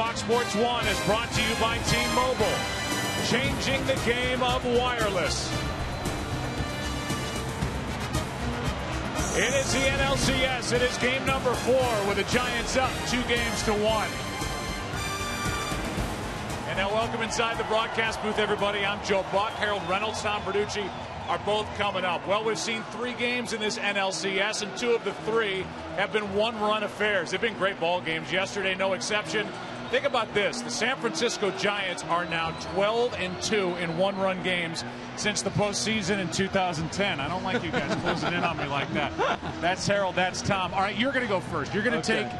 Fox Sports 1 is brought to you by T-Mobile, changing the game of wireless. It is the NLCS. It is game number 4 with the Giants up 2-1. And now welcome inside the broadcast booth, everybody. I'm Joe Buck. Harold Reynolds, Tom Verducci are both coming up. Well, we've seen 3 games in this NLCS, and 2 of the 3 have been one-run affairs. They've been great ball games. Yesterday, no exception. Think about this. The San Francisco Giants are now 12-2 in one-run games since the postseason in 2010. I don't like you guys closing in on me like that. That's Harold. That's Tom. All right, you're going to go first. You're going to take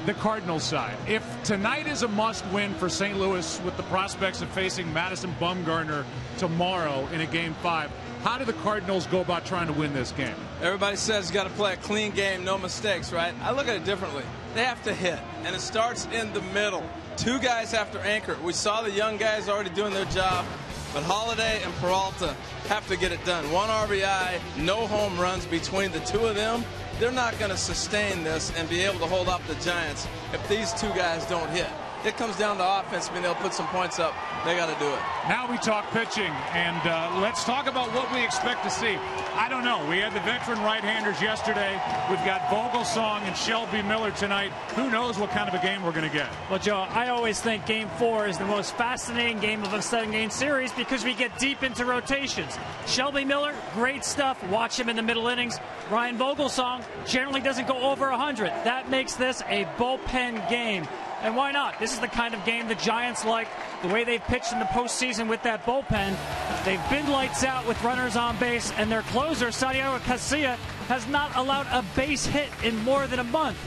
the Cardinals side. If tonight is a must-win for St. Louis with the prospects of facing Madison Bumgarner tomorrow in a Game 5, how do the Cardinals go about trying to win this game? Everybody says you got to play a clean game, no mistakes, right? I look at it differently. They have to hit, and it starts in the middle. 2 guys have to anchor. We saw the young guys already doing their job, but HOLLIDAY and PERALTA have to get it done. 1 RBI, no home runs between the 2 of them. They're not going to sustain this and be able to hold up the Giants if these 2 guys don't hit. It comes down to offense. I mean, they'll put some points up. They got to do it. Now we talk pitching, and let's talk about what we expect to see. I don't know. We had the veteran right-handers yesterday. We've got Vogelsong and Shelby Miller tonight. Who knows what kind of a game we're going to get? Well, Joe, I always think Game 4 is the most fascinating game of a 7-game series because we get deep into rotations. Shelby Miller, great stuff. Watch him in the middle innings. Ryan Vogelsong generally doesn't go over 100. That makes this a bullpen game. And why not? This is the kind of game the Giants like. The way they've pitched in the postseason with that bullpen. They've been lights out with runners on base, and their closer, Santiago Casilla, has not allowed a base hit in more than a month.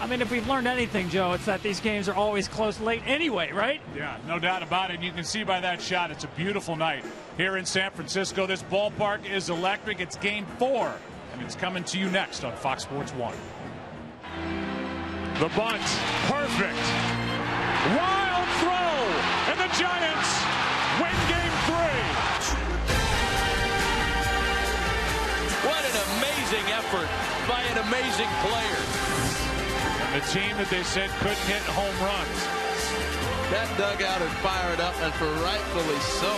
I mean, if we've learned anything, Joe, it's that these games are always close late anyway, right? Yeah, no doubt about it. You can see by that shot, it's a beautiful night here in San Francisco. This ballpark is electric. It's Game 4, and it's coming to you next on Fox Sports 1. The bunt, perfect. Wild throw, and the Giants win Game 3. What an amazing effort by an amazing player. And the team that they said couldn't hit home runs. That dugout is fired up, and for rightfully so.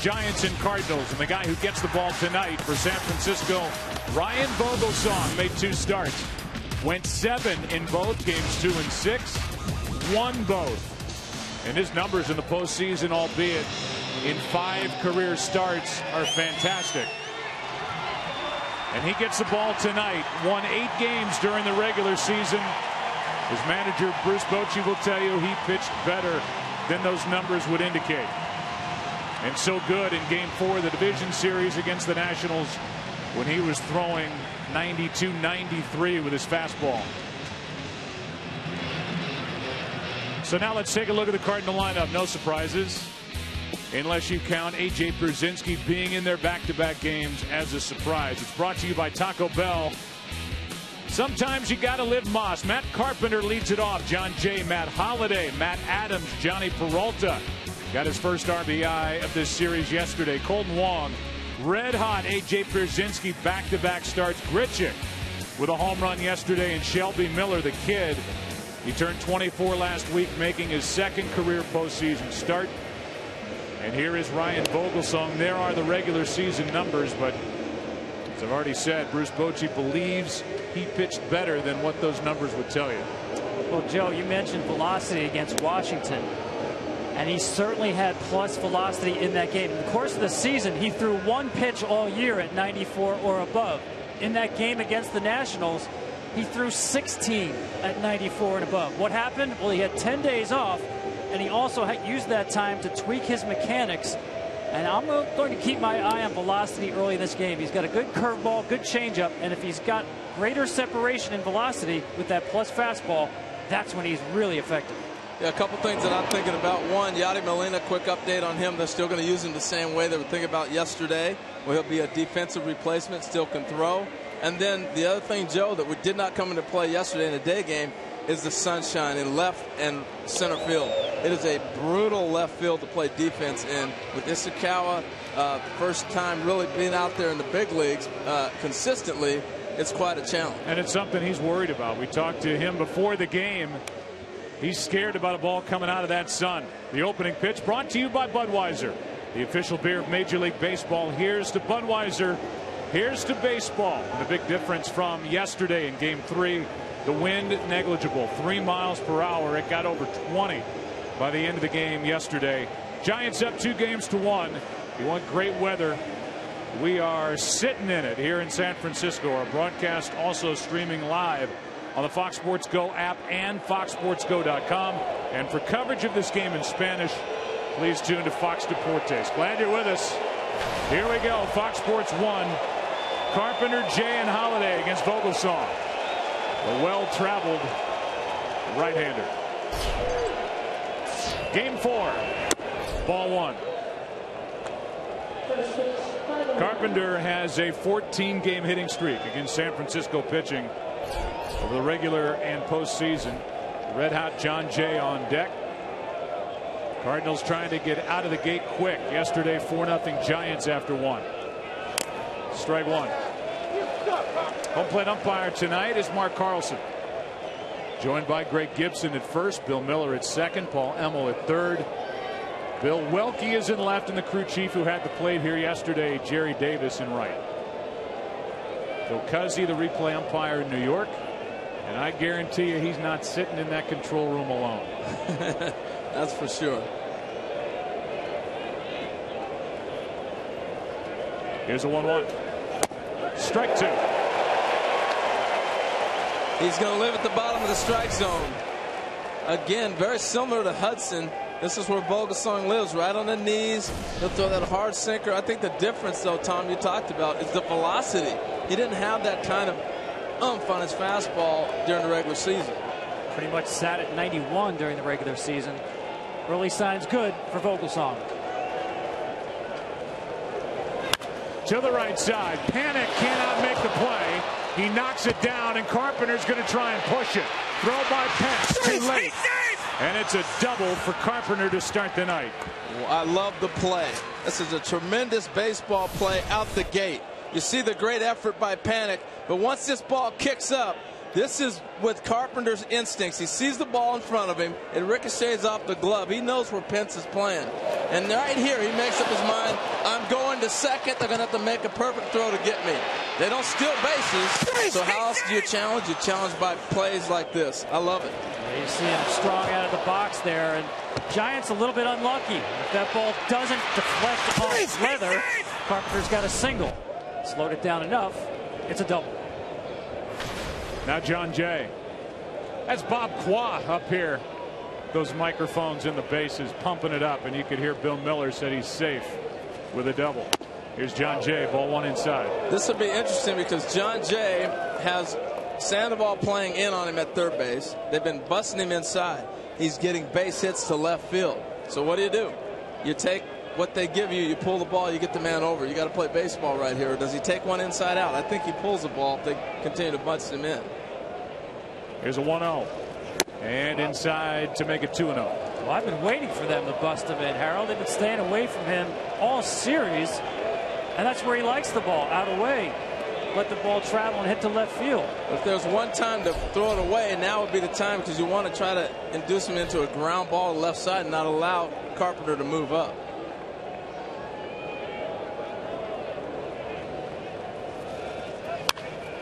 Giants and Cardinals. And the guy who gets the ball tonight for San Francisco, Ryan Vogelsong, made 2 starts. Went 7 in both games, 2 and 6. Won both. And his numbers in the postseason, albeit in 5 career starts, are fantastic. And he gets the ball tonight. Won 8 games during the regular season. His manager, Bruce Bochy, will tell you he pitched better than those numbers would indicate. And so good in Game 4 of the division series against the Nationals when he was throwing 92-93 with his fastball. So now let's take a look at the Cardinal lineup. No surprises, unless you count A.J. Pierzynski being in their back-to-back games as a surprise. It's brought to you by Taco Bell. Sometimes you got to live Moss. Matt Carpenter leads it off. John Jay, Matt Holliday, Matt Adams, Johnny Peralta got his first RBI of this series yesterday. Kolten Wong, red hot. A.J. Pierzynski, back-to-back starts. Grichuk with a home run yesterday, and Shelby Miller, the kid, he turned 24 last week, making his 2nd career postseason start. And here is Ryan Vogelsong. There are the regular season numbers, but as I've already said, Bruce Bochy believes he pitched better than what those numbers would tell you. Well, Joe, you mentioned velocity against Washington, and he certainly had plus velocity in that game. In the course of the season, he threw 1 pitch all year at 94 or above. In that game against the Nationals, he threw 16 at 94 and above. What happened? Well, he had 10 days off, and he also used that time to tweak his mechanics. And I'm going to keep my eye on velocity early in this game. He's got a good curveball, good changeup, and if he's got greater separation in velocity with that plus fastball, that's when he's really effective. Yeah, a couple things that I'm thinking about. One, Yadi Molina, quick update on him. They're still going to use him the same way they were thinking about yesterday, where he'll be a defensive replacement, still can throw. And then the other thing, Joe, that we did not come into play yesterday in the day game is the sunshine in left and center field. It is a brutal left field to play defense in. With ISHIKAWA, the first time really being out there in the big leagues consistently, it's quite a challenge. And it's something he's worried about. We talked to him before the game. He's scared about a ball coming out of that sun. The opening pitch brought to you by Budweiser, the official beer of Major League Baseball. Here's to Budweiser. Here's to baseball. And the big difference from yesterday in Game 3, the wind negligible, 3 miles per hour. It got over 20 by the end of the game yesterday. Giants up 2-1. You want great weather, we are sitting in it here in San Francisco. Our broadcast also streaming live on the Fox Sports Go app and foxsportsgo.com. And for coverage of this game in Spanish, please tune to Fox Deportes. Glad you're with us. Here we go. Fox Sports 1. Carpenter, Jay, and Holliday against Vogelsong. A well-traveled right-hander. Game 4. Ball 1. Carpenter has a 14-game hitting streak against San Francisco pitching over the regular and postseason. Red-hot John Jay on deck. Cardinals trying to get out of the gate quick. Yesterday, 4-0 Giants after 1. Strike 1. Home plate umpire tonight is Mark Carlson. Joined by Greg Gibson at first, Bill Miller at second, Paul Emmel at third. Bill Welke is in left, and the crew chief who had the plate here yesterday, Jerry Davis, in right. Phil Cuzzi, the replay umpire in New York. And I guarantee you he's not sitting in that control room alone. That's for sure. Here's a 1-1. Strike 2. He's going to live at the bottom of the strike zone. Again, very similar to Hudson. This is where Vogelsong lives, right on the knees. He'll throw that hard sinker. I think the difference, though, Tom, you talked about, is the velocity. He didn't have that kind of oomph on his fastball during the regular season. Pretty much sat at 91 during the regular season. Early signs good for Vogelsong. To the right side. Panic cannot make the play. He knocks it down, and Carpenter's going to try and push it. Throw by Pence. Too late. And it's a double for Carpenter to start the night. I love the play. This is a tremendous baseball play out the gate. You see the great effort by Panic, but once this ball kicks up, This is with Carpenter's instincts. He sees the ball in front of him. It ricochets off the glove. He knows where Pence is playing. And right here, he makes up his mind, I'm going to second. They're going to have to make a perfect throw to get me. They don't steal bases. So how else do you challenge? You challenge by plays like this. I love it. You see him strong out of the box there. And Giants a little bit unlucky. If that ball doesn't deflect off leather, Carpenter's got a single. Slowed it down enough. It's a double. Now John Jay. That's Bob Qua up here. Those microphones in the bases pumping it up, and you could hear Bill Miller said he's safe with a double. Here's John Jay, ball one inside. This will be interesting because John Jay has Sandoval playing in on him at third base. They've been busting him inside. He's getting base hits to left field. So what do? You take what they give you, you pull the ball, you get the man over. You got to play baseball right here. Or does he take one inside out? I think he pulls the ball if they continue to bunch him in. Here's a 1-0. And inside to make it 2-0. Well, I've been waiting for them to bust him in, Harold. They've been staying away from him all series. And that's where he likes the ball, out away. Let the ball travel and hit to left field. If there's one time to throw it away, now would be the time because you want to try to induce him into a ground ball to the left side and not allow Carpenter to move up.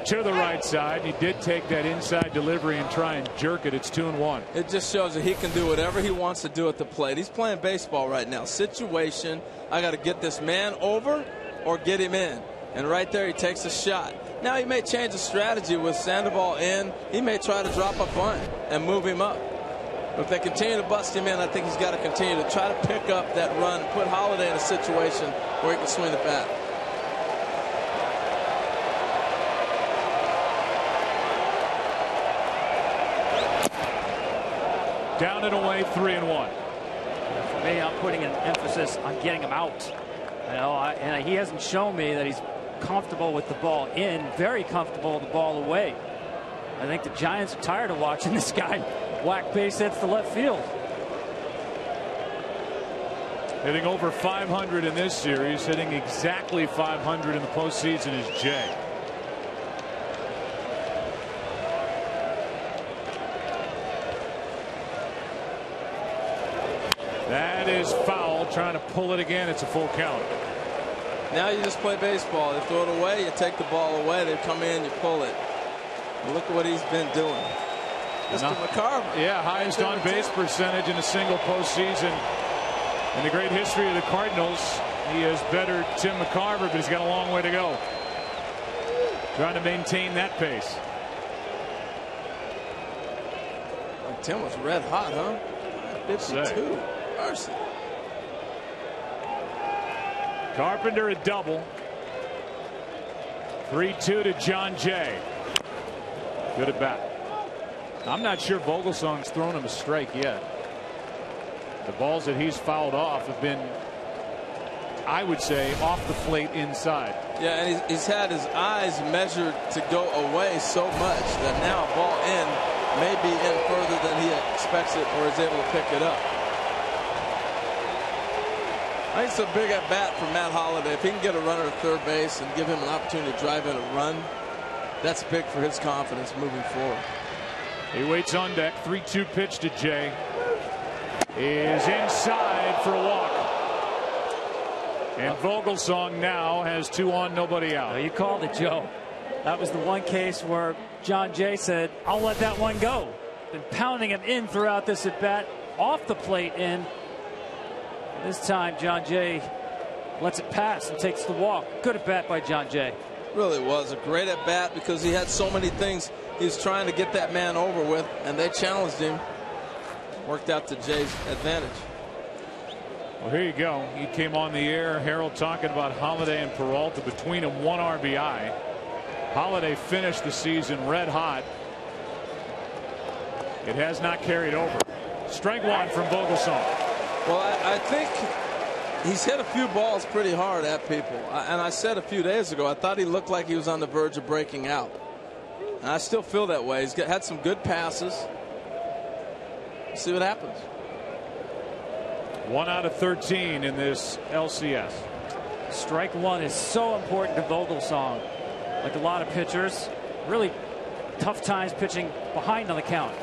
To the right side. He did take that inside delivery and try and jerk it. It's 2-1. It just shows that he can do whatever he wants to do at the plate. He's playing baseball right now. Situation, I got to get this man over or get him in. And right there he takes a shot. Now he may change the strategy with Sandoval in. He may try to drop a bunt and move him up. But if they continue to bust him in, I think he's got to continue to try to pick up that run, put Holliday in a situation where he can swing the bat. Down and away, 3-1. For me, I'm putting an emphasis on getting him out. And he hasn't shown me that he's comfortable with the ball in, very comfortable with the ball away. I think the Giants are tired of watching this guy whack base hits to left field. Hitting over 500 in this series, hitting exactly 500 in the postseason is Jay. That is foul. Trying to pull it again. It's a full count. Now you just play baseball. They throw it away. You take the ball away. They come in. You pull it. And look at what he's been doing. Mr. McCarver. Yeah, highest on base percentage in a single postseason in the great history of the Cardinals. He has bettered Tim McCarver, but he's got a long way to go. Trying to maintain that pace. Tim was red hot, huh? 52. Mercy. Carpenter a double. 3-2 to John Jay. Good at bat. I'm not sure Vogelsong's thrown him a strike yet. The balls that he's fouled off have been, I would say, off the plate inside. Yeah, and he's had his eyes measured to go away so much that now a ball in may be in further than he expects it or is able to pick it up. I think it's a big at bat for Matt Holliday. If he can get a runner at third base and give him an opportunity to drive in a run, that's big for his confidence moving forward. He waits on deck. 3-2 pitch to Jay. Is inside for a walk. And Vogelsong now has 2 on, nobody out. Well, you called it, Joe. That was the one case where John Jay said, I'll let that one go. Been pounding him in throughout this at bat, off the plate in. This time, John Jay lets it pass and takes the walk. Good at bat by John Jay. Really was a great at bat because he had so many things he was trying to get that man over with, and they challenged him. Worked out to Jay's advantage. Well, here you go. He came on the air, Harold, talking about Holliday and Peralta. Between them, 1 RBI. Holliday finished the season red hot. It has not carried over. Strike one from Vogelsong. Well, I think he's hit a few balls pretty hard at people. And I said a few days ago, I thought he looked like he was on the verge of breaking out. And I still feel that way. He's had some good passes. We'll see what happens. 1 out of 13 in this LCS. Strike one is so important to Vogelsong. Like a lot of pitchers, really tough times pitching behind on the count.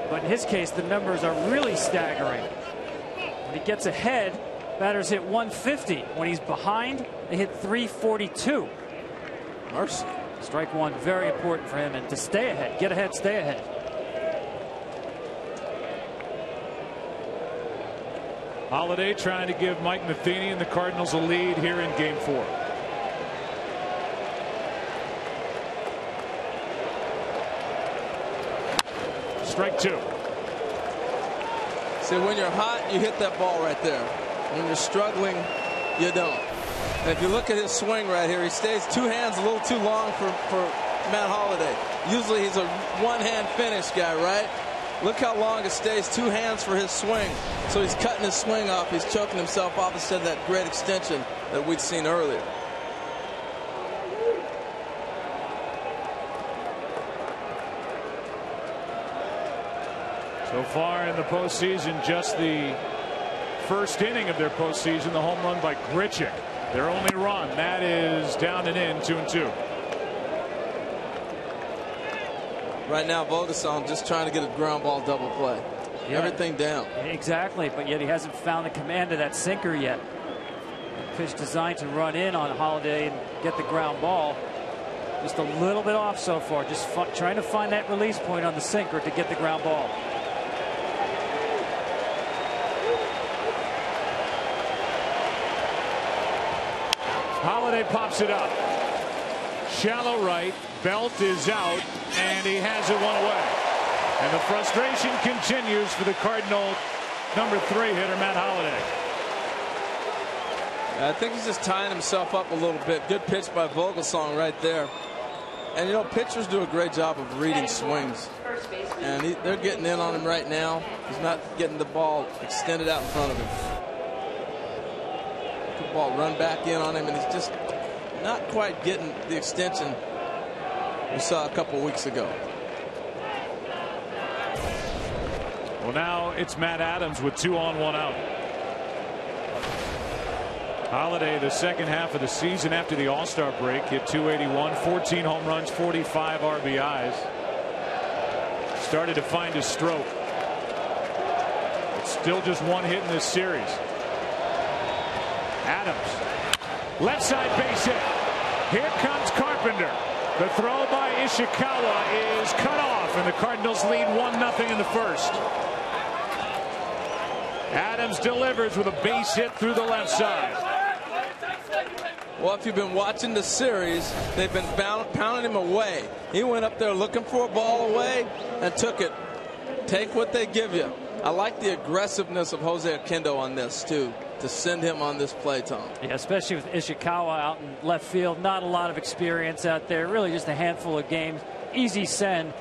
But in his case, the numbers are really staggering. When he gets ahead, batters hit 150. When he's behind, they hit 342. Mercy. Strike one, very important for him, and to stay ahead, get ahead, stay ahead. Holliday trying to give Mike Matheny and the Cardinals a lead here in Game 4. Strike two. See, when you're hot, you hit that ball right there. When you're struggling, you don't. And if you look at his swing right here, he stays two hands a little too long for Matt Holliday. Usually he's a one-hand finish guy, right? Look how long it stays two hands for his swing. So he's cutting his swing off. He's choking himself off instead of that great extension that we'd seen earlier. So far in the postseason, just the first inning of their postseason, the home run by Grichuk. Their only run. That is down and in, 2-2. Right now, Vogelsong just trying to get a ground ball double play. Yeah. Everything down. Exactly, but yet he hasn't found the command of that sinker yet. Pitch designed to run in on Holliday and get the ground ball. Just a little bit off so far. Just trying to find that release point on the sinker to get the ground ball. Holliday pops it up. Shallow right. Belt is out, and he has it one away. And the frustration continues for the Cardinal number 3 hitter, Matt Holliday. I think he's just tying himself up a little bit. Good pitch by Vogelsong right there. And, you know, pitchers do a great job of reading swings. And they're getting in on him right now. He's not getting the ball extended out in front of him. The ball run back in on him, and he's just not quite getting the extension we saw a couple weeks ago. Well, now it's Matt Adams with 2 on, 1 out. Holliday, the second half of the season after the All-Star break, hit .281, 14 home runs, 45 RBIs. Started to find his stroke. It's still just 1 hit in this series. Adams, left side base hit. Here comes Carpenter. The throw by Ishikawa is cut off, and the Cardinals lead 1-0 in the first. Adams delivers with a base hit through the left side. Well, if you've been watching the series, they've been pounding him away. He went up there looking for a ball away and took it. Take what they give you. I like the aggressiveness of Jose Oquendo on this, too, to send him on this play, Tom. Yeah, especially with Ishikawa out in left field. Not a lot of experience out there. Really just a handful of games. Easy send.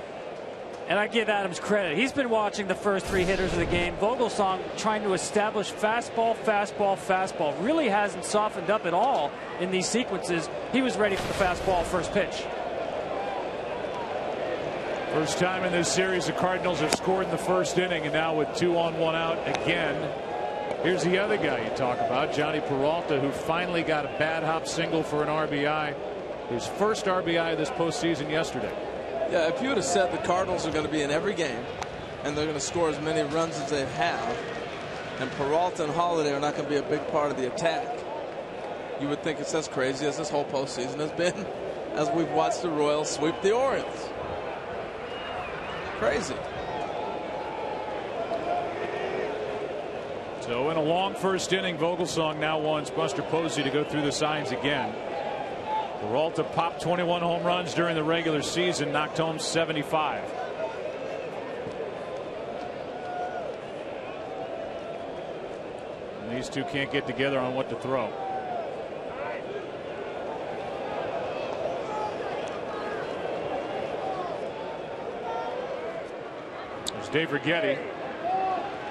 And I give Adams credit. He's been watching the first 3 hitters of the game. Vogelsong trying to establish fastball, fastball, fastball. Really hasn't softened up at all in these sequences. He was ready for the fastball first pitch. First time in this series the Cardinals have scored in the first inning, and now with 2 on, 1 out again. Here's the other guy you talk about, Johnny Peralta, who finally got a bad hop single for an RBI. His first RBI of this postseason yesterday. Yeah, if you would have said the Cardinals are going to be in every game and they're going to score as many runs as they have, and Peralta and Holliday are not going to be a big part of the attack, you would think it's as crazy as this whole postseason has been as we've watched the Royals sweep the Orioles. Crazy. So in a long first inning, Vogelsong now wants Buster Posey to go through the signs again. Peralta popped 21 home runs during the regular season, knocked home 75. And these two can't get together on what to throw. There's Dave Righetti,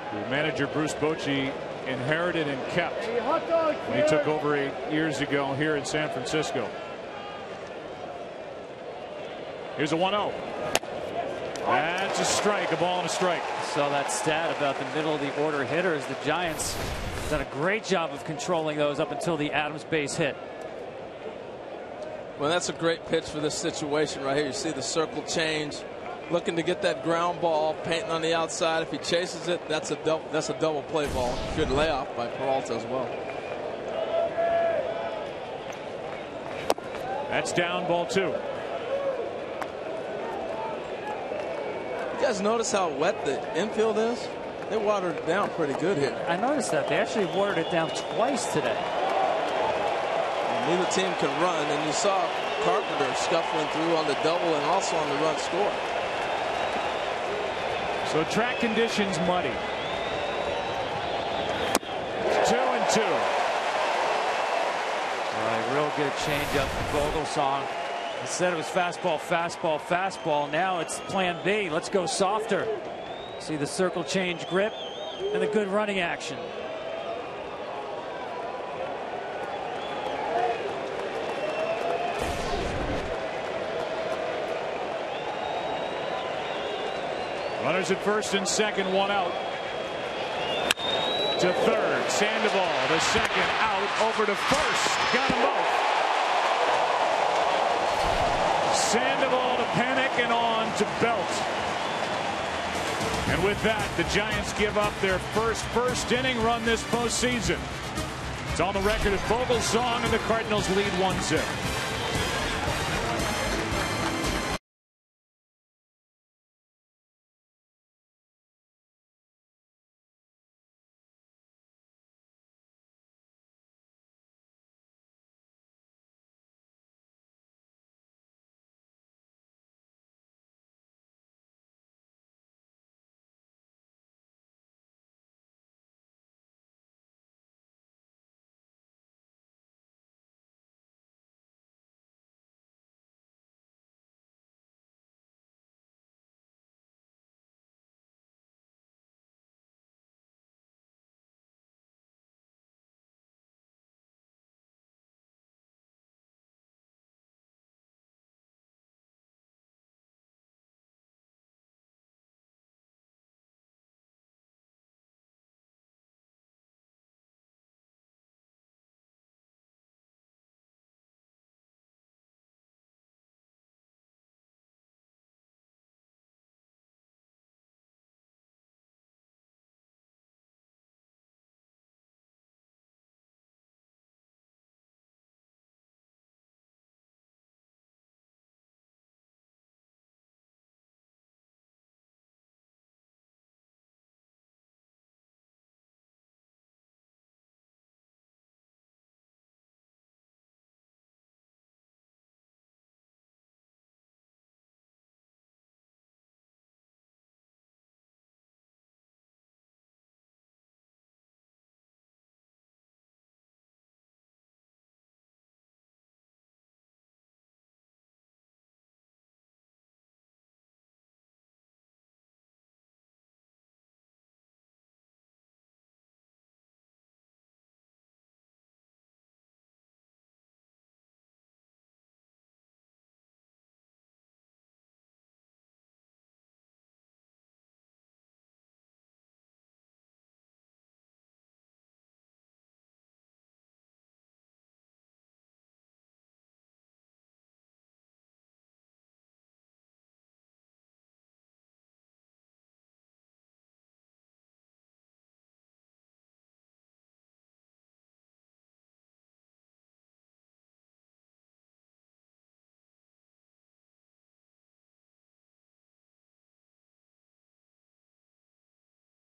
who manager Bruce Bochy inherited and kept when he took over 8 years ago here in San Francisco. Here's a 1-0. That's a strike, a ball and a strike. Saw that stat about the middle of the order hitters. The Giants done a great job of controlling those up until the Adams base hit. Well, that's a great pitch for this situation right here. You see the circle change, looking to get that ground ball, painting on the outside. If he chases it, that's a double play ball. Good layoff by Peralta as well. That's down, ball 2. You guys notice how wet the infield is? They watered it down pretty good here. I noticed that. They actually watered it down twice today. And neither team can run, and you saw Carpenter scuffling through on the double and also on the run score. So track conditions muddy. 2-2. Real good changeup from Vogelsong. Instead it was fastball, fastball, fastball. Now it's plan B. Let's go softer. See the circle change grip and the good running action. Runners at first and second, 1 out. To third, Sandoval, the second out, over to first. Got them both. Sandoval to Panic and on to Belt. And with that, the Giants give up their first inning run this postseason. It's on the record as Vogelsong, and the Cardinals lead 1-0.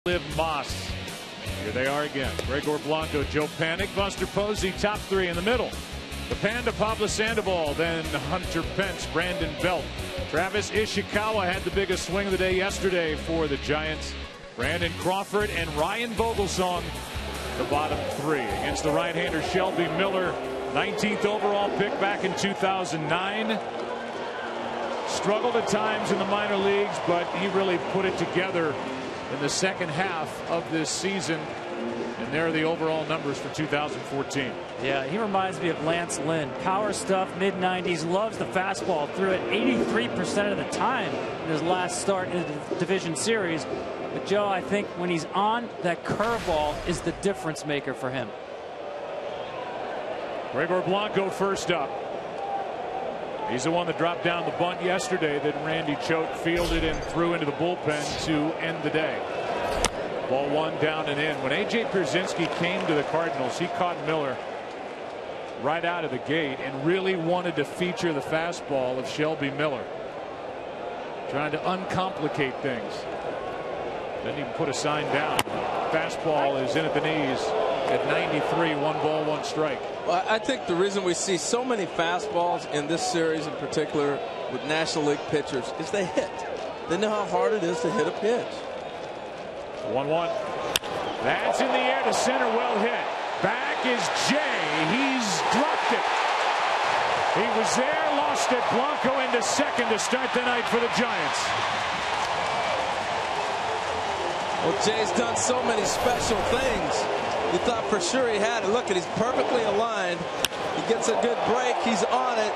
Liv Moss. Here they are again. Gregor Blanco, Joe Panic, Buster Posey, top 3 in the middle. The Panda, Pablo Sandoval, then Hunter Pence, Brandon Belt. Travis Ishikawa had the biggest swing of the day yesterday for the Giants. Brandon Crawford and Ryan Vogelsong, the bottom 3. Against the right-hander Shelby Miller, 19th overall pick back in 2009. Struggled at times in the minor leagues, but he really put it together in the second half of this season. And there are the overall numbers for 2014. Yeah, he reminds me of Lance Lynn. Power stuff, mid-90s, loves the fastball. Threw it 83% of the time in his last start in the division series. But Joe, I think when he's on, that curveball is the difference maker for him. Gregor Blanco first up. He's the one that dropped down the bunt yesterday that Randy Choate fielded and threw into the bullpen to end the day. Ball 1 down and in. When A.J. Pierzynski came to the Cardinals, he caught Miller right out of the gate and really wanted to feature the fastball of Shelby Miller, trying to uncomplicate things. Didn't even put a sign down. Fastball is in at the knees at 93. 1 ball, 1 strike. Well, I think the reason we see so many fastballs in this series in particular with National League pitchers is they hit. They know how hard it is to hit a pitch. 1-1. That's in the air to center. Well hit. Back is Jay. He's dropped it. He was there, lost it. Blanco into second to start the night for the Giants. Well, Jay's done so many special things. You thought for sure he had it. Look at, he's perfectly aligned. He gets a good break. He's on it.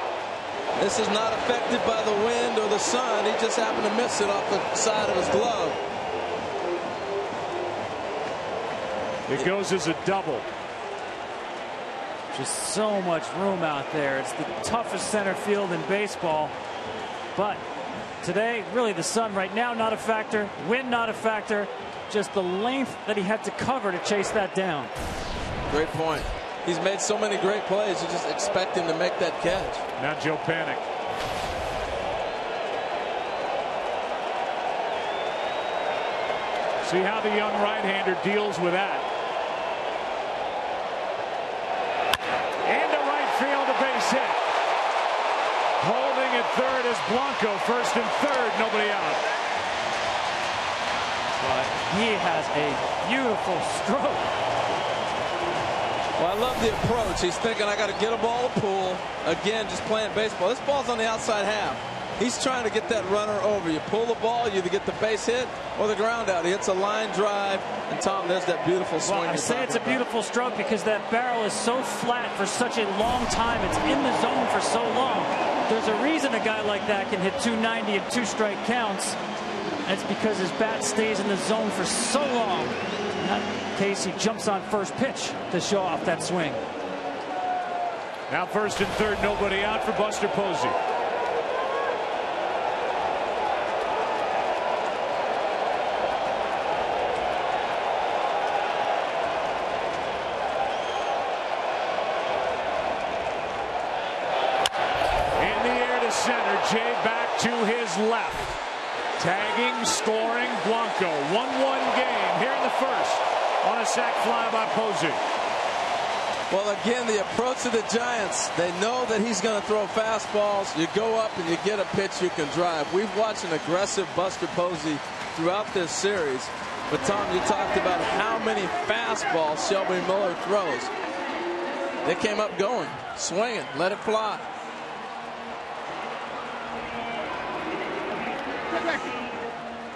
This is not affected by the wind or the sun. He just happened to miss it off the side of his glove. It goes as a double. Just so much room out there. It's the toughest center field in baseball. But today, really the sun right now not a factor. Wind not a factor. Just the length that he had to cover to chase that down. Great point. He's made so many great plays. You just expect him to make that catch. Now Joe Panik. See how the young right-hander deals with that. Into right field, a base hit. Holding at third is Blanco. First and third, nobody out. But he has a beautiful stroke. Well, I love the approach. He's thinking, I got to get a ball to pull. Again, just playing baseball. This ball's on the outside half. He's trying to get that runner over. You pull the ball, you either get the base hit or the ground out. He hits a line drive, and Tom, there's that beautiful swing. Well, I say it's a beautiful stroke because that barrel is so flat for such a long time. It's in the zone for so long. There's a reason a guy like that can hit 290 and 2 strike counts. And it's because his bat stays in the zone for so long. In that case, he jumps on first pitch to show off that swing. Now first and third, nobody out for Buster Posey. Center, Jay back to his left. Tagging, scoring, Blanco. 1-1 game here in the first on a sac fly by Posey. Well, again, the approach of the Giants, they know that he's going to throw fastballs. You go up and you get a pitch you can drive. We've watched an aggressive Buster Posey throughout this series. But, Tom, you talked about how many fastballs Shelby Miller throws. They came up going, swinging, let it fly.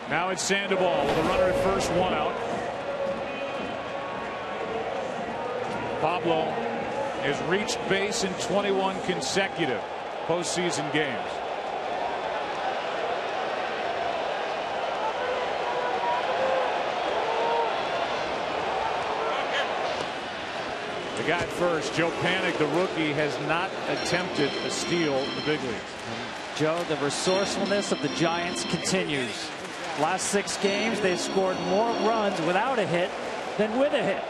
Now it's Sandoval with a runner at first, 1 out. Pablo has reached base in 21 consecutive postseason games. The guy at first, Joe Panik, the rookie, has not attempted a steal in the big leagues. Joe, the resourcefulness of the Giants continues. Last 6 games, they've scored more runs without a hit than with a hit.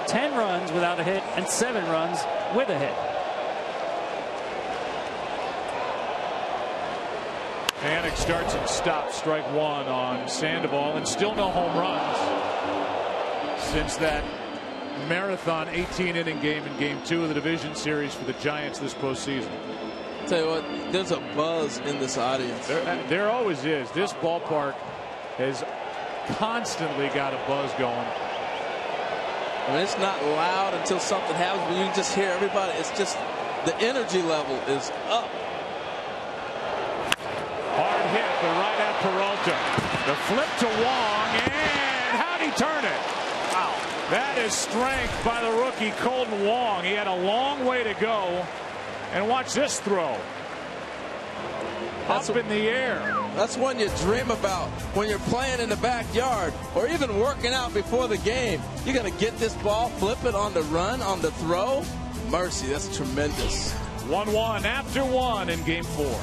10 runs without a hit and 7 runs with a hit. Panik starts and stops, strike 1 on Sandoval, and still no home runs since that marathon 18-inning game in Game 2 of the division series for the Giants this postseason. Tell you what, there's a buzz in this audience. There always is. This ballpark has constantly got a buzz going. I mean, it's not loud until something happens, but you can just hear everybody. It's just the energy level is up. Hard hit, but right at Peralta. The flip to Wong, and how'd he turn it? Wow. That is strength by the rookie, Kolten Wong. He had a long way to go. And watch this throw. Up in the air. That's one you dream about when you're playing in the backyard or even working out before the game. You're going to get this ball, flip it on the run, on the throw. Mercy, that's tremendous. 1-1 after 1 in Game 4.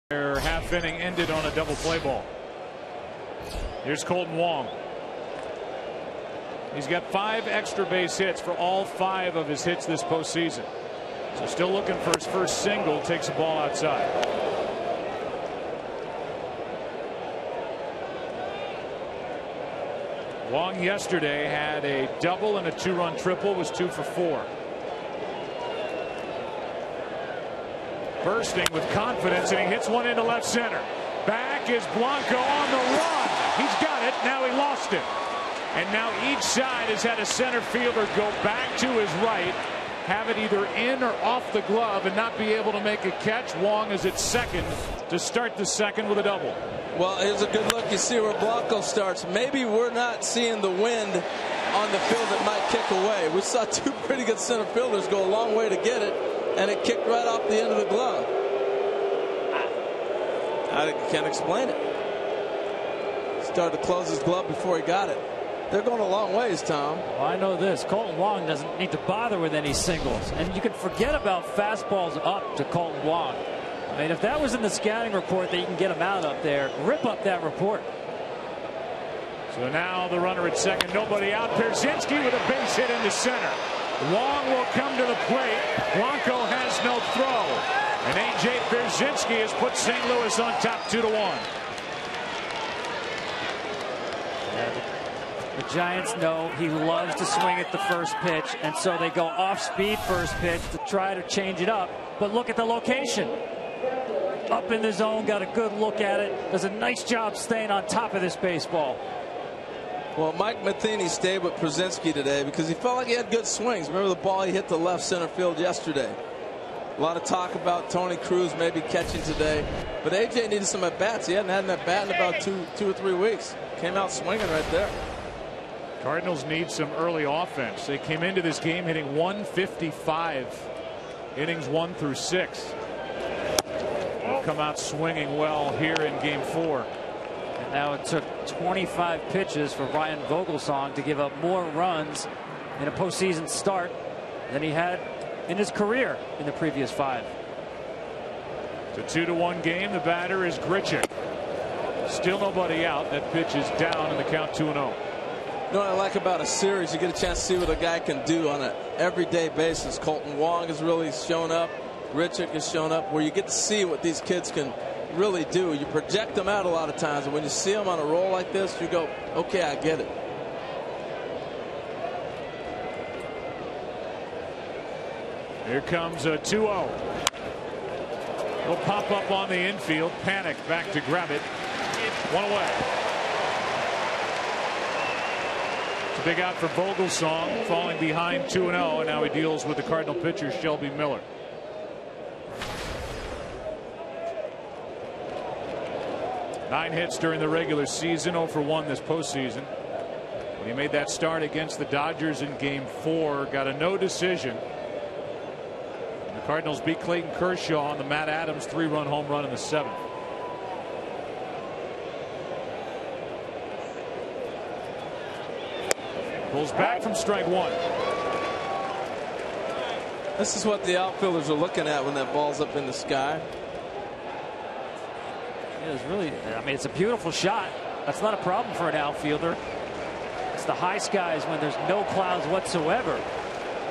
Their half inning ended on a double play ball. Here's Kolten Wong. He's got 5 extra base hits for all 5 of his hits this postseason. So still looking for his first single. Takes the ball outside. Wong yesterday had a double and a 2-run triple. Was 2 for 4. Bursting with confidence, and he hits one into left center. Back is Blanco on the run. He's got it. Now he lost it. And now each side has had a center fielder go back to his right, have it either in or off the glove, and not be able to make a catch. Wong is at second to start the second with a double. Well, here's a good look. You see where Blanco starts. Maybe we're not seeing the wind on the field that might kick away. We saw 2 pretty good center fielders go a long way to get it, and it kicked right off the end of the glove. I can't explain it. Started to close his glove before he got it. They're going a long ways, Tom. Well, I know this. Kolten Wong doesn't need to bother with any singles. And you can forget about fastballs up to Kolten Wong. I mean, if that was in the scouting report that you can get him out up there, rip up that report. So now the runner at second, nobody out. Pierzynski with a base hit into center. Wong will come to the plate. Blanco has no throw. And A.J. Pierzynski has put St. Louis on top 2-1. The Giants know he loves to swing at the first pitch, and so they go off-speed first pitch to try to change it up. But look at the location. Up in the zone, got a good look at it. Does a nice job staying on top of this baseball. Well, Mike Matheny stayed with Pierzynski today because he felt like he had good swings. Remember the ball he hit the left center field yesterday. A lot of talk about Tony Cruz maybe catching today. But A.J. needed some at-bats. He hadn't had an at-bat in about two or three weeks. Came out swinging right there. Cardinals need some early offense. They came into this game hitting 155 innings 1 through 6. They'll come out swinging well here in game 4. And now it took 25 pitches for Ryan Vogelsong to give up more runs in a postseason start than he had in his career in the previous 5. It's a 2-1 game. The batter is Grichuk. Still nobody out. That pitch is down in the count 2-0. You know what I like about a series? You get a chance to see what a guy can do on an everyday basis. Kolten Wong has really shown up. Grichuk has shown up, where you get to see what these kids can really do. You project them out a lot of times, and when you see them on a roll like this, you go, okay, I get it. Here comes a 2-0. Will pop up on the infield. Panic back to grab it. 1 away. It's a big out for Vogelsong, falling behind 2-0, and now he deals with the Cardinal pitcher Shelby Miller. Nine hits during the regular season, 0 for 1 this postseason. When he made that start against the Dodgers in game 4, got a no decision. And the Cardinals beat Clayton Kershaw on the Matt Adams 3-run home run in the 7th. Pulls back from strike 1. This is what the outfielders are looking at when that ball's up in the sky. It's really, I mean, it's a beautiful shot. That's not a problem for an outfielder. It's the high skies when there's no clouds whatsoever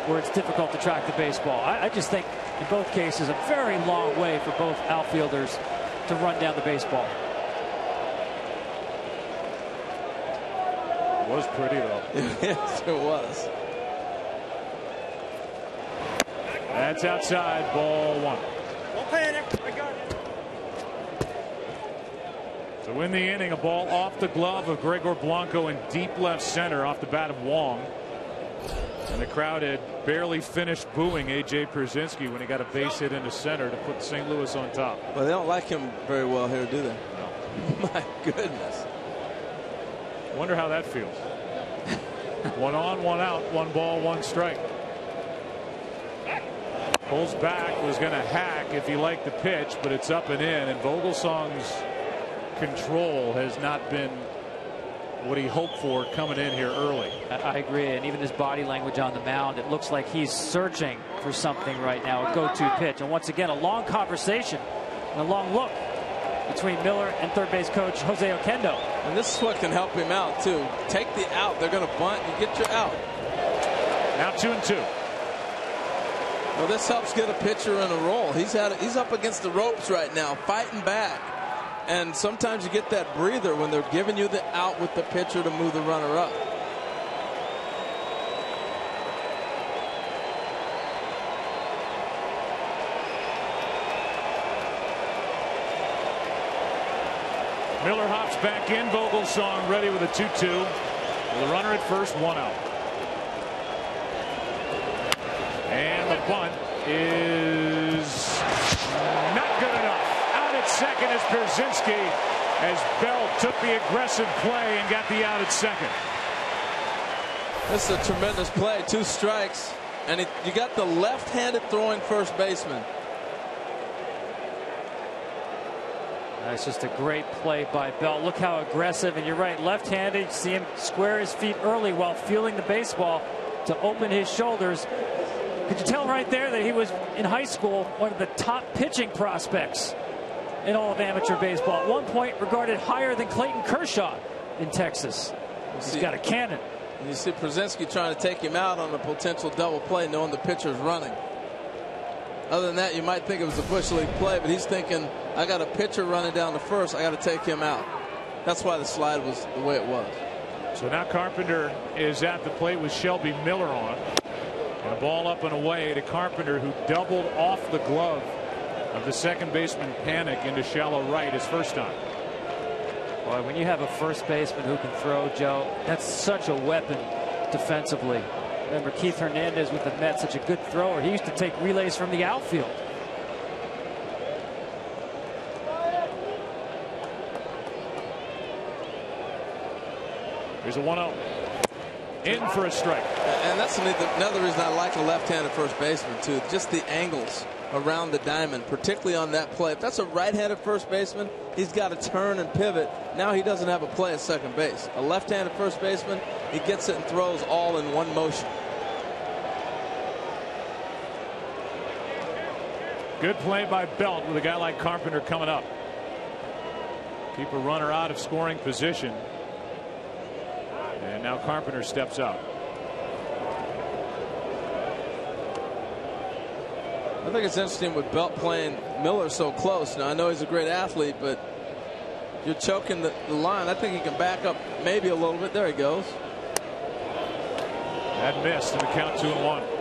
where it's difficult to track the baseball. I just think in both cases a very long way for both outfielders to run down the baseball. It was pretty though. Yes, it was. That's outside, ball 1. Don't panic. I got it. So in the inning, a ball off the glove of Gregor Blanco in deep left center off the bat of Wong. And the crowd had barely finished booing A.J. Pierzynski when he got a base hit into center to put St. Louis on top. Well, they don't like him very well here, do they? No. My goodness. Wonder how that feels. 1 on, 1 out, 1 ball, 1 strike. Pulls back, was going to hack if he liked the pitch, but it's up and in, and Vogelsong's control has not been what he hoped for coming in here early. I agree, and even his body language on the mound, it looks like he's searching for something right now, a go-to pitch. And once again, a long conversation and a long look between Miller and third base coach Jose Oquendo. And this is what can help him out too. Take the out. They're going to bunt. You get your out. Now 2-2. Well, this helps get a pitcher in a roll. He's up against the ropes right now, fighting back. And sometimes you get that breather when they're giving you the out with the pitcher to move the runner up. Miller hops back in. Vogelsong ready with a 2-2. With a runner at first, 1 out. And the bunt is not good enough. Out at second is Pierzynski as Bell took the aggressive play and got the out at second. This is a tremendous play. 2 strikes. And you got the left-handed throwing first baseman. That's just a great play by Bell. Look how aggressive, and you're right, left-handed. See him square his feet early while feeling the baseball to open his shoulders. Could you tell right there that he was in high school one of the top pitching prospects in all of amateur baseball? At one point regarded higher than Clayton Kershaw in Texas. He's got a cannon. And you see Pierzynski trying to take him out on a potential double play, knowing the pitcher's running. Other than that, you might think it was a Bush League play, but he's thinking, I got a pitcher running down to first. I got to take him out. That's why the slide was the way it was. So now Carpenter is at the plate with Shelby Miller on. And a ball up and away to Carpenter, who doubled off the glove of the second baseman Panic into shallow right his first time. Boy, when you have a first baseman who can throw, Joe, that's such a weapon defensively. Remember Keith Hernandez with the Mets, such a good thrower. He used to take relays from the outfield. Here's a 1-0. In for a strike. And that's another reason I like a left-handed first baseman, too. Just the angles around the diamond, particularly on that play. If that's a right-handed first baseman, he's got to turn and pivot. Now he doesn't have a play at second base. A left-handed first baseman, he gets it and throws all in one motion. Good play by Belt with a guy like Carpenter coming up. Keep a runner out of scoring position. And now Carpenter steps out. I think it's interesting with Belt playing Miller so close. Now, I know he's a great athlete, but you're choking the line. I think he can back up maybe a little bit. There he goes. That missed in the count 2-1.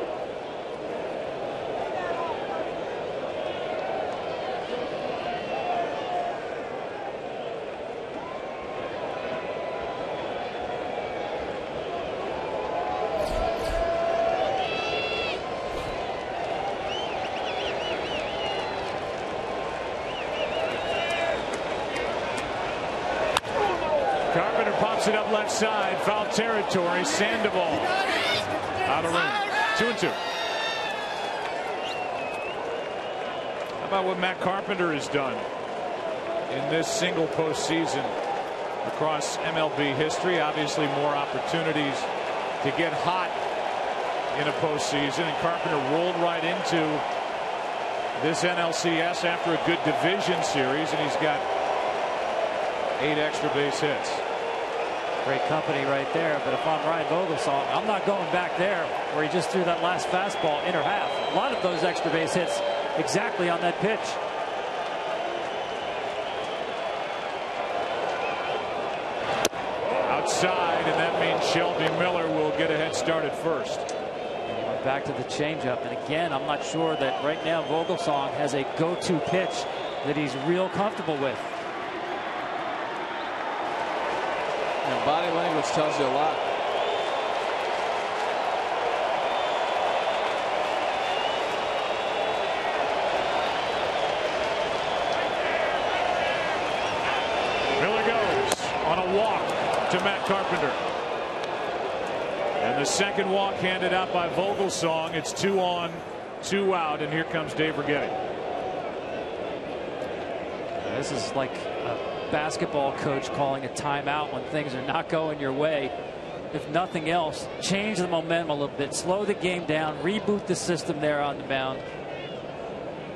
It up left side, foul territory. Sandoval out of room. 2-2. How about what Matt Carpenter has done in this single postseason across MLB history? Obviously, more opportunities to get hot in a postseason, and Carpenter rolled right into this NLCS after a good division series, and he's got 8 extra base hits. Great company right there, but if I'm Ryan Vogelsong, I'm not going back there where he just threw that last fastball inner half. A lot of those extra base hits exactly on that pitch. Outside, and that means Shelby Miller will get a head start at first. Back to the changeup, and again, I'm not sure that right now Vogelsong has a go-to pitch that he's real comfortable with. Body language tells you a lot. Miller goes on a walk to Matt Carpenter. And the second walk handed out by Vogelsong. It's 2 on, 2 out, and here comes Dave Righetti. This is like a basketball coach calling a timeout when things are not going your way. If nothing else, change the momentum a little bit, slow the game down, reboot the system there on the mound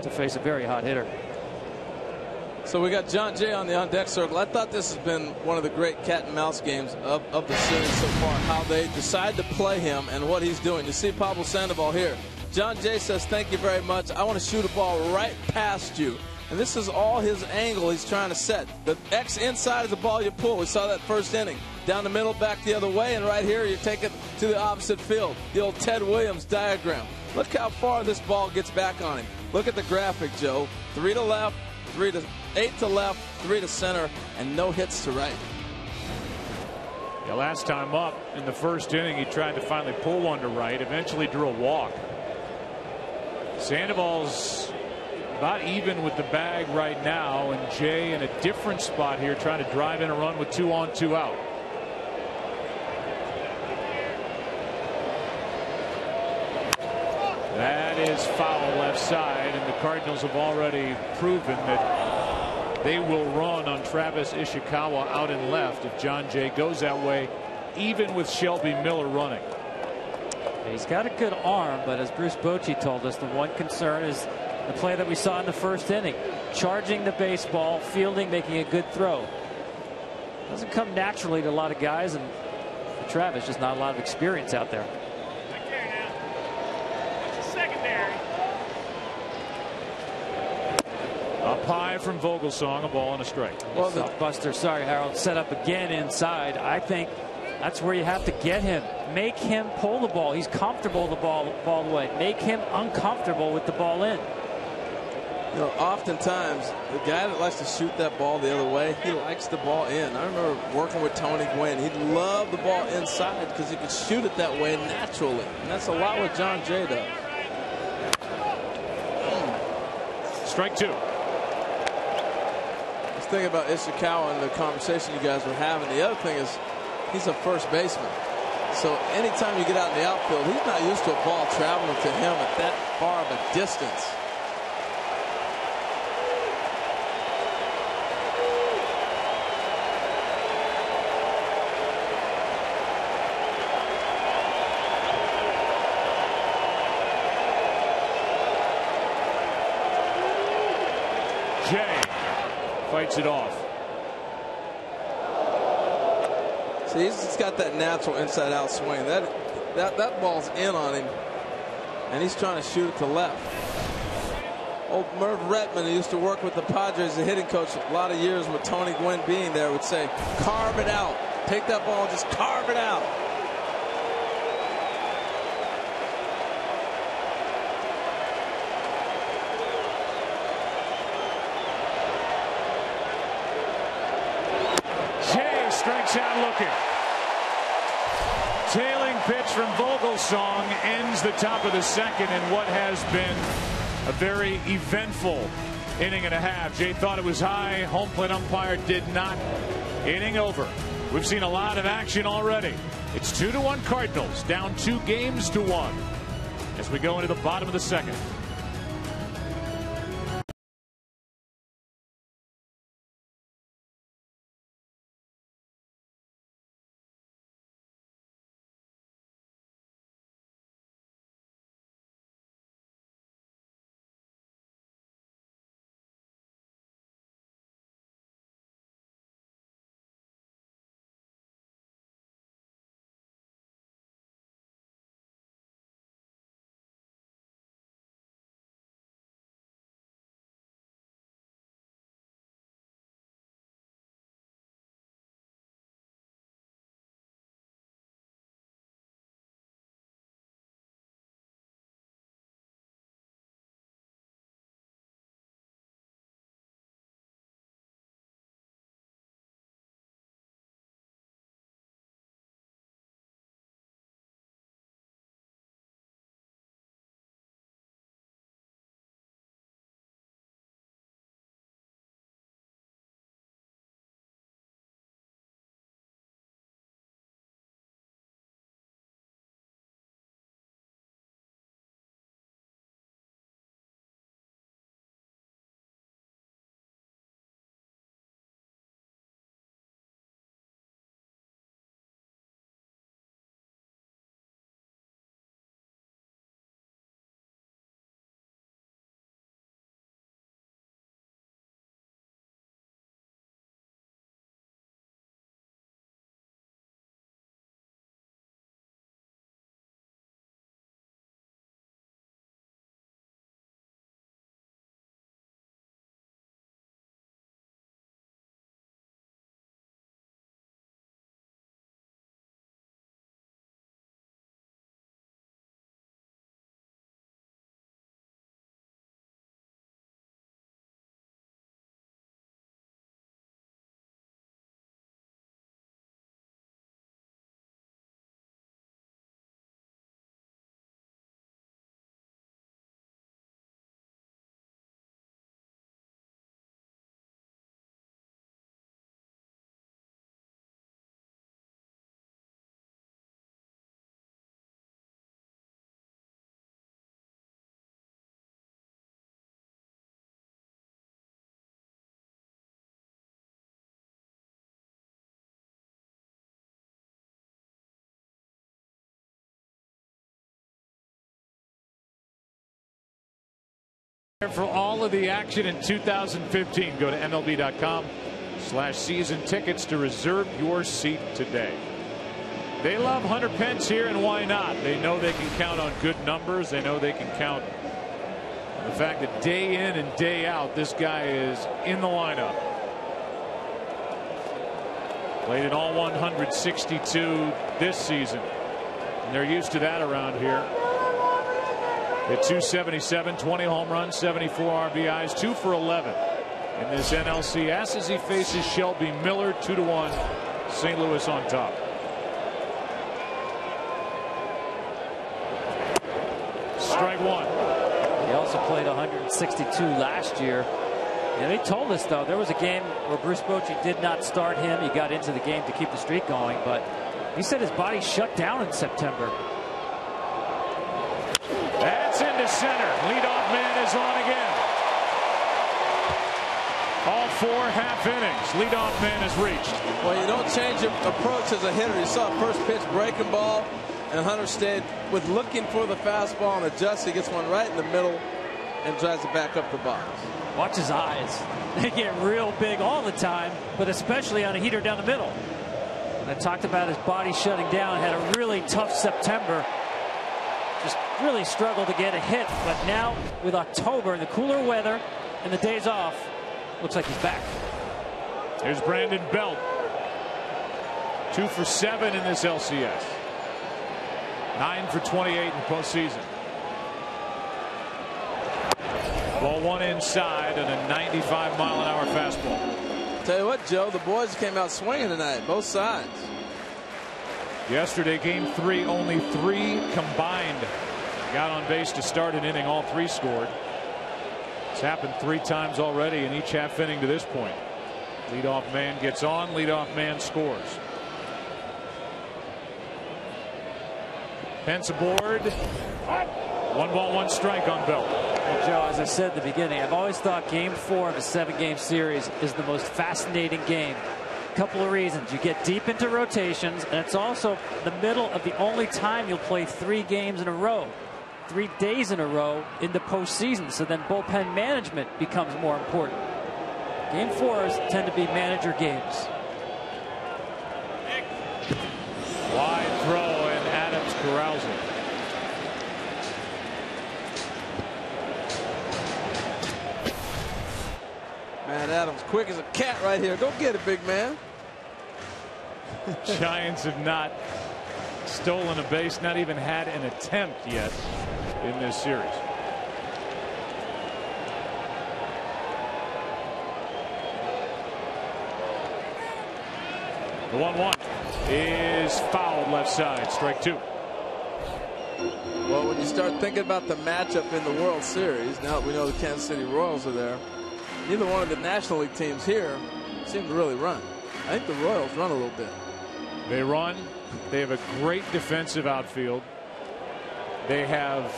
to face a very hot hitter. So we got John Jay on the on deck circle. I thought this has been one of the great cat and mouse games of the series so far, how they decide to play him and what he's doing. You see Pablo Sandoval here. John Jay says, thank you very much. I want to shoot a ball right past you. And this is all his angle he's trying to set. The X inside is the ball you pull. We saw that first inning. Down the middle, back the other way, and right here you take it to the opposite field. The old Ted Williams diagram. Look how far this ball gets back on him. Look at the graphic, Joe. 3 to left, 8 to left, 3 to center, and no hits to right. Yeah, last time up in the first inning, he tried to finally pull one to right, eventually drew a walk. Sandoval's about even with the bag right now, and Jay in a different spot here trying to drive in a run with 2 on, 2 out. That is foul left side, and the Cardinals have already proven that they will run on Travis Ishikawa out and left if John Jay goes that way, even with Shelby Miller running. He's got a good arm, but as Bruce Bochy told us, the one concern is the play that we saw in the first inning. Charging the baseball, fielding, making a good throw. Doesn't come naturally to a lot of guys, and for Travis, just not a lot of experience out there. Up high from Vogelsong, a ball and a strike. Well, the Buster, sorry, Harold, set up again inside. I think that's where you have to get him. Make him pull the ball. He's comfortable the ball away. Make him uncomfortable with the ball in. You know, oftentimes the guy that likes to shoot that ball the other way, he likes the ball in. I remember working with Tony Gwynn. He'd love the ball inside because he could shoot it that way naturally. And that's a lot what John Jay does. Strike 2. Let's think about Ishikawa and the conversation you guys were having. The other thing is he's a first baseman. So anytime you get out in the outfield, he's not used to a ball traveling to him at that far of a distance. Jay fights it off. See, he's got that natural inside-out swing. That ball's in on him, and he's trying to shoot it to left. Old Merv Retman, who used to work with the Padres, the hitting coach, a lot of years with Tony Gwynn being there, would say, carve it out. Take that ball and just carve it out. Strikes out looking. Tailing pitch from Vogelsong ends the top of the second in what has been a very eventful inning and a half. Jay thought it was high. Home plate umpire did not. Inning over. We've seen a lot of action already. It's 2-1 Cardinals, down 2 games to 1 as we go into the bottom of the second. For all of the action in 2015, go to MLB.com/season tickets to reserve your seat today. They love Hunter Pence here, and why not? They know they can count on good numbers. They know they can count on the fact that day in and day out, this guy is in the lineup. Played in all 162 this season, and they're used to that around here. At 277, 20 home runs, 74 RBIs, 2 for 11 in this NLCS as he faces Shelby Miller. 2-1, St. Louis on top. Strike one. He also played 162 last year. And they told us, though, there was a game where Bruce Bochy did not start him. He got into the game to keep the streak going, but He said his body shut down in September. That's into center. Leadoff man is on again. All 4 half innings. Leadoff man is reached. Well, you don't change your approach as a hitter. You saw first pitch breaking ball, and Hunter stayed with looking for the fastball and adjusts. He gets one right in the middle and drives it back up the box. Watch his eyes. They get real big all the time, but especially on a heater down the middle. And I talked about his body shutting down. Had a really tough September. Just really struggled to get a hit. But now with October and the cooler weather and the days off, looks like he's back. Here's Brandon Belt. 2 for 7 in this LCS. 9 for 28 in the postseason. Ball 1 inside and a 95-mile-an-hour fastball. Tell you what, Joe, the boys came out swinging tonight, both sides. Yesterday, game 3, only 3 combined got on base to start an inning. All 3 scored. It's happened 3 times already in each half inning to this point. Leadoff man gets on, leadoff man scores. Pence aboard. 1 ball, 1 strike on Belt. Well, Joe, as I said at the beginning, I've always thought game 4 of a 7-game series is the most fascinating game. A couple of reasons. You get deep into rotations, and it's also the middle of the only time you'll play 3 games in a row, 3 days in a row in the postseason. So then bullpen management becomes more important. Game 4s tend to be manager games. Wide throw, and Adams corrals it. Man, Adams quick as a cat right here. Go get it, big man. Giants have not stolen a base, not even had an attempt yet in this series. The 1-1 is fouled left side, strike 2. Well, when you start thinking about the matchup in the World Series, now that we know the Kansas City Royals are there, neither one of the National League teams here seem to really run. I think the Royals run a little bit. They run. They have a great defensive outfield. They have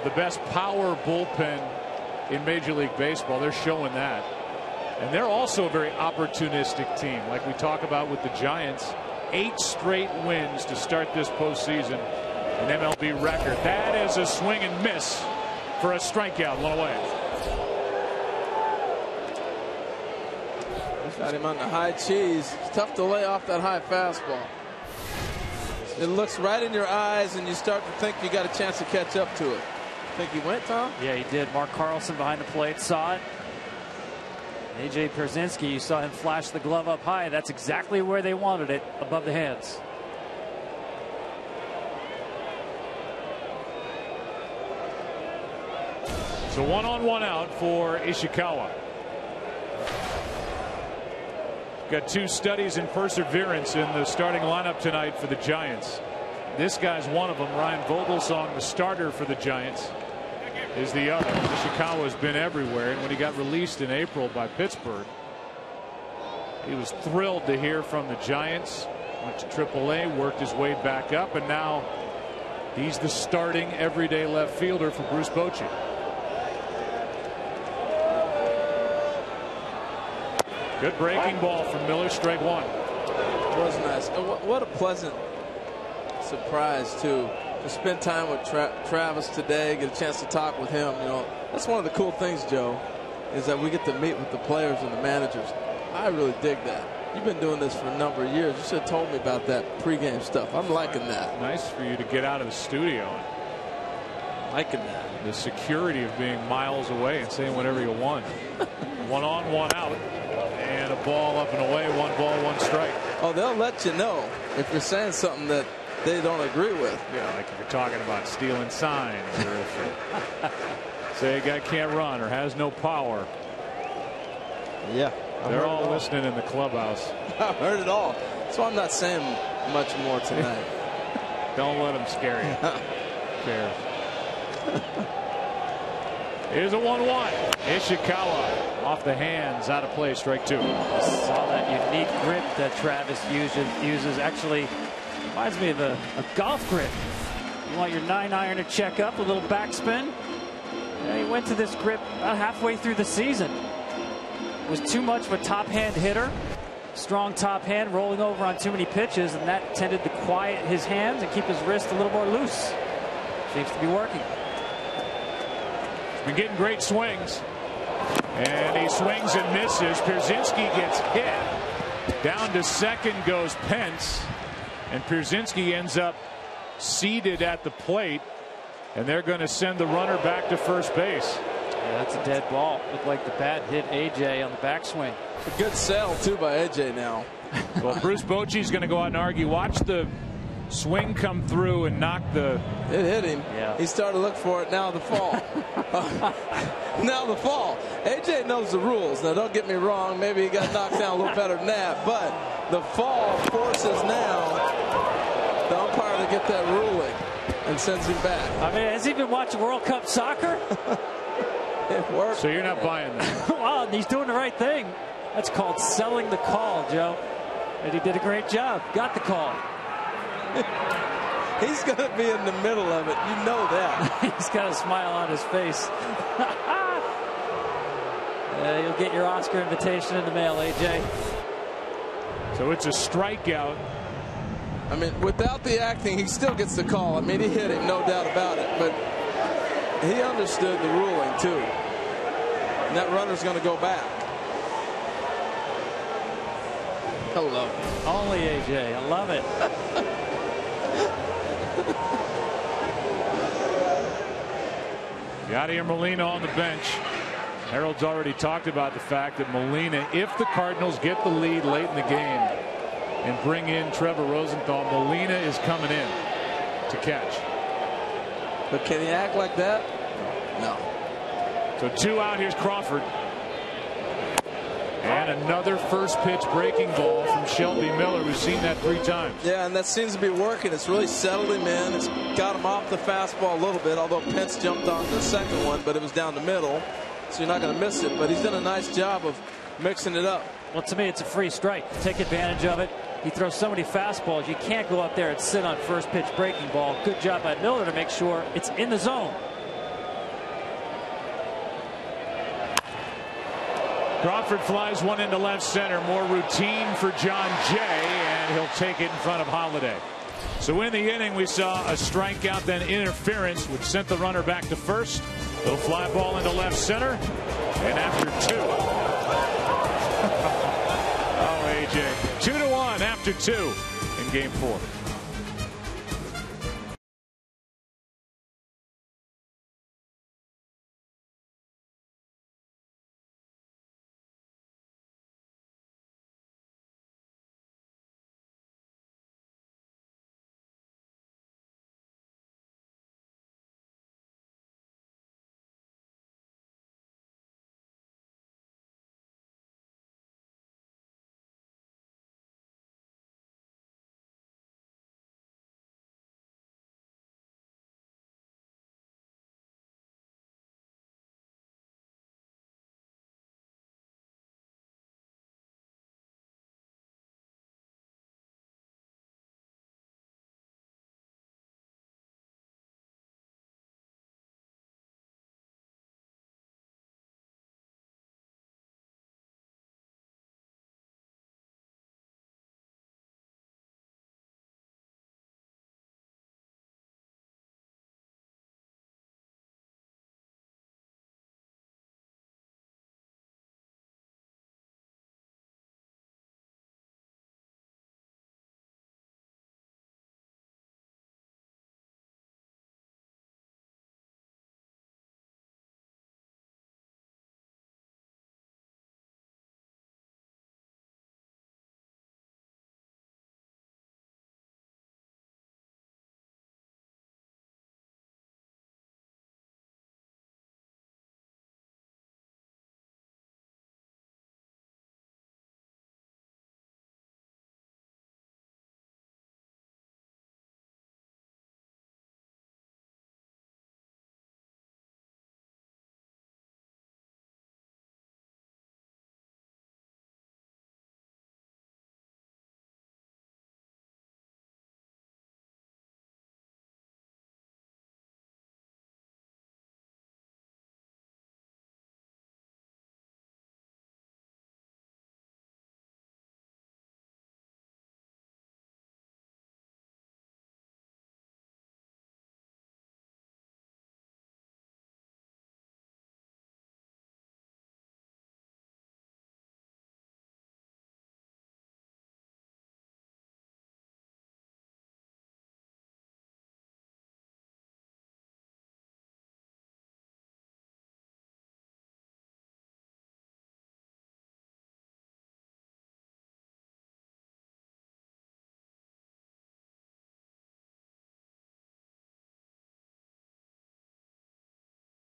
the best power bullpen in Major League Baseball. They're showing that. And they're also a very opportunistic team, like we talk about with the Giants. 8 straight wins to start this postseason, an MLB record. That is a swing and miss for a strikeout, 1 away. Got him on the high cheese. It's tough to lay off that high fastball. It looks right in your eyes, and you start to think you got a chance to catch up to it. Think he went, Tom? Yeah, he did. Mark Carlson behind the plate saw it. A.J. Pierzynski, you saw him flash the glove up high. That's exactly where they wanted it, above the hands. So 1 on 1 out for Ishikawa. Got 2 studies in perseverance in the starting lineup tonight for the Giants. This guy's one of them. Ryan Vogelsong, the starter for the Giants, is the other. Ishikawa's been everywhere, and when he got released in April by Pittsburgh, he was thrilled to hear from the Giants. Went to AAA, worked his way back up, and now he's the starting everyday left fielder for Bruce Bochy. Good breaking ball from Miller, strike 1. It was nice. What a pleasant surprise, too, to spend time with Travis today, get a chance to talk with him. You know, that's one of the cool things, Joe, is that we get to meet with the players and the managers. I really dig that. You've been doing this for a number of years. You should have told me about that pregame stuff. I'm liking that. Nice for you to get out of the studio. Liking that. The security of being miles away and saying whatever you want. 1 on, 1 out. And a ball up and away. 1 ball, 1 strike. Oh, they'll let you know if you're saying something that they don't agree with. Yeah, like if you're talking about stealing signs, or if you say a guy can't run or has no power. Yeah. They're all listening in the clubhouse. I've heard it all. So I'm not saying much more tonight. Don't let them scare you. Who cares? Here's a 1-1. Ishikawa off the hands, out of play, strike 2. Saw that unique grip that Travis uses. Actually, reminds me of a golf grip. You want your 9-iron to check up, a little backspin. And he went to this grip about halfway through the season. Was too much of a top hand hitter. Strong top hand, rolling over on too many pitches, and that tended to quiet his hands and keep his wrist a little more loose. Seems to be working. He's been getting great swings. And he swings and misses. Pierzynski gets hit. Down to second goes Pence. And Pierzynski ends up seated at the plate. And they're going to send the runner back to first base. Yeah, that's a dead ball. Looked like the bat hit AJ on the backswing. A good sell, too, by AJ now. Well, Bruce Bochy's going to go out and argue. Watch the swing come through and knock the... It hit him. Yeah. He started to look for it. Now the fall. Now the fall. AJ knows the rules. Now, don't get me wrong. Maybe he got knocked down a little better than that. But the fall forces now the umpire to get that ruling and sends him back. I mean, has he been watching World Cup soccer? It worked. So you're not buying that? Wow, he's doing the right thing. That's called selling the call, Joe. And he did a great job. Got the call. He's going to be in the middle of it. You know that. He's got a smile on his face. You'll get your Oscar invitation in the mail, AJ. So it's a strikeout. I mean, without the acting, he still gets the call. I mean, he hit him, no doubt about it. But he understood the ruling, too. And that runner's going to go back. Hello. Only AJ. I love it. Yadier Molina on the bench. Harold's already talked about the fact that Molina, if the Cardinals get the lead late in the game and bring in Trevor Rosenthal, Molina is coming in to catch. But can he act like that? No. So 2 out. Here's Crawford. And another first pitch breaking ball from Shelby Miller. We've seen that 3 times. Yeah, and that seems to be working. It's really settled him in. It's got him off the fastball a little bit, although Pence jumped on the second one, but it was down the middle. So you're not going to miss it. But he's done a nice job of mixing it up. Well, to me, it's a free strike. Take advantage of it. He throws so many fastballs. You can't go up there and sit on first pitch breaking ball. Good job by Miller to make sure it's in the zone. Crawford flies one into left center. More routine for John Jay, and he'll take it in front of Holliday. So in the inning, we saw a strikeout, then interference, which sent the runner back to first. Little fly ball into left center, and after 2. Oh, AJ. 2-1 after 2 in game 4.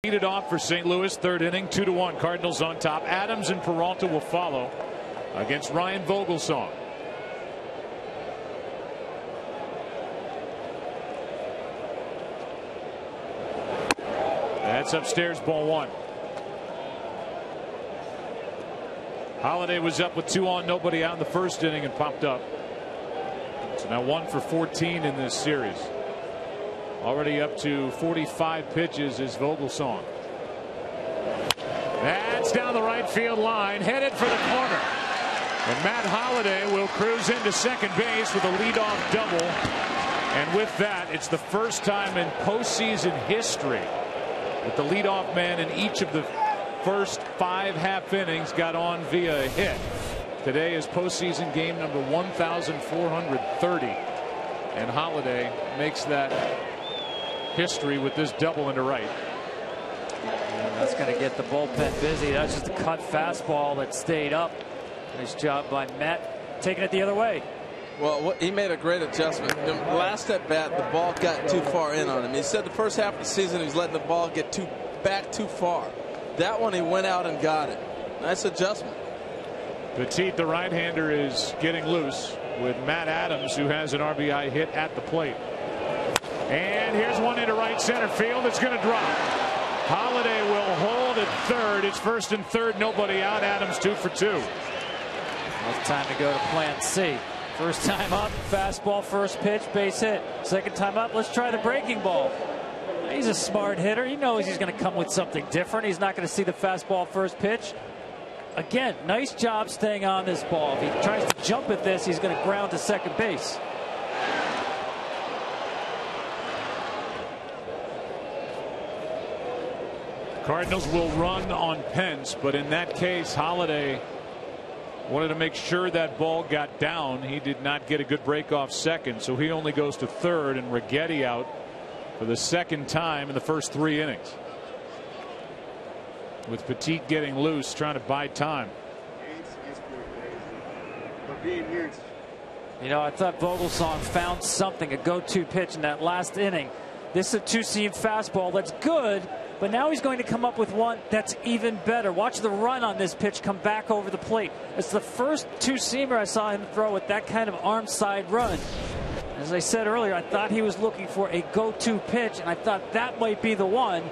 Lead it off for St. Louis, third inning, 2-1. Cardinals on top. Adams and Peralta will follow against Ryan Vogelsong. That's upstairs, ball one. Holliday was up with 2 on, nobody out in the first inning and popped up. So now 1 for 14 in this series. Already up to 45 pitches is Vogelsong. That's down the right field line, headed for the corner. And Matt Holliday will cruise into second base with a leadoff double. And with that, it's the first time in postseason history that the leadoff man in each of the first 5 half innings got on via a hit. Today is postseason game number 1,430. And Holliday makes that history with this double into right. And that's going to get the bullpen busy. That's just a cut fastball that stayed up. Nice job by Matt taking it the other way. Well, he made a great adjustment. The last at bat, the ball got too far in on him. He said the first half of the season he was letting the ball get back too far. That one he went out and got it. Nice adjustment. Petit, the right-hander, is getting loose with Matt Adams, who has an RBI hit at the plate. And here's one into right center field. It's going to drop. Holliday will hold at third. It's first and third, nobody out. Adams 2 for 2. It's time to go to plan C. First time up, fastball, first pitch, base hit. Second time up, let's try the breaking ball. He's a smart hitter. He knows he's going to come with something different. He's not going to see the fastball first pitch. Again, nice job staying on this ball. If he tries to jump at this, he's going to ground to second base. Cardinals will run on Pence, but in that case, Holliday wanted to make sure that ball got down. He did not get a good break off second, so he only goes to third, and Righetti out for the second time in the first 3 innings. With Petit getting loose, trying to buy time. You know, I thought Vogelsong found something, a go-to pitch in that last inning. This is a 2-seam fastball that's good, but now he's going to come up with one that's even better. Watch the run on this pitch come back over the plate. It's the first 2-seamer I saw him throw with that kind of arm side run. As I said earlier, I thought he was looking for a go-to pitch, and I thought that might be the one.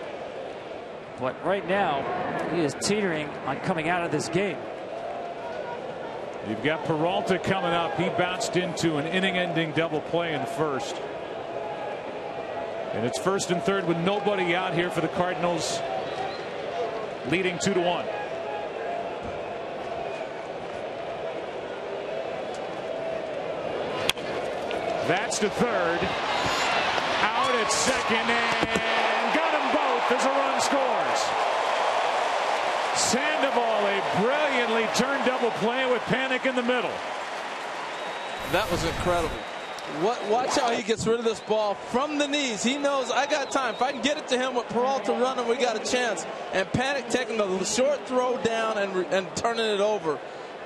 But right now, he is teetering on coming out of this game. You've got Peralta coming up. He bounced into an inning-ending double play in first. And it's first and third with nobody out here for the Cardinals, leading 2-1. That's to third. Out at second and got them both as a run scores. Sandoval, a brilliantly turned double play with panic in the middle. That was incredible. Watch how he gets rid of this ball from the knees. He knows I got time. If I can get it to him with Peralta running, we got a chance. And Panic taking the short throw down and turning it over.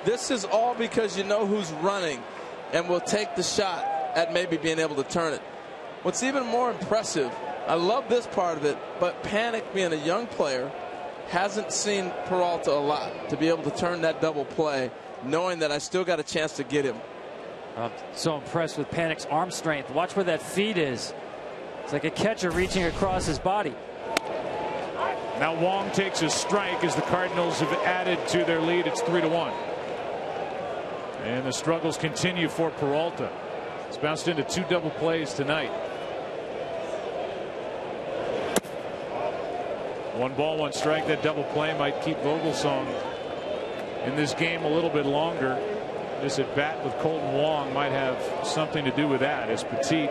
This is all because you know who's running and will take the shot at maybe being able to turn it. What's even more impressive, I love this part of it, but Panic, being a young player, hasn't seen Peralta a lot to be able to turn that double play, knowing that I still got a chance to get him. I'm so impressed with Panic's arm strength. Watch where that feet is. It's like a catcher reaching across his body. Now Wong takes a strike as the Cardinals have added to their lead. It's 3-1. And the struggles continue for Peralta. It's bounced into 2 double plays tonight. 1 ball, 1 strike. That double play might keep Vogelsong in this game a little bit longer. This at bat with Colton Wong might have something to do with that, as Petit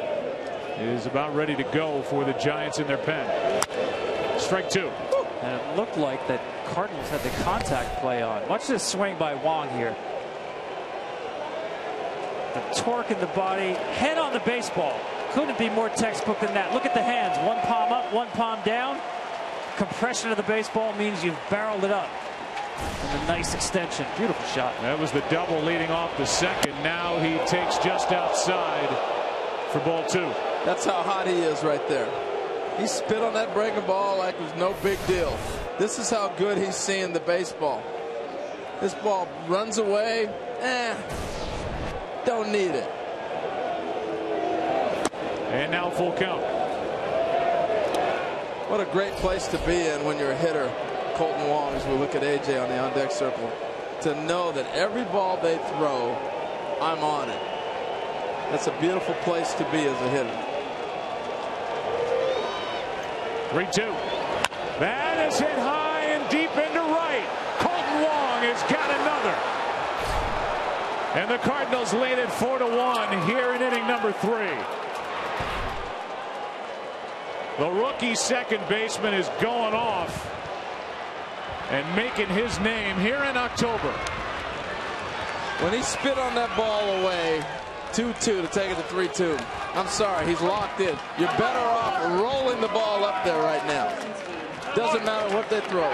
is about ready to go for the Giants in their pen. Strike 2. And it looked like that Cardinals had the contact play on. Watch this swing by Wong here. The torque in the body, head on the baseball. Couldn't be more textbook than that. Look at the hands. 1 palm up, 1 palm down. Compression of the baseball means you've barreled it up. And a nice extension. Beautiful shot. That was the double leading off the second. Now he takes just outside for ball 2. That's how hot he is right there. He spit on that breaking ball like it was no big deal. This is how good he's seeing the baseball. This ball runs away. Don't need it. And now full count. What a great place to be in when you're a hitter, Kolten Wong, as we look at AJ on the on-deck circle, to know that every ball they throw, I'm on it. That's a beautiful place to be as a hitter. 3-2. That is hit high and deep into right. Kolten Wong has got another. And the Cardinals lead it 4-1 here in inning number 3. The rookie second baseman is going off and making his name here in October. When he spit on that ball away, 2-2 to take it to 3-2. I'm sorry, he's locked in. You're better off rolling the ball up there right now. Doesn't matter what they throw.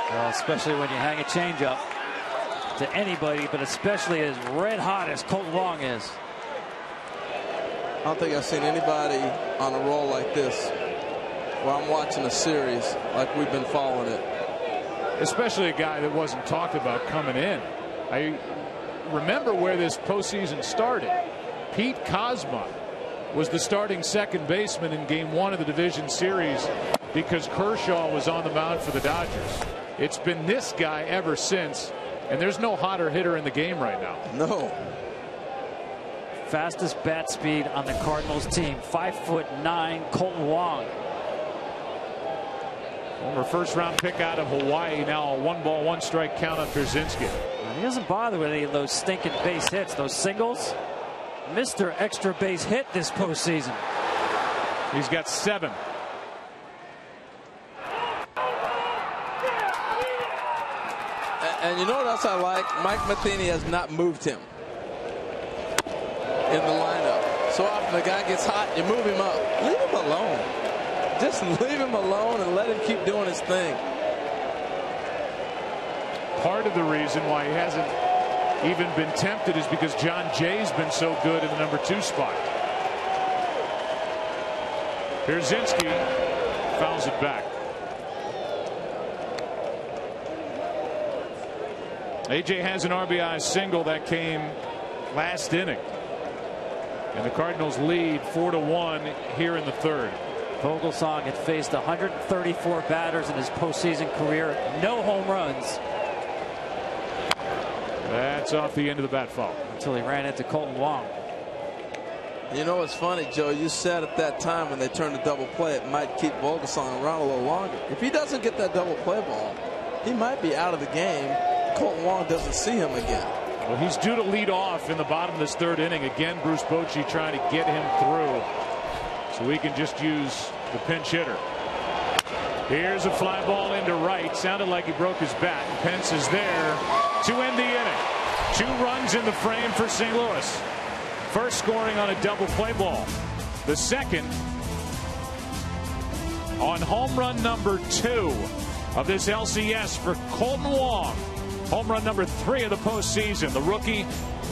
Well, especially when you hang a changeup to anybody, but especially as red hot as Kolten Wong is. I don't think I've seen anybody on a roll like this while I'm watching a series like we've been following it. Especially a guy that wasn't talked about coming in. I remember where this postseason started. Pete Kozma was the starting second baseman in Game 1 of the division series because Kershaw was on the mound for the Dodgers. It's been this guy ever since, and there's no hotter hitter in the game right now. No. Fastest bat speed on the Cardinals team, 5'9", Kolten Wong. Former first-round pick out of Hawaii, now a 1-ball, 1-strike count on Pierzynski. He doesn't bother with any of those stinking base hits, those singles. Mr. Extra Base Hit this postseason. He's got 7. And you know what else I like? Mike Matheny has not moved him in the lineup. So often the guy gets hot, you move him up. Leave him alone. Just leave him alone and let him keep doing his thing. Part of the reason why he hasn't even been tempted is because John Jay's been so good in the number 2 spot. Pierzynski fouls it back. AJ has an RBI single that came last inning. And the Cardinals lead 4-1 here in the 3rd. Vogelsong had faced 134 batters in his postseason career. No home runs. That's off the end of the bat foul. Until he ran into Kolten Wong. You know what's funny, Joe? You said at that time when they turned the double play, it might keep Vogelsong around a little longer. If he doesn't get that double play ball, he might be out of the game. Kolten Wong doesn't see him again. Well, he's due to lead off in the bottom of this 3rd inning. Again, Bruce Bochy trying to get him through so we can just use the pinch hitter. Here's a fly ball into right. Sounded like he broke his bat. Pence is there to end the inning. 2 runs in the frame for St. Louis. First scoring on a double play ball. The second on home run number 2 of this LCS for Kolten Wong. Home run number 3 of the postseason. The rookie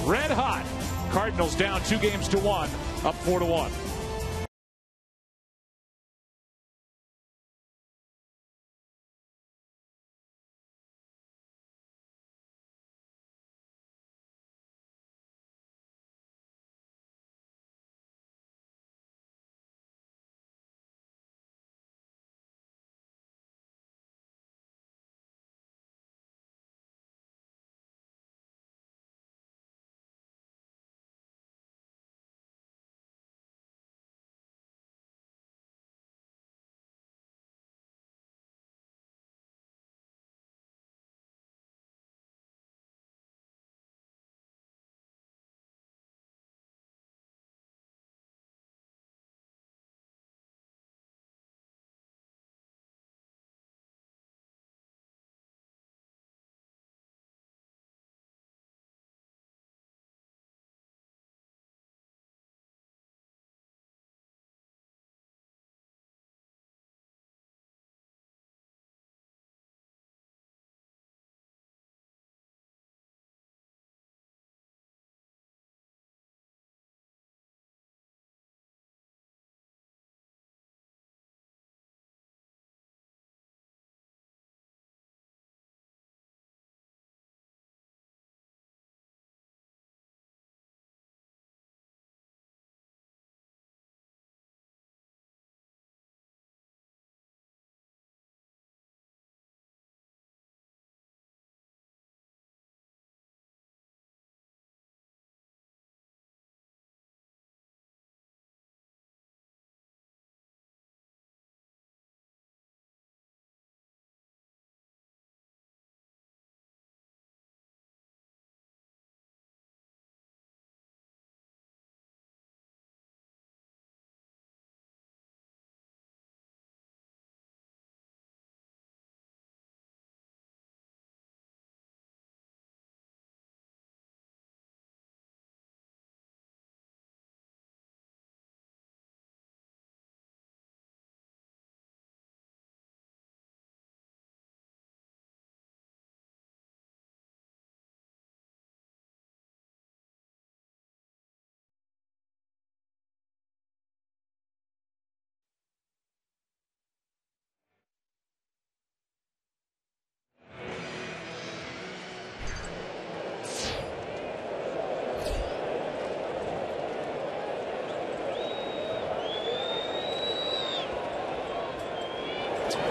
red hot. Cardinals down 2-1, up 4-1.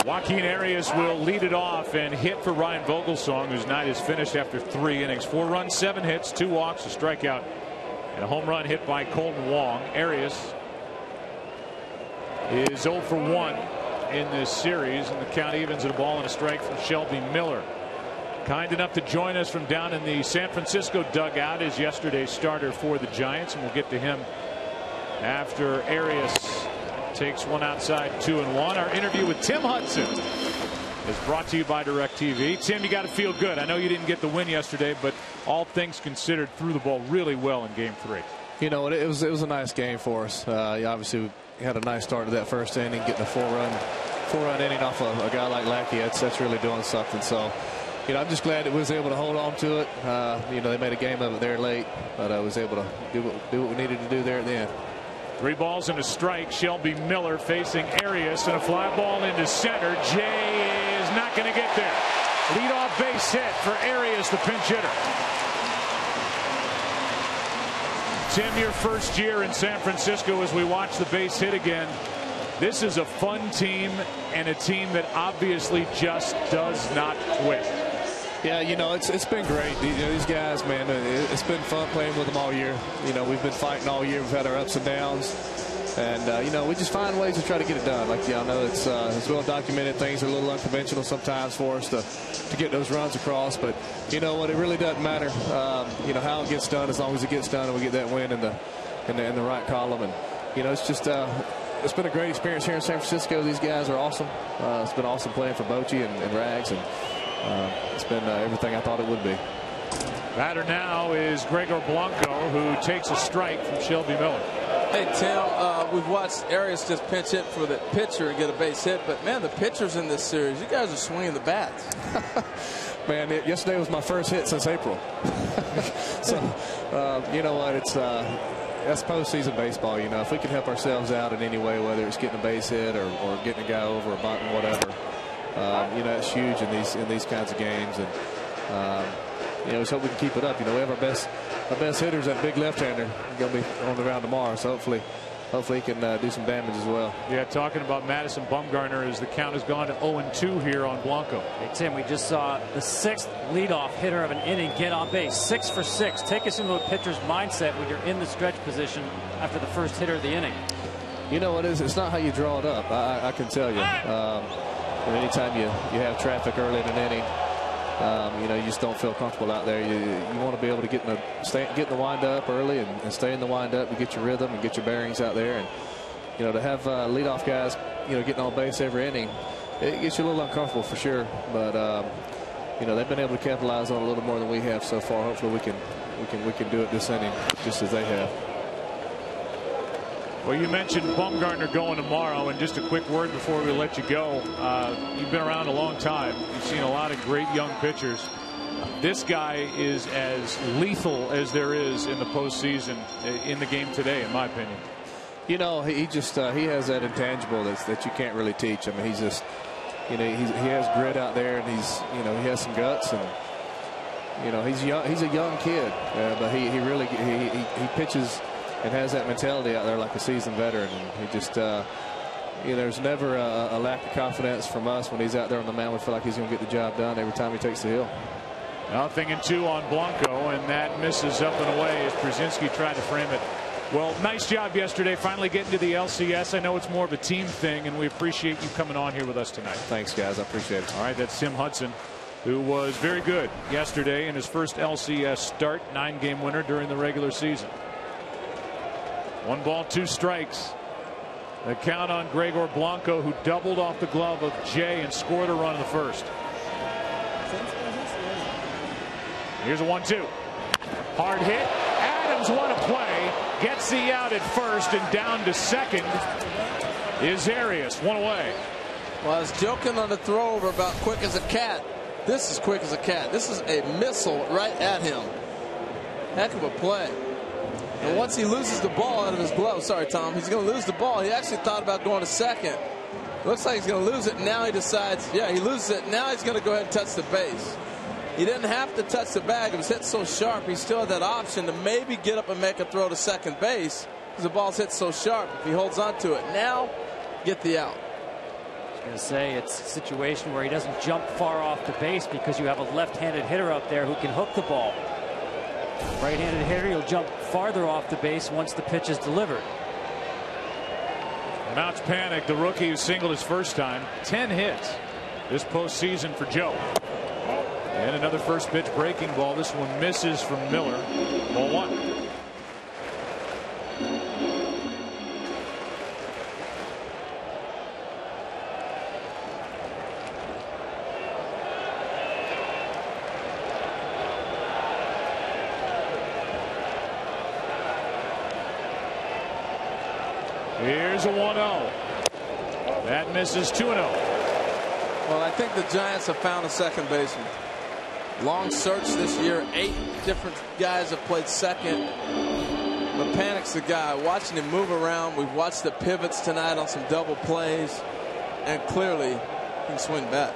Joaquin Arias will lead it off and hit for Ryan Vogelsong, whose night is finished after 3 innings. 4 runs, 7 hits, 2 walks, a strikeout, and a home run hit by Kolten Wong. Arias is 0 for 1 in this series, and the count evens at a ball and a strike from Shelby Miller. Kind enough to join us from down in the San Francisco dugout is yesterday's starter for the Giants, and we'll get to him after Arias takes one outside 2-1. Our interview with Tim Hudson is brought to you by DirecTV. Tim, you got to feel good. I know you didn't get the win yesterday, but all things considered, threw the ball really well in Game 3. You know, it was a nice game for us. Obviously, we had a nice start to that first inning, getting a 4-run inning off of a guy like Lackey. That's really doing something. So, you know, I'm just glad that we was able to hold on to it. You know, they made a game of it there late, but I was able to do what we needed to do there at the end. 3 balls and a strike. Shelby Miller facing Arias, and a fly ball into center. Jay is not going to get there. Leadoff base hit for Arias, the pinch hitter. Tim, your first year in San Francisco as we watch the base hit again. This is a fun team and a team that obviously just does not quit. Yeah, you know, it's been great. You know, these guys, man, it's been fun playing with them all year. You know, we've been fighting all year. We've had our ups and downs. And, you know, we just find ways to try to get it done. Like, y'all know, it's well documented. Things are a little unconventional sometimes for us to get those runs across. But, you know what, it really doesn't matter, you know, how it gets done, as long as it gets done and we get that win in the right column. And, you know, it's just it's been a great experience here in San Francisco. These guys are awesome. It's been awesome playing for Bochy and Rags. And it's been everything I thought it would be. Batter now is Gregor Blanco, who takes a strike from Shelby Miller. Hey, Tim, we've watched Arias just pinch hit for the pitcher and get a base hit, but man, the pitchers in this series, you guys are swinging the bats. Man, yesterday was my first hit since April. So, you know what, that's postseason baseball. You know, if we can help ourselves out in any way, whether it's getting a base hit or getting a guy over or bunting, whatever, you know, it's huge in these kinds of games. And you know, let's hope we can keep it up. You know, we have our best hitters, that big left-hander, going to be on the ground tomorrow. So hopefully he can do some damage as well. Yeah, talking about Madison Bumgarner as the count has gone to 0-2 here on Blanco. Hey, Tim, we just saw the 6th leadoff hitter of an inning get on base. 6 for 6. Take us into a pitcher's mindset when you're in the stretch position after the first hitter of the inning. You know what it is? It's not how you draw it up. I can tell you. Anytime you have traffic early in an inning, you know, you just don't feel comfortable out there. You want to be able to get in the wind up early and stay in the wind up to get your rhythm and get your bearings out there. And, you know, to have leadoff guys, you know, getting on base every inning, it gets you a little uncomfortable for sure. But you know, they've been able to capitalize on a little more than we have so far. Hopefully we can do it this inning just as they have. Well, you mentioned Bumgarner going tomorrow, and just a quick word before we let you go. You've been around a long time. You've seen a lot of great young pitchers. This guy is as lethal as there is in the postseason in the game today, in my opinion. You know, he has that intangible that you can't really teach. I mean, he's just, you know, he has grit out there, and he has some guts, and you know, he's young. He's a young kid, but he really pitches and has that mentality out there like a seasoned veteran. And he just, you know, there's never a lack of confidence from us when he's out there on the mound. We feel like he's going to get the job done every time he takes the hill. 0-2 on Blanco, and that misses up and away as Brzezinski tried to frame it. Well, nice job yesterday, finally getting to the LCS. I know it's more of a team thing, and we appreciate you coming on here with us tonight. Thanks, guys. I appreciate it. All right, that's Tim Hudson, who was very good yesterday in his first LCS start, 9-game winner during the regular season. 1 ball, 2 strikes. The count on Gregor Blanco, who doubled off the glove of Jay and scored a run in the first. Here's a 1-2. Hard hit. Adams won a play. Gets the out at first, and down to second is Arias. 1 away. Well, I was joking on the throw over about quick as a cat. This is quick as a cat. This is a missile right at him. Heck of a play. And once he loses the ball out of his glove, sorry, Tom, he's going to lose the ball. He actually thought about going to second. Looks like he's going to lose it. Now he decides, yeah, he loses it. Now he's going to go ahead and touch the base. He didn't have to touch the bag. It was hit so sharp. He still had that option to maybe get up and make a throw to second base because the ball's hit so sharp if he holds on to it. Now, get the out. Going to say it's a situation where he doesn't jump far off the base because you have a left-handed hitter up there who can hook the ball. Right-handed hitter, you'll jump farther off the base once the pitch is delivered. Mounts panic. The rookie who singled his first time. 10 hits this postseason for Joe. And another first pitch breaking ball. This one misses from Miller. Ball 1. Here's a 1-0. That misses 2-0. Well, I think the Giants have found a second baseman. Long search this year. 8 different guys have played second. But Panic's the guy. Watching him move around. We've watched the pivots tonight on some double plays. And clearly, he can swing bat.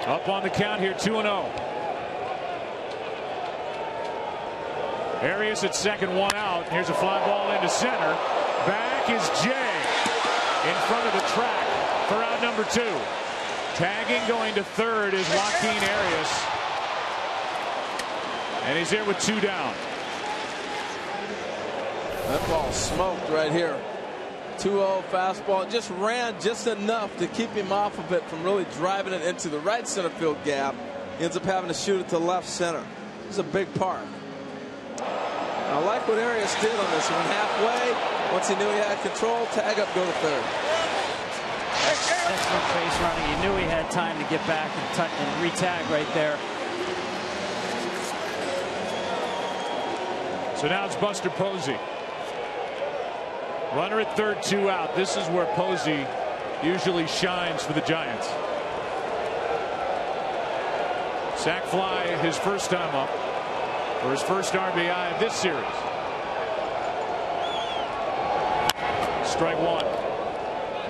Up on the count here, 2-0. Arias at second, 1 out. Here's a fly ball into center. Back is Jay in front of the track for out number 2. Tagging going to third is Joaquin Arias. And he's there with 2 down. That ball smoked right here. 2-0 fastball. Just ran just enough to keep him off of it from really driving it into the right center field gap. He ends up having to shoot it to left center. It's a big park. I like what Arias did on this one. Halfway, once he knew he had control, tag up, go to third. Excellent base running. He knew he had time to get back and re-tag right there. So now it's Buster Posey. Runner at third, 2 out. This is where Posey usually shines for the Giants. Sac fly his first time up for his first RBI of this series. Strike 1.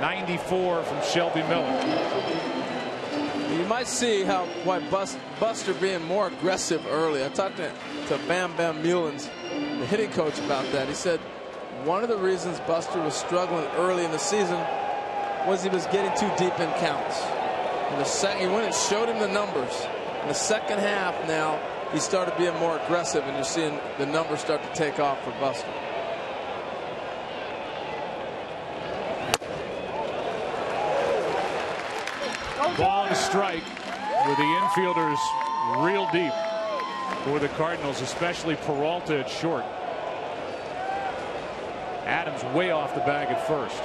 94 from Shelby Miller. You might see why Buster being more aggressive early. I talked to Bam Bam Mullins, the hitting coach, about that. He said one of the reasons Buster was struggling early in the season was he was getting too deep in counts. In the second, he went and showed him the numbers. In the second half now, he started being more aggressive, and you're seeing the numbers start to take off for Buster. Long strike with the infielders real deep for the Cardinals, especially Peralta at short. Adams way off the bag at first.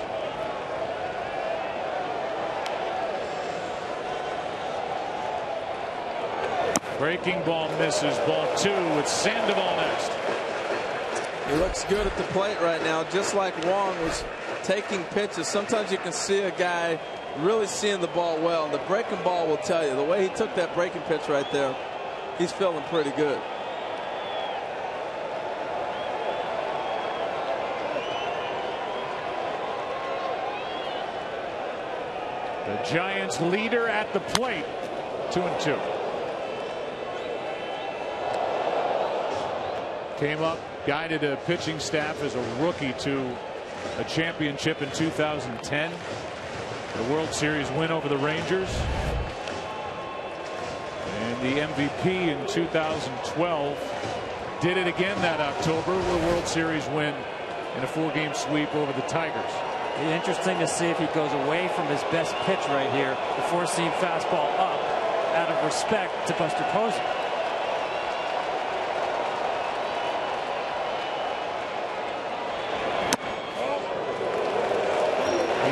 Breaking ball misses. Ball 2 with Sandoval next. He looks good at the plate right now, just like Wong was taking pitches. Sometimes you can see a guy really seeing the ball well. The breaking ball will tell you. The way he took that breaking pitch right there, he's feeling pretty good. The Giants leader at the plate, 2-2. Came up, guided a pitching staff as a rookie to a championship in 2010. The World Series win over the Rangers. And the MVP in 2012. Did it again that October with a World Series win in a 4-game sweep over the Tigers. Interesting to see if he goes away from his best pitch right here. The 4-seam fastball up out of respect to Buster Posey.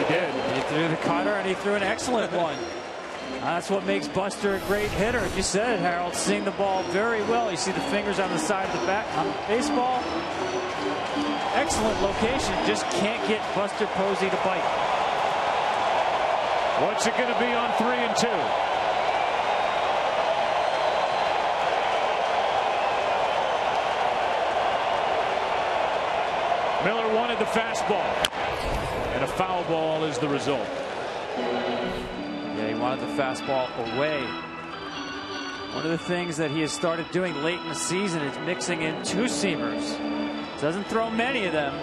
He threw the cutter, and he threw an excellent one. That's what makes Buster a great hitter. As you said, Harold, seeing the ball very well. You see the fingers on the side of the bat. On the baseball, excellent location. Just can't get Buster Posey to bite. What's it going to be on 3 and 2? Miller wanted the fastball. And a foul ball is the result. Yeah, he wanted the fastball away. One of the things that he has started doing late in the season is mixing in 2-seamers. Doesn't throw many of them.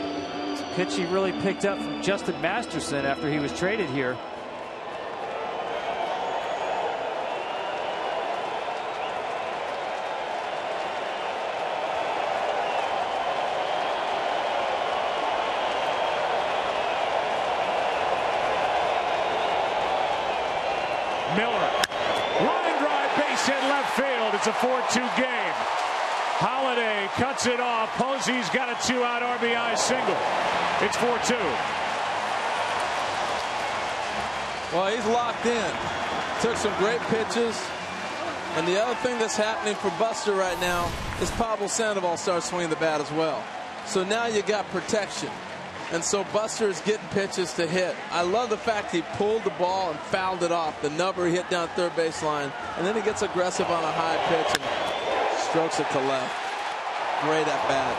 pitch he really picked up from Justin Masterson after he was traded here. Miller, line drive, base hit left field. It's a 4-2 game. Holliday cuts it off. Posey's got a 2-out RBI single. It's 4-2. Well, he's locked in. Took some great pitches. And the other thing that's happening for Buster right now is Pablo Sandoval starts swinging the bat as well. So now you got protection. And so Buster is getting pitches to hit. I love the fact he pulled the ball and fouled it off. The number he hit down third baseline. And then he gets aggressive on a high pitch and strokes it to left. Great at bat.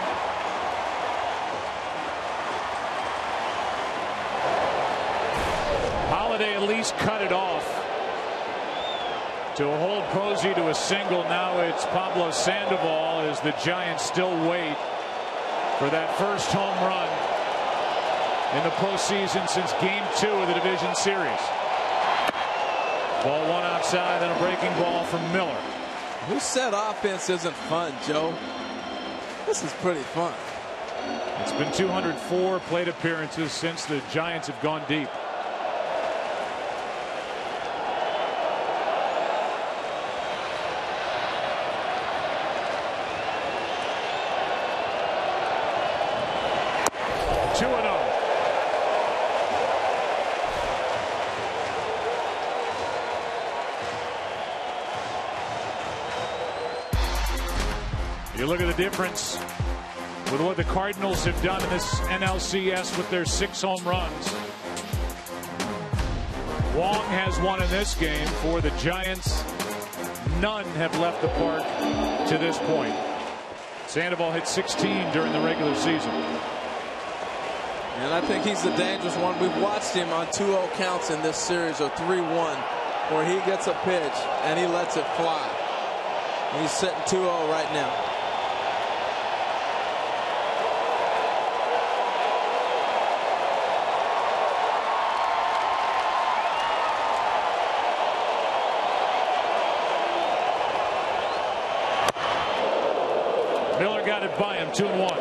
Holliday at least cut it off to hold Posey to a single. Now it's Pablo Sandoval as the Giants still wait for that first home run in the postseason since Game 2 of the division series. Ball one outside and a breaking ball from Miller. Who said offense isn't fun, Joe? This is pretty fun. It's been 204 plate appearances since the Giants have gone deep. You look at the difference with what the Cardinals have done in this NLCS with their 6 home runs. Wong has one in this game. For the Giants, none have left the park to this point. Sandoval hit 16 during the regular season. And I think he's the dangerous one. We've watched him on 2-0 counts in this series, or 3-1, where he gets a pitch and he lets it fly. And he's sitting 2-0 right now. Miller got it by him, 2-1.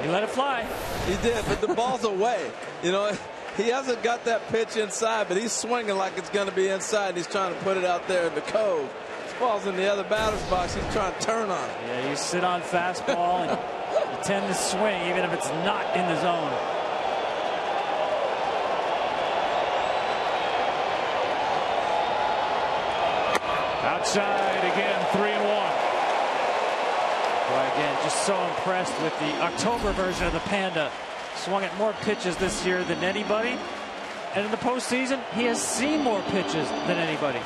He let it fly. He did, but the ball's away. You know, he hasn't got that pitch inside, but he's swinging like it's going to be inside. He's trying to put it out there in the cove. This ball's in the other batter's box. He's trying to turn on it. Yeah, you sit on fastball and you tend to swing even if it's not in the zone. Outside again, 3-1. Well, again, just so impressed with the October version of the Panda. Swung at more pitches this year than anybody. And in the postseason, he has seen more pitches than anybody.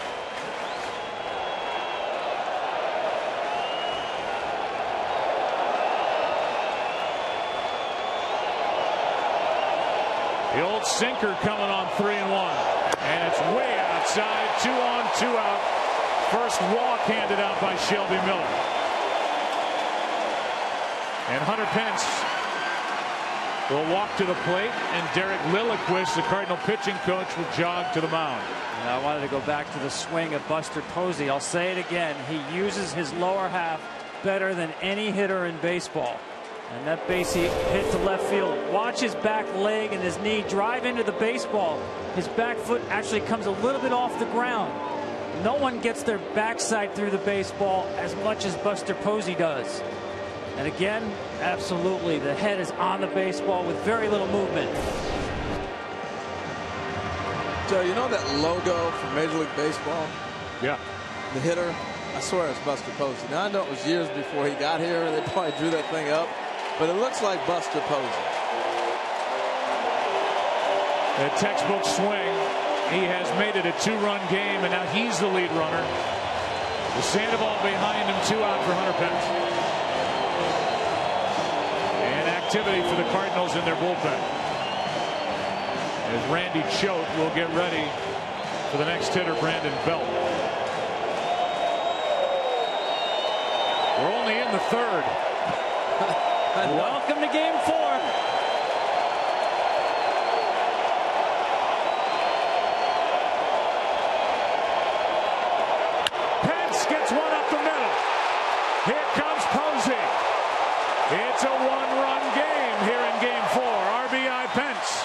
The old sinker coming on 3-1. And it's way outside. 2 on, 2 out. First walk handed out by Shelby Miller. And Hunter Pence will walk to the plate, and Derek Lilliquist, the Cardinal pitching coach, will jog to the mound. And I wanted to go back to the swing of Buster Posey. I'll say it again. He uses his lower half better than any hitter in baseball. And that base hit to left field. Watch his back leg and his knee drive into the baseball. His back foot actually comes a little bit off the ground. No one gets their backside through the baseball as much as Buster Posey does. And again, absolutely, the head is on the baseball with very little movement. Joe, you know that logo for Major League Baseball? Yeah. The hitter? I swear it's Buster Posey. Now, I know it was years before he got here, and they probably drew that thing up, but it looks like Buster Posey. A textbook swing. He has made it a 2-run game, and now he's the lead runner. The Sandoval behind him, 2 out for Hunter Pence. Activity for the Cardinals in their bullpen as Randy Choate will get ready for the next hitter, Brandon Belt. We're only in the 3rd. Welcome to Game 4. Here comes Posey. It's a one-run game here in Game 4. RBI Pence.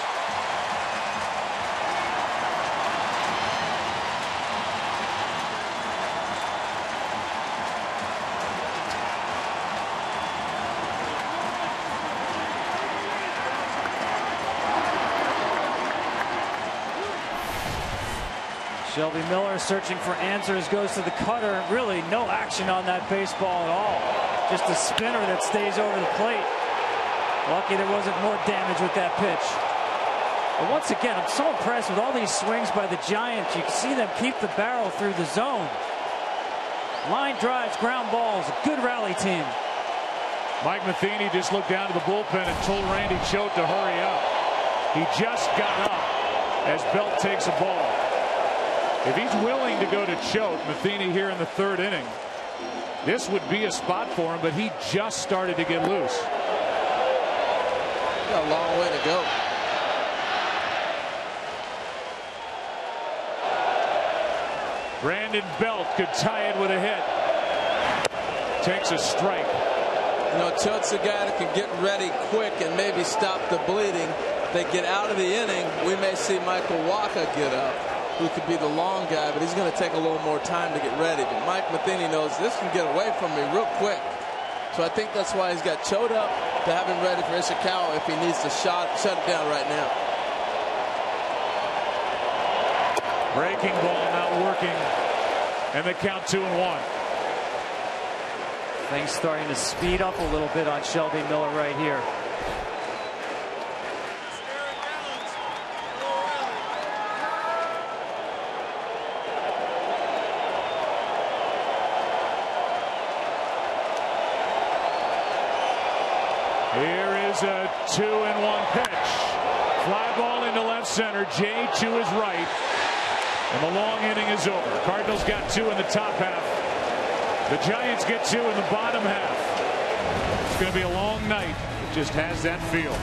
Shelby Miller searching for answers, goes to the cutter. Really no action on that baseball at all. Just a spinner that stays over the plate. Lucky there wasn't more damage with that pitch. But once again, I'm so impressed with all these swings by the Giants. You can see them keep the barrel through the zone. Line drives, ground balls, a good rally team. Mike Matheny just looked down to the bullpen and told Randy Choate to hurry up. He just got up as Belt takes a ball. If he's willing to go to Choate, Matheny here in the third inning, this would be a spot for him, but he just started to get loose. Got a long way to go. Brandon Belt could tie it with a hit. Takes a strike. You know, Choate's a guy that can get ready quick and maybe stop the bleeding. They get out of the inning. We may see Michael Wacha get up, who could be the long guy, but he's going to take a little more time to get ready. But Mike Matheny knows this can get away from me real quick. So I think that's why he's got Choate up to have him ready for Ishikawa if he needs to shut it down right now. Breaking ball not working. And the count 2-1. Things starting to speed up a little bit on Shelby Miller right here. Here is a 2-1 pitch. Fly ball into left center. Jay to his right. And the long inning is over. Cardinals got 2 in the top half. The Giants get 2 in the bottom half. It's going to be a long night. It just has that feel.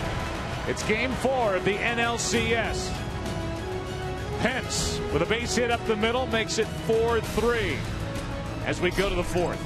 It's Game 4 of the NLCS. Pence with a base hit up the middle makes it 4-3 as we go to the 4th.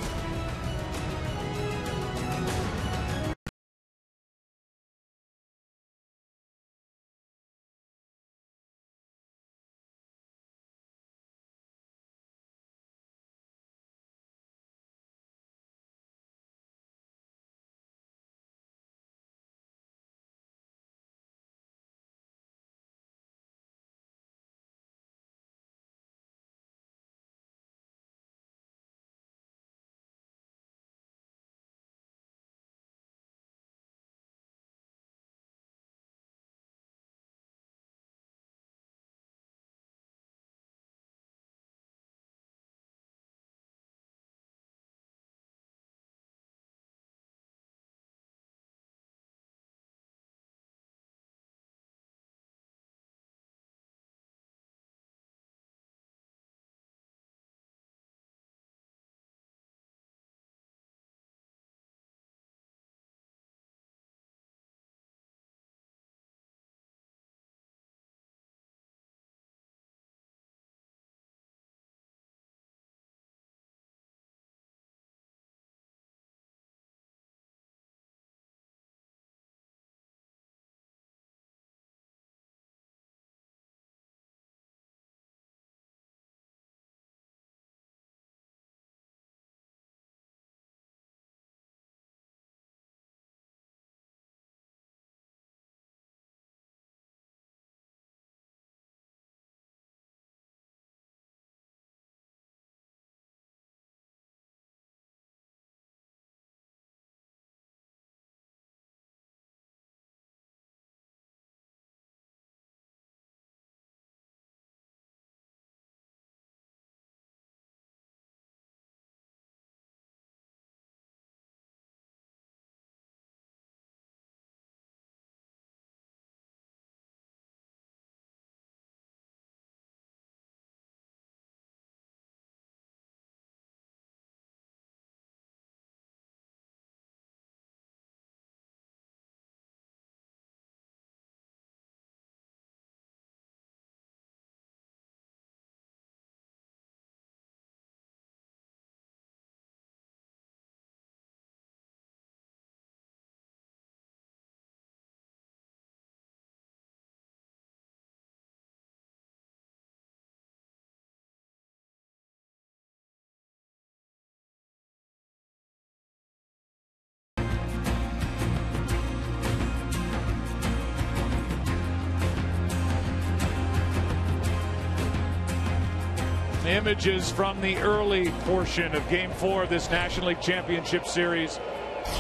Images from the early portion of Game 4 of this National League Championship Series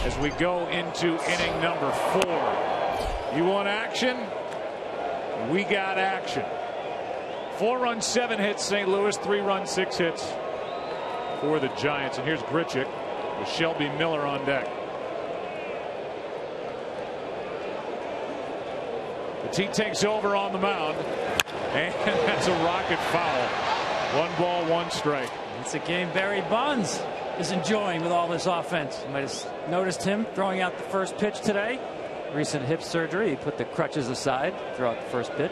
as we go into inning number 4. You want action? We got action. 4-run, 7 hits St. Louis, 3-run, 6 hits for the Giants. And here's Grichuk with Shelby Miller on deck. Petit takes over on the mound, and that's a rocket foul. 1 ball, 1 strike. It's a game Barry Bonds is enjoying with all this offense. You might have noticed him throwing out the first pitch today. Recent hip surgery. He put the crutches aside, throw out the first pitch.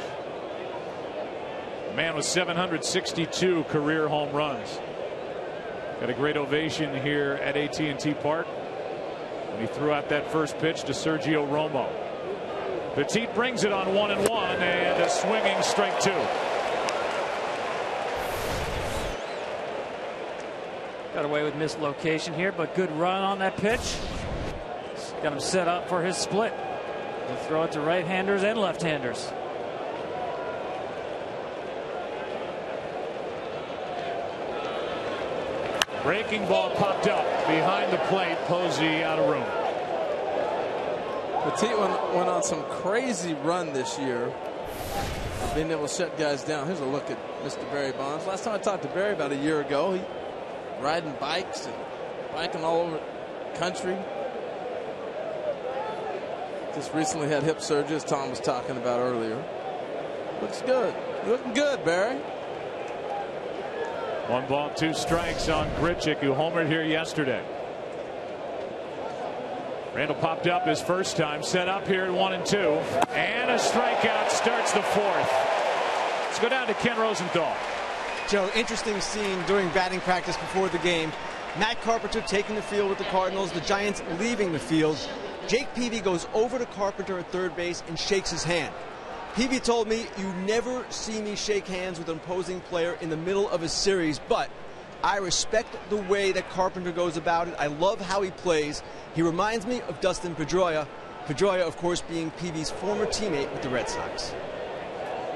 Man with 762 career home runs. Got a great ovation here at AT&T Park when he threw out that first pitch to Sergio Romo. Petit brings it on 1-1 and a swinging strike 2. Got away with mislocation here, but good run on that pitch. Got him set up for his split. He'll throw it to right-handers and left-handers. Breaking ball popped up behind the plate. Posey out of room. Petit went on some crazy run this year, being able to shut guys down. Here's a look at Mr. Barry Bonds. Last time I talked to Barry about a year ago, he riding bikes and biking all over the country. Just recently had hip surgery, as Tom was talking about earlier. Looks good. Looking good, Barry. 1 ball, 2 strikes on Grichuk, who homered here yesterday. Randall popped up his first time, set up here at 1-2, and a strikeout starts the 4th. Let's go down to Ken Rosenthal. Joe, interesting scene during batting practice before the game. Matt Carpenter taking the field with the Cardinals, the Giants leaving the field. Jake Peavy goes over to Carpenter at third base and shakes his hand. Peavy told me, "You never see me shake hands with an opposing player in the middle of a series, but I respect the way that Carpenter goes about it. I love how he plays. He reminds me of Dustin Pedroia. Pedroia, of course, being Peavy's former teammate with the Red Sox."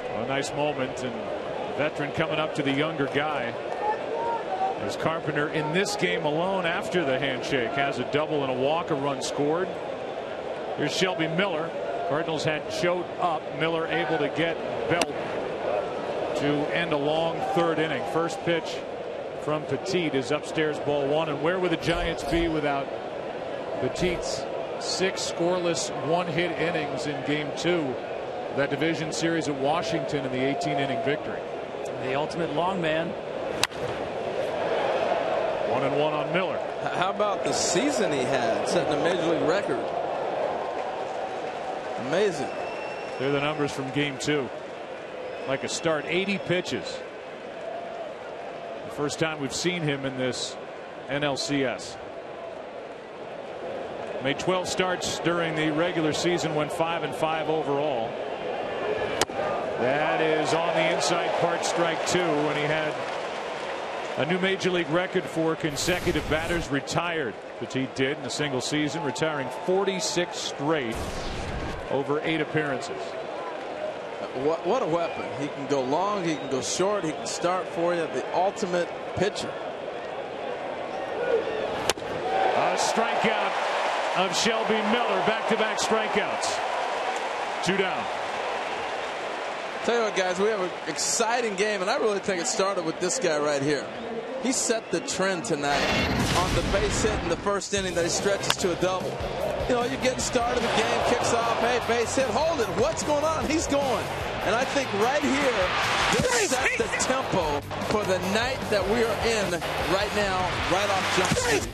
Well, a nice moment, and veteran coming up to the younger guy. As Carpenter in this game alone after the handshake has a double and a walk, a run scored. Here's Shelby Miller. Cardinals had showed up. Miller able to get Belt to end a long 3rd inning. First pitch from Petit is upstairs, ball 1. And where would the Giants be without Petit's 6 scoreless 1-hit innings in Game 2 of that division series at Washington in the 18-inning victory? The ultimate long man. 1-1 on Miller. How about the season he had, setting a major league record? Amazing. They're the numbers from Game 2. Like a start, 80 pitches. The first time we've seen him in this NLCS. Made 12 starts during the regular season, went 5-5 overall. That is on the inside part, strike 2, and he had a new major league record for consecutive batters retired. Petit did in a single season, retiring 46 straight over 8 appearances. What a weapon. He can go long, he can go short, he can start for you. The ultimate pitcher. A strikeout of Shelby Miller. Back-to-back strikeouts. 2 down. Tell you what, guys, we have an exciting game, and I really think it started with this guy right here. He set the trend tonight on the base hit in the first inning that he stretches to a double. You know, you're getting started, the game kicks off, hey, base hit, hold it, what's going on? He's going. And I think right here, this set the tempo for the night that we are in right now, right off Jump Street.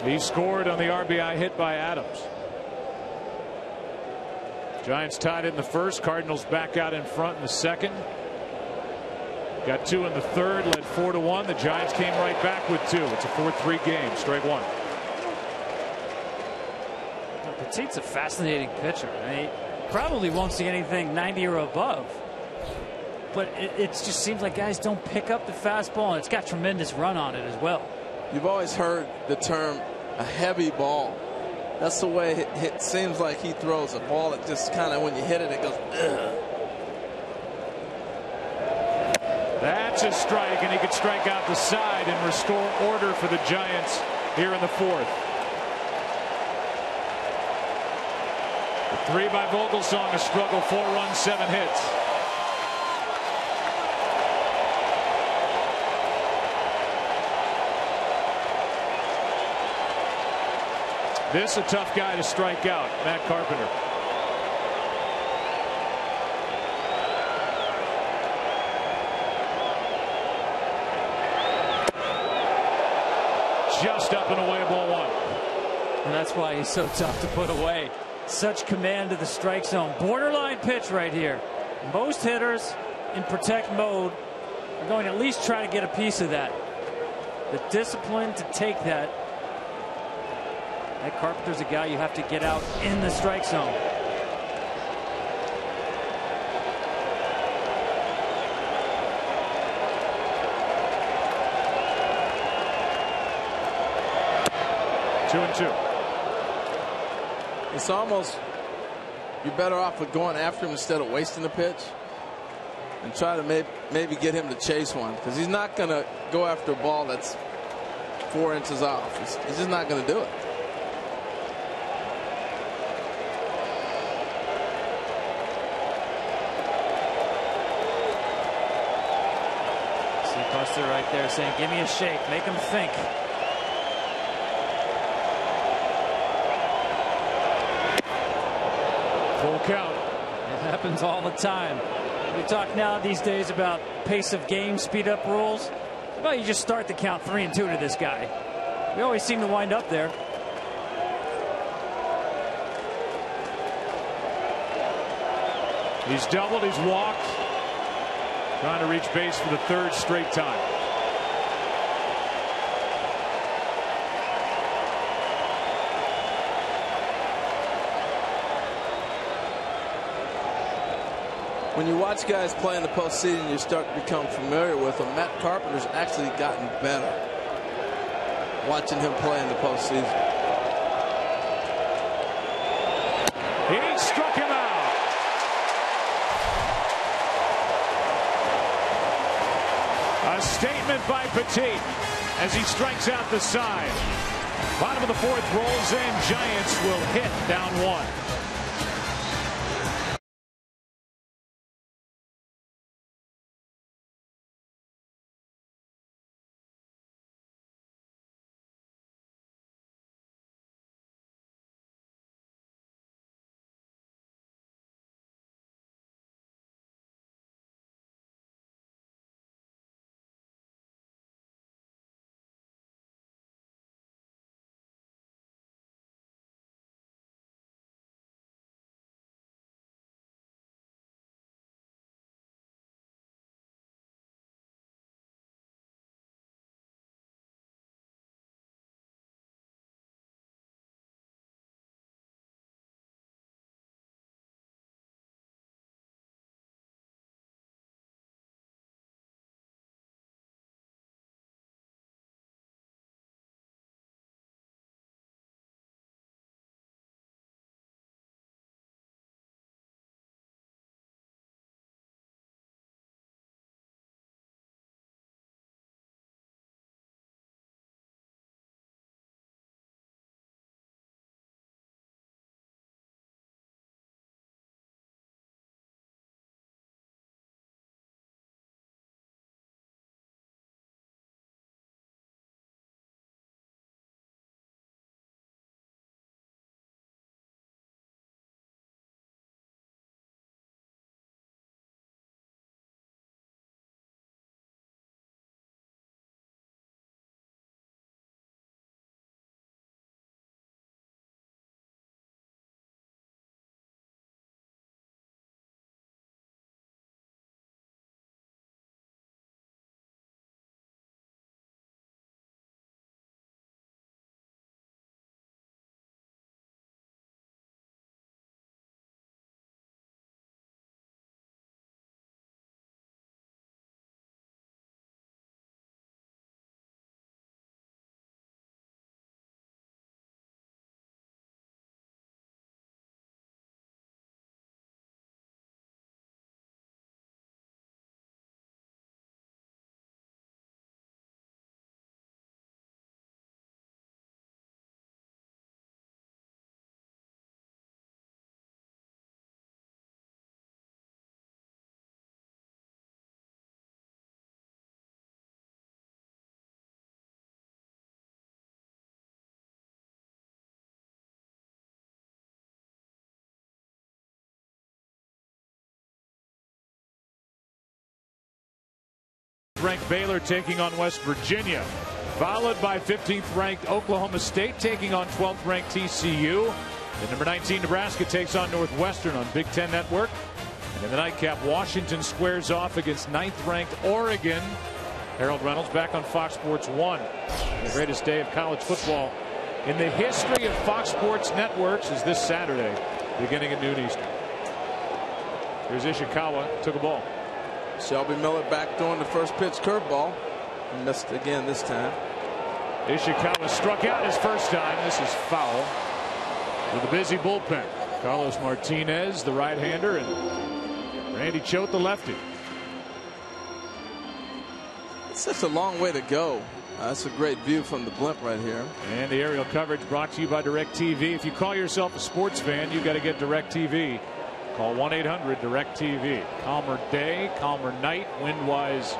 He scored on the RBI hit by Adams. Giants tied it in the first. Cardinals back out in front in the second. Got 2 in the third, led 4-1. The Giants came right back with 2. It's a 4-3 game. Strike 1. Petit's a fascinating pitcher. He probably won't see anything 90 or above. But it just seems like guys don't pick up the fastball, and it's got tremendous run on it as well. You've always heard the term a heavy ball. That's the way it seems like he throws a ball. It just kind of, when you hit it, it goes, ugh. gets his strike, and he could strike out the side and restore order for the Giants here in the fourth. The 3 by Vogelsong, a struggle, 4 runs, 7 hits. This a tough guy to strike out, Matt Carpenter. Just up and away, ball 1. And that's why he's so tough to put away. Such command of the strike zone. Borderline pitch right here. Most hitters in protect mode are going to at least try to get a piece of that. The discipline to take that. That Carpenter's a guy you have to get out in the strike zone. Two and two. It's almost, you're better off with going after him instead of wasting the pitch and try to maybe get him to chase one, because he's not going to go after a ball that's 4 inches off. He's just not going to do it. See Buster right there saying, give me a shake, make him think. Full count. It happens all the time. We talk now these days about pace of game, speed up rules. How about you just start the count 3-2 to this guy? We always seem to wind up there. He's doubled, he's walked. Trying to reach base for the 3rd straight time. When you watch guys play in the postseason, you start to become familiar with them. Matt Carpenter's actually gotten better watching him play in the postseason. He struck him out. A statement by Petit as he strikes out the side. Bottom of the 4th rolls in. Giants will hit down 1. 14th-ranked Baylor taking on West Virginia, followed by 15th-ranked Oklahoma State taking on 12th-ranked TCU. And number 19 Nebraska takes on Northwestern on Big Ten Network. And in the nightcap, Washington squares off against 9th-ranked Oregon. Harold Reynolds back on Fox Sports 1. The greatest day of college football in the history of Fox Sports Networks is this Saturday, beginning at noon Eastern. Here's Ishikawa, took a ball. Shelby Miller back throwing the first pitch curveball. Missed again this time. Ishikawa struck out his first time. This is foul. With a busy bullpen, Carlos Martinez, the right-hander, and Randy Choate, the lefty. It's such a long way to go. That's a great view from the blimp right here. And the aerial coverage brought to you by DirecTV. If you call yourself a sports fan, you got to get DirecTV. Call 1-800-DirecTV. Calmer day, calmer night, wind-wise.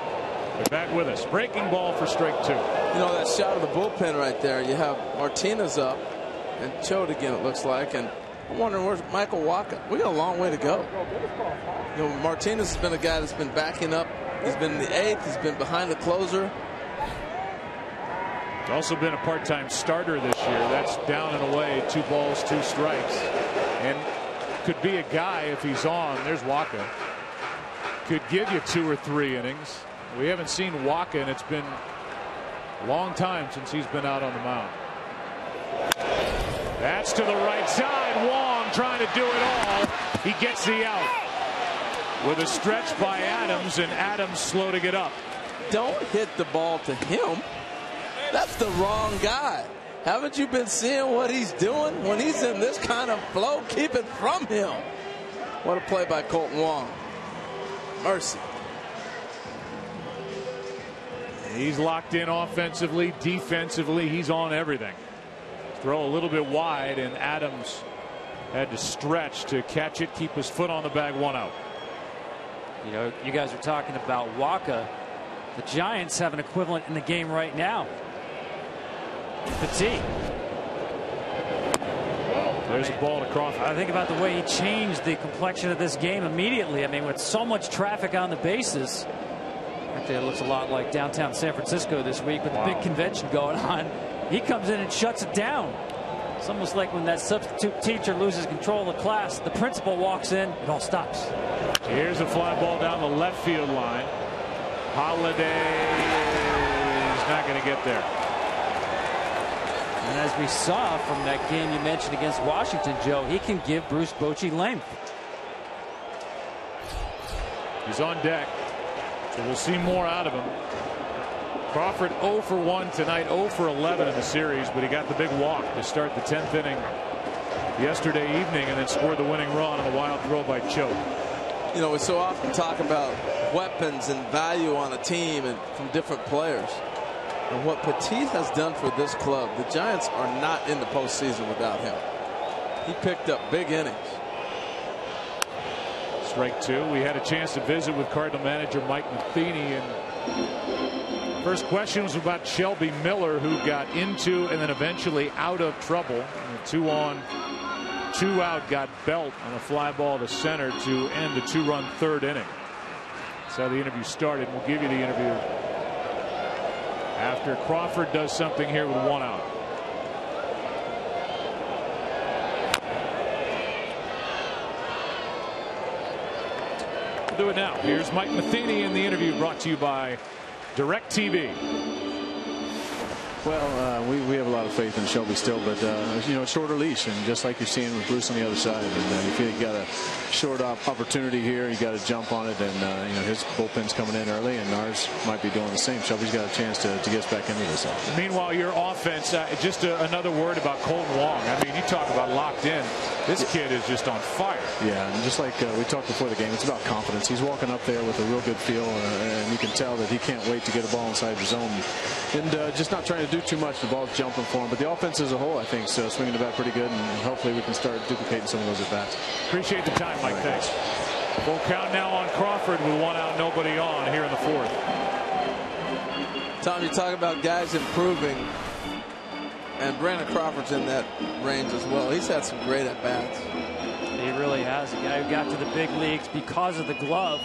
They're back with us. Breaking ball for strike 2. You know, that shot of the bullpen right there, you have Martinez up and Choate again, it looks like. And I'm wondering, where's Michael Wacha? We got a long way to go. You know, Martinez has been a guy that's been backing up. He's been in the 8th. He's been behind the closer. He's also been a part-time starter this year. That's down and away, 2 balls, 2 strikes. And could be a guy, if he's on, there's Wacha, could give you 2 or 3 innings. We haven't seen Wacha, and it's been a long time since he's been out on the mound. That's to the right side. Wong trying to do it all. He gets the out with a stretch by Adams, and Adams slow to get up. Don't hit the ball to him. That's the wrong guy. Haven't you been seeing what he's doing? When he's in this kind of flow, keep it from him. What a play by Kolten Wong. Mercy. He's locked in offensively, defensively. He's on everything. Throw a little bit wide, and Adams had to stretch to catch it, keep his foot on the bag, 1 out. You know, you guys are talking about Wacha. The Giants have an equivalent in the game right now. Petit. There's a ball to Crawford. I think about the way he changed the complexion of this game immediately. I mean, with so much traffic on the bases. Actually, it looks a lot like downtown San Francisco this week with the big convention going on. He comes in and shuts it down. It's almost like when that substitute teacher loses control of the class, the principal walks in, it all stops. Here's a fly ball down the left field line. Holiday is not going to get there. And as we saw from that game you mentioned against Washington, Joe, he can give Bruce Bochy length. He's on deck, so we'll see more out of him. Crawford 0 for 1 tonight, 0 for 11 in the series, but he got the big walk to start the 10th inning yesterday evening and then scored the winning run on a wild throw by Choate. You know, we so often talk about weapons and value on a team and from different players. And what Petit has done for this club, the Giants are not in the postseason without him. He picked up big innings. Strike 2. We had a chance to visit with Cardinal manager Mike Matheny, and first question was about Shelby Miller, who got into and then eventually out of trouble. And the 2 on, 2 out got Belt on a fly ball to center to end the 2-run 3rd inning. That's how the interview started. We'll give you the interview after Crawford does something here with 1 out. We'll do it now. Here's Mike Matheny in the interview brought to you by DirecTV. Well, we have a lot of faith in Shelby still, but you know, shorter leash, and just like you're seeing with Bruce on the other side. And if you got a short opportunity here, you got to jump on it. And you know, his bullpen's coming in early, and ours might be doing the same. Shelby's got a chance to get us back into this. Meanwhile, your offense, just another word about Kolten Wong. I mean, you talk about locked in. This kid is just on fire. Yeah, and just like we talked before the game, it's about confidence. He's walking up there with a real good feel, and you can tell that he can't wait to get a ball inside the zone, and just not trying to do too much. The ball's jumping for him, but the offense as a whole, I think, so swinging the bat pretty good, and hopefully we can start duplicating some of those at bats. Appreciate the time, Mike. Thanks. Full count now on Crawford with 1 out, nobody on here in the 4th. Tom, you talk about guys improving, and Brandon Crawford's in that range as well. He's had some great at bats. He really has. A guy who got to the big leagues because of the glove.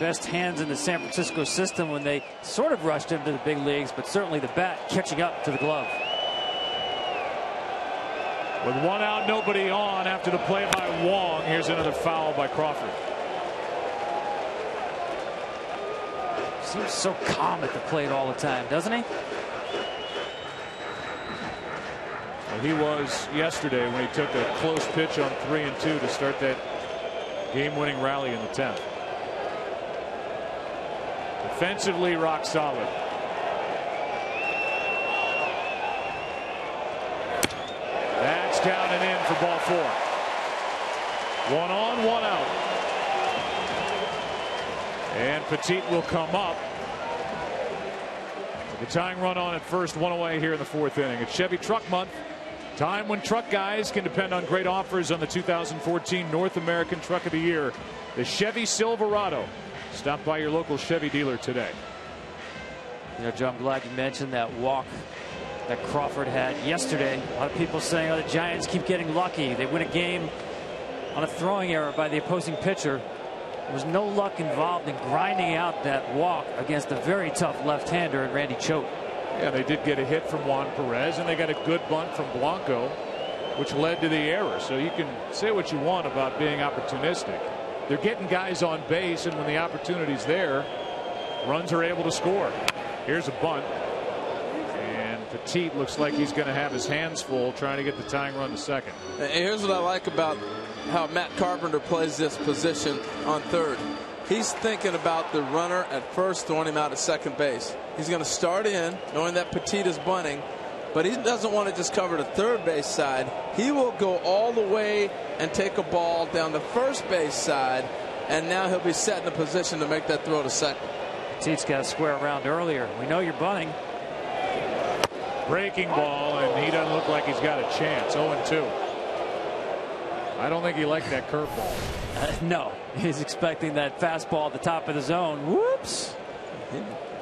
best hands in the San Francisco system when they sort of rushed him to the big leagues, but certainly the bat catching up to the glove. With 1 out, nobody on after the play by Wong. Here's another foul by Crawford. Seems so calm at the plate all the time, doesn't he? Well, he was yesterday when he took a close pitch on 3-2 to start that game-winning rally in the 10th. Defensively, rock solid. That's down and in for ball 4. 1 on, 1 out. And Petit will come up. With the tying run on at first, 1 away here in the 4th inning. It's Chevy Truck Month. Time when truck guys can depend on great offers on the 2014 North American Truck of the Year, the Chevy Silverado. Stop by your local Chevy dealer today. You know, Joe, I'm glad you mentioned that walk that Crawford had yesterday. A lot of people saying, oh, the Giants keep getting lucky. They win a game on a throwing error by the opposing pitcher. There was no luck involved in grinding out that walk against a very tough left-hander in Randy Choate. Yeah, they did get a hit from Juan Perez, and they got a good bunt from Blanco, which led to the error. So you can say what you want about being opportunistic. They're getting guys on base, and when the opportunity's there, runs are able to score. Here's a bunt. And Petit looks like he's going to have his hands full trying to get the tying run to second. And here's what I like about how Matt Carpenter plays this position on third. He's thinking about the runner at first, throwing him out at second base. He's going to start in, knowing that Petit is bunting, but he doesn't want to just cover the third base side. He will go all the way and take a ball down the first base side, and now he'll be set in a position to make that throw to second. Petit's got to square around earlier. We know you're bunting. Breaking ball, and he doesn't look like he's got a chance. 0-2. I don't think he liked that curveball. No, he's expecting that fastball at the top of the zone. Whoops.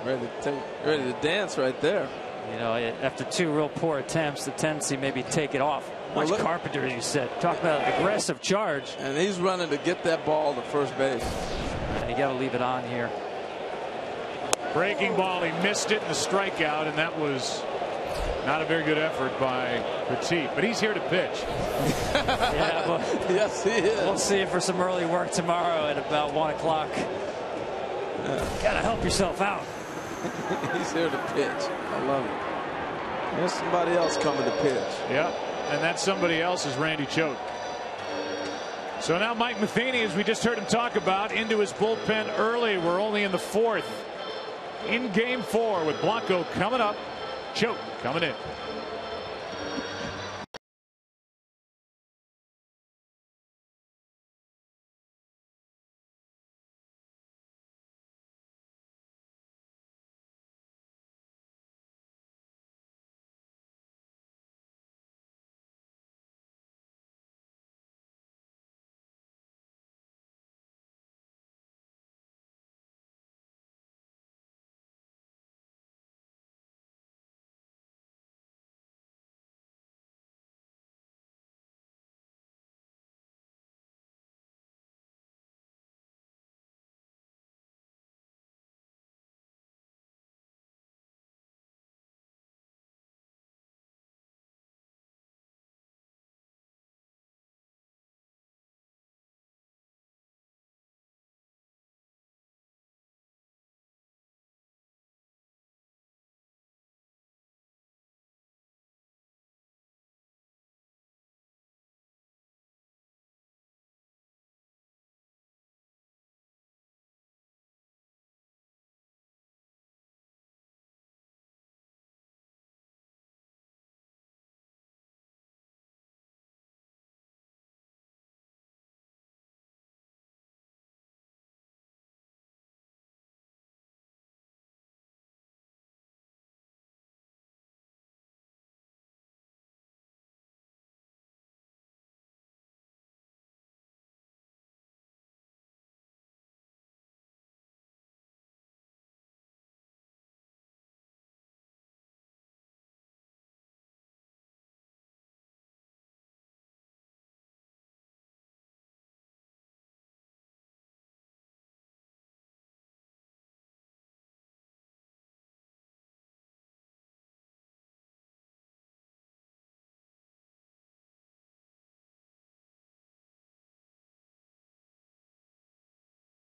Ready to dance right there. You know, after 2 real poor attempts, the tendency maybe take it off. Watch Carpenter, you said. Talk about an aggressive charge. And he's running to get that ball to first base. And you got to leave it on here. Breaking ball, he missed it in the strikeout, and that was not a very good effort by Petit, but he's here to pitch. Yeah, but yes, he is. We'll see you for some early work tomorrow at about 1 o'clock. Got to help yourself out. He's here to pitch. I love it. There's somebody else coming to pitch. Yeah, and that somebody else is Randy Choate. So now Mike Matheny, as we just heard him talk about, into his bullpen early. We're only in the 4th. In game 4 with Blanco coming up. Choate coming in.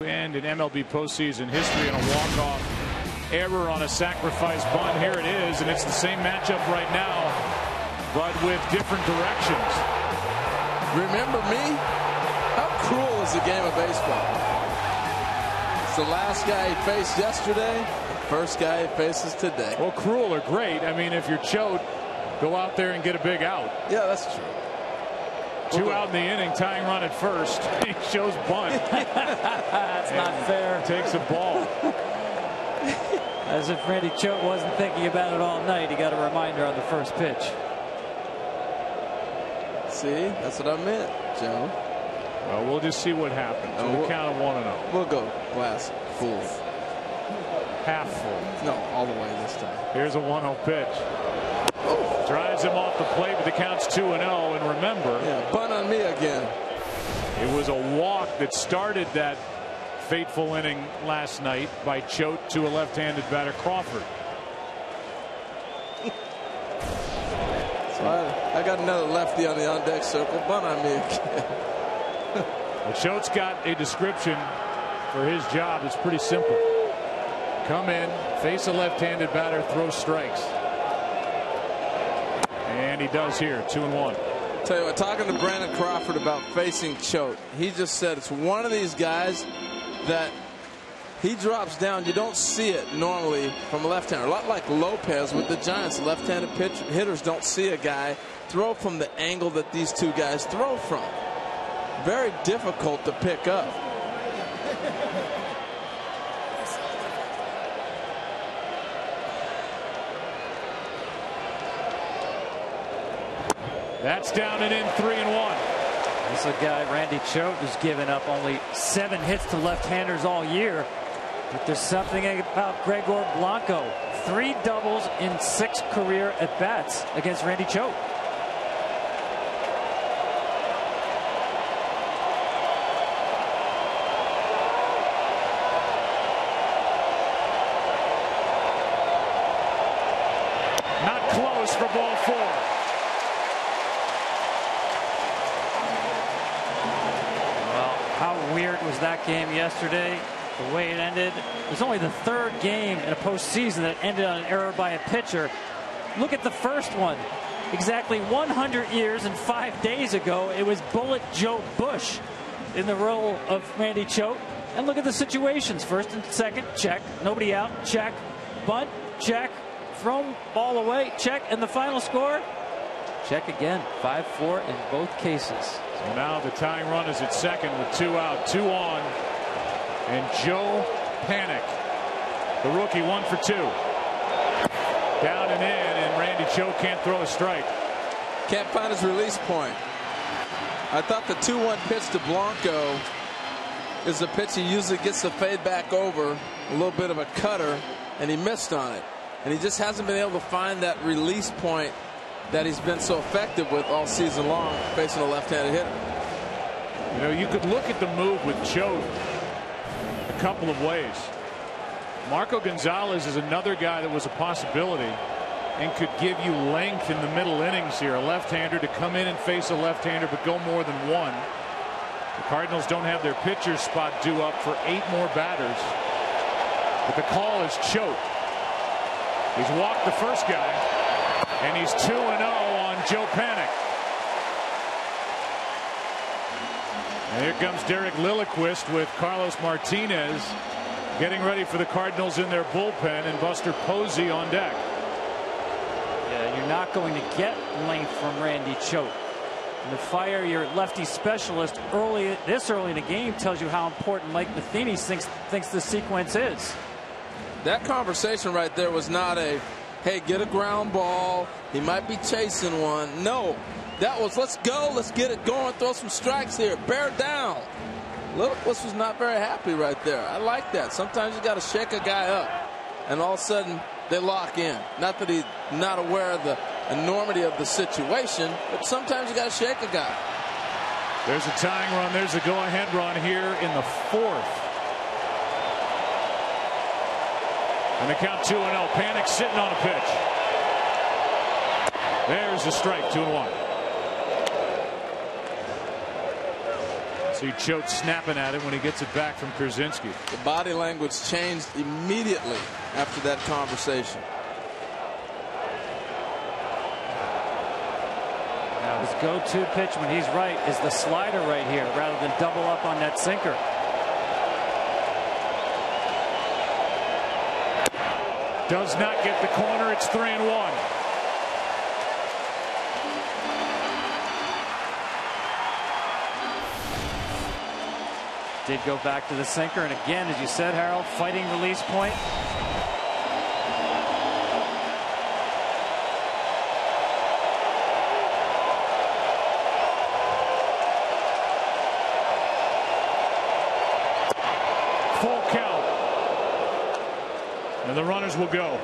And in MLB postseason history and a walk-off error on a sacrifice bunt. Here it is, and it's the same matchup right now, but with different directions. Remember me? How cruel is the game of baseball? It's the last guy he faced yesterday, the first guy he faces today. Well, cruel or great. I mean, if you're Choate, go out there and get a big out. Yeah, that's true. 2 out in the inning, tying run at first. He shows bunt. That's not fair. Takes a ball. As if Randy Choate wasn't thinking about it all night. He got a reminder on the first pitch. See, that's what I meant, Joe. Well, we'll just see what happens. We'll count of 1-0. We'll go glass full. Half full. No, all the way this time. Here's a 1-0 pitch. Drives him off the plate, but the count's 2-0. And remember, bunt on me again. It was a walk that started that fateful inning last night by Choate to a left-handed batter, Crawford. So I got another lefty on the on-deck circle. Bunt on me again. Well, Choate's got a description for his job. It's pretty simple. Come in, face a left-handed batter, throw strikes. And he does here, 2-1. Tell you what, talking to Brandon Crawford about facing Choate, he just said it's one of these guys that he drops down. You don't see it normally from a left-hander. A lot like Lopez with the Giants. Left-handed hitters don't see a guy throw from the angle that these two guys throw from. Very difficult to pick up. That's down and in, 3-1. This is a guy, Randy Choate, who's given up only 7 hits to left-handers all year. But there's something about Gregor Blanco. 3 doubles in 6 career at-bats against Randy Choate. Not close for ball 4. How weird was that game yesterday? The way it ended. It was only the 3rd game in a postseason that ended on an error by a pitcher. Look at the first one. Exactly 100 years and 5 days ago, it was Bullet Joe Bush in the role of Randy Choate. And look at the situations. First and second, check. Nobody out, check. Bunt, check. Thrown ball away, check. And the final score, check again. 5-4 in both cases. So now the tying run is at second with 2 out, 2 on. And Joe Panik, the rookie, 1 for 2. Down and in, and Randy Choate can't throw a strike. Can't find his release point. I thought the 2-1 pitch to Blanco is the pitch he usually gets the fade back over, a little bit of a cutter, and he missed on it. And he just hasn't been able to find that release point that he's been so effective with all season long facing a left-handed hitter. You know, you could look at the move with Choate a couple of ways. Marco Gonzalez is another guy that was a possibility and could give you length in the middle innings here. A left-hander to come in and face a left-hander but go more than one. The Cardinals don't have their pitcher spot due up for 8 more batters. But the call is Choate. He's walked the first guy. And he's 2-0 on Joe Panik. And here comes Derek Lilliquist with Carlos Martinez getting ready for the Cardinals in their bullpen, and Buster Posey on deck. Yeah, you're not going to get length from Randy Choate. And to fire your lefty specialist this early in the game tells you how important Mike Matheny thinks the sequence is. That conversation right there was not a, hey, get a ground ball, he might be chasing one. No, that was, let's go, let's get it going, throw some strikes here, bear down. Lilliquist was not very happy right there. I like that. Sometimes you got to shake a guy up, and all of a sudden they lock in. Not that he's not aware of the enormity of the situation, but sometimes you got to shake a guy. There's a tying run. There's a go-ahead run here in the 4th. And the count 2-0. Panik sitting on a pitch. There's a strike, 2-1. See Choate snapping at him when he gets it back from Krasinski. The body language changed immediately after that conversation. Now his go-to pitch when he's right is the slider right here, rather than double up on that sinker. Does not get the corner. It's 3-1. Did go back to the sinker, and again, as you said, Harold, fighting release point. Full count. And the runners will go.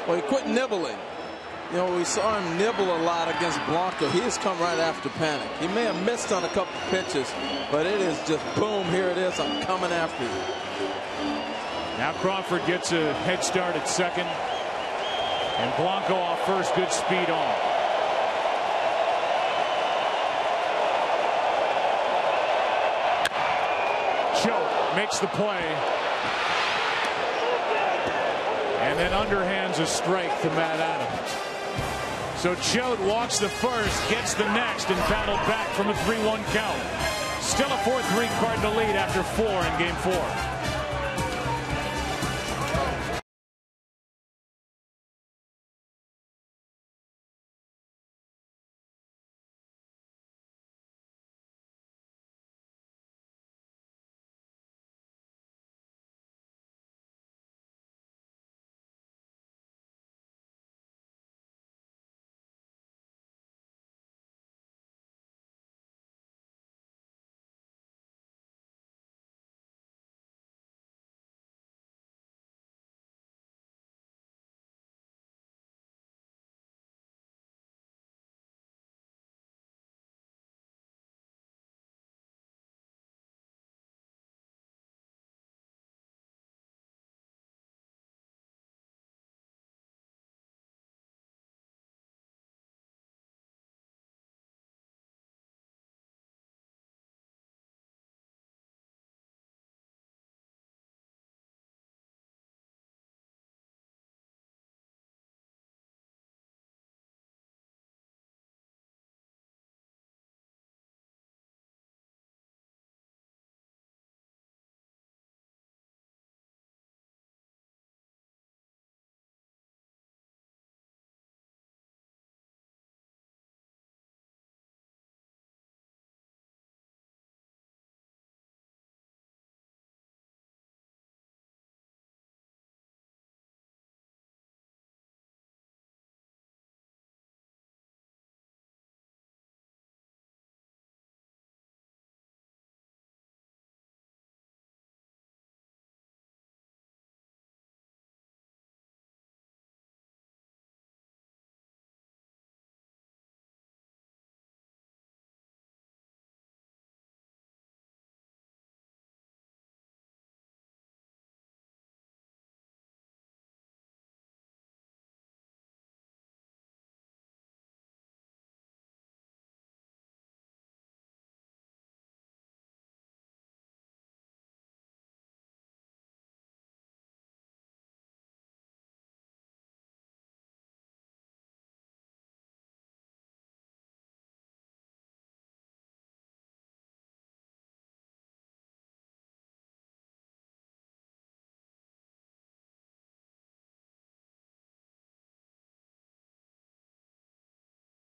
Well, he quit nibbling. You know, we saw him nibble a lot against Blanco. He has come right after panic. He may have missed on a couple pitches, but it is just boom, here it is. I'm coming after you. Now Crawford gets a head start at second. And Blanco off first, good speed on. Choate makes the play. And then underhands a strike to Matt Adams. So Choate walks the first, gets the next, and battled back from a 3-1 count. Still a 4-3 Cardinal lead after 4 in Game 4.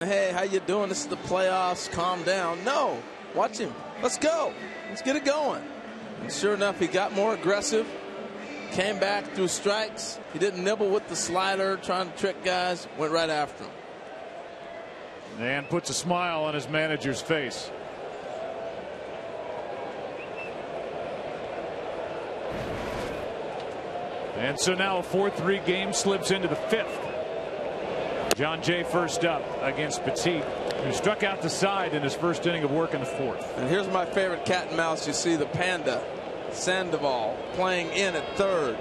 Hey, how you doing? This is the playoffs. Calm down. No, watch him. Let's go. Let's get it going. And sure enough, he got more aggressive. Came back through strikes. He didn't nibble with the slider, trying to trick guys. Went right after him. And puts a smile on his manager's face. And so now a 4-3 game slips into the 5th. John Jay first up against Petit, who struck out the side in his first inning of work in the 4th. And here's my favorite cat and mouse. You see the Panda, Sandoval, playing in at third.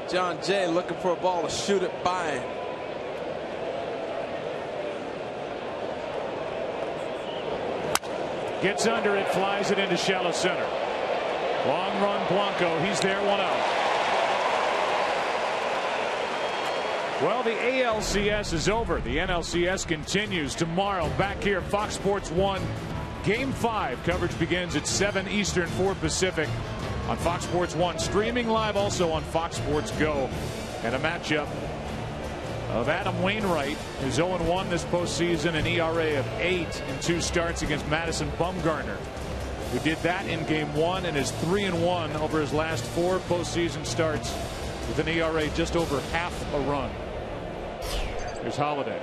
John Jay looking for a ball to shoot it by him. Gets under it, flies it into shallow center. Long run, Blanco. He's there, 1 out. Well, the ALCS is over. The NLCS continues tomorrow back here, Fox Sports 1. Game 5 coverage begins at 7 Eastern, 4 Pacific on Fox Sports 1. Streaming live also on Fox Sports Go. And a matchup of Adam Wainwright, who's 0-1 this postseason, an ERA of 8 in 2 starts against Madison Bumgarner, who did that in Game 1 and is 3-1 over his last 4 postseason starts with an ERA just over half a run. Here's Holliday.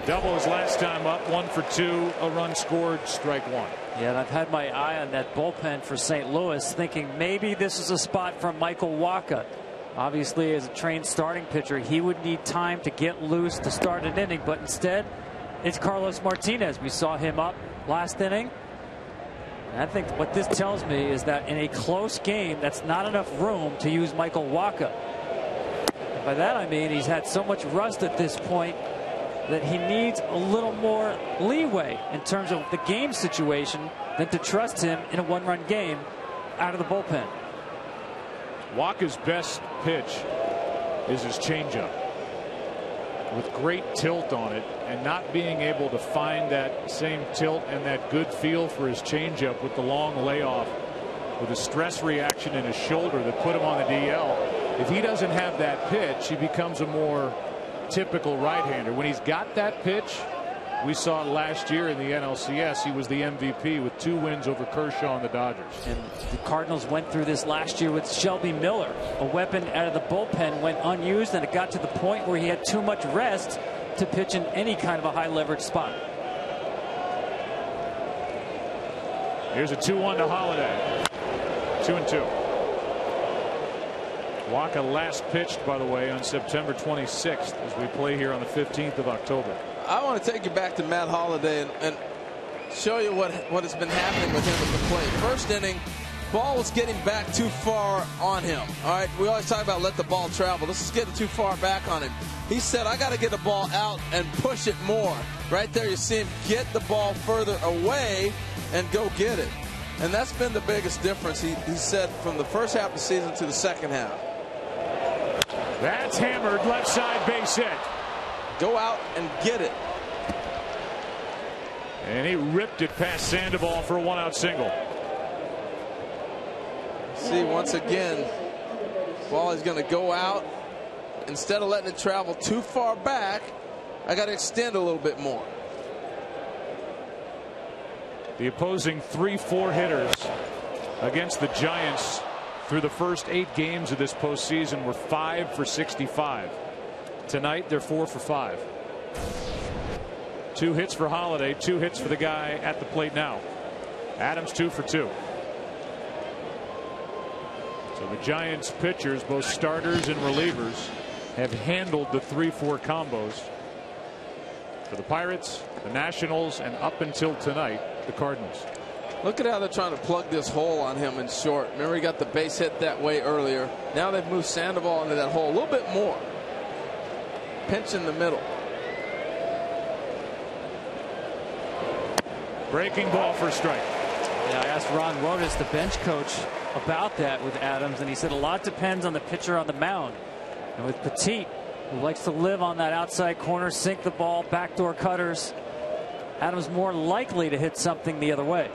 Double his last time up, 1 for 2, a run scored, strike 1. Yeah, and I've had my eye on that bullpen for St. Louis, thinking maybe this is a spot for Michael Wacha. Obviously, as a trained starting pitcher, he would need time to get loose to start an inning, but instead, it's Carlos Martinez. We saw him up last inning. And I think what this tells me is that in a close game, that's not enough room to use Michael Wacha. And by that I mean he's had so much rust at this point that he needs a little more leeway in terms of the game situation than to trust him in a 1-run game out of the bullpen. Walker's best pitch is his changeup, with great tilt on it, and not being able to find that same tilt and that good feel for his changeup with the long layoff, with a stress reaction in his shoulder that put him on the DL. If he doesn't have that pitch, he becomes a more typical right-hander. When he's got that pitch, we saw it last year in the NLCS. He was the MVP with 2 wins over Kershaw and the Dodgers. And the Cardinals went through this last year with Shelby Miller. A weapon out of the bullpen went unused, and it got to the point where he had too much rest to pitch in any kind of a high leverage spot. Here's a 2-1 to Holliday. 2-2. Wacha last pitched, by the way, on September 26th as we play here on the 15th of October. I want to take you back to Matt Holliday and show you what has been happening with him at the plate. First inning, ball was getting back too far on him. All right, we always talk about let the ball travel. This is getting too far back on him. He said, I got to get the ball out and push it more. Right there, you see him get the ball further away and go get it. And that's been the biggest difference, he said, from the first half of the season to the second half. That's hammered, left side base hit. Go out and get it. And he ripped it past Sandoval for a 1-out single. See, once again, ball is going to go out. Instead of letting it travel too far back, I got to extend a little bit more. The opposing 3-4 hitters against the Giants through the first 8 games of this postseason were 5 for 65. Tonight they're 4 for 5. 2 hits for Holliday, 2 hits for the guy at the plate now. Adams 2 for 2. So the Giants pitchers, both starters and relievers, have handled the 3-4 combos. For the Pirates, the Nationals, and up until tonight, the Cardinals. Look at how they're trying to plug this hole on him in short. Remember, he got the base hit that way earlier. Now they've moved Sandoval into that hole a little bit more. Pinch in the middle. Breaking ball for a strike. Yeah, I asked Ron Rodas, the bench coach, about that with Adams, and he said a lot depends on the pitcher on the mound. And with Petit, who likes to live on that outside corner, sink the ball, backdoor cutters, Adams more likely to hit something the other way.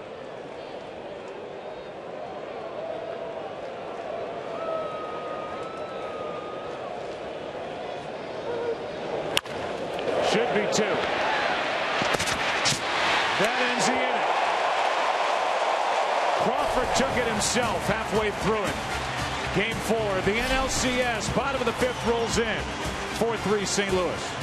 Should be 2. That ends the inning. Crawford took it himself halfway through it. Game 4, the NLCS, bottom of the 5th rolls in. 4-3 St. Louis.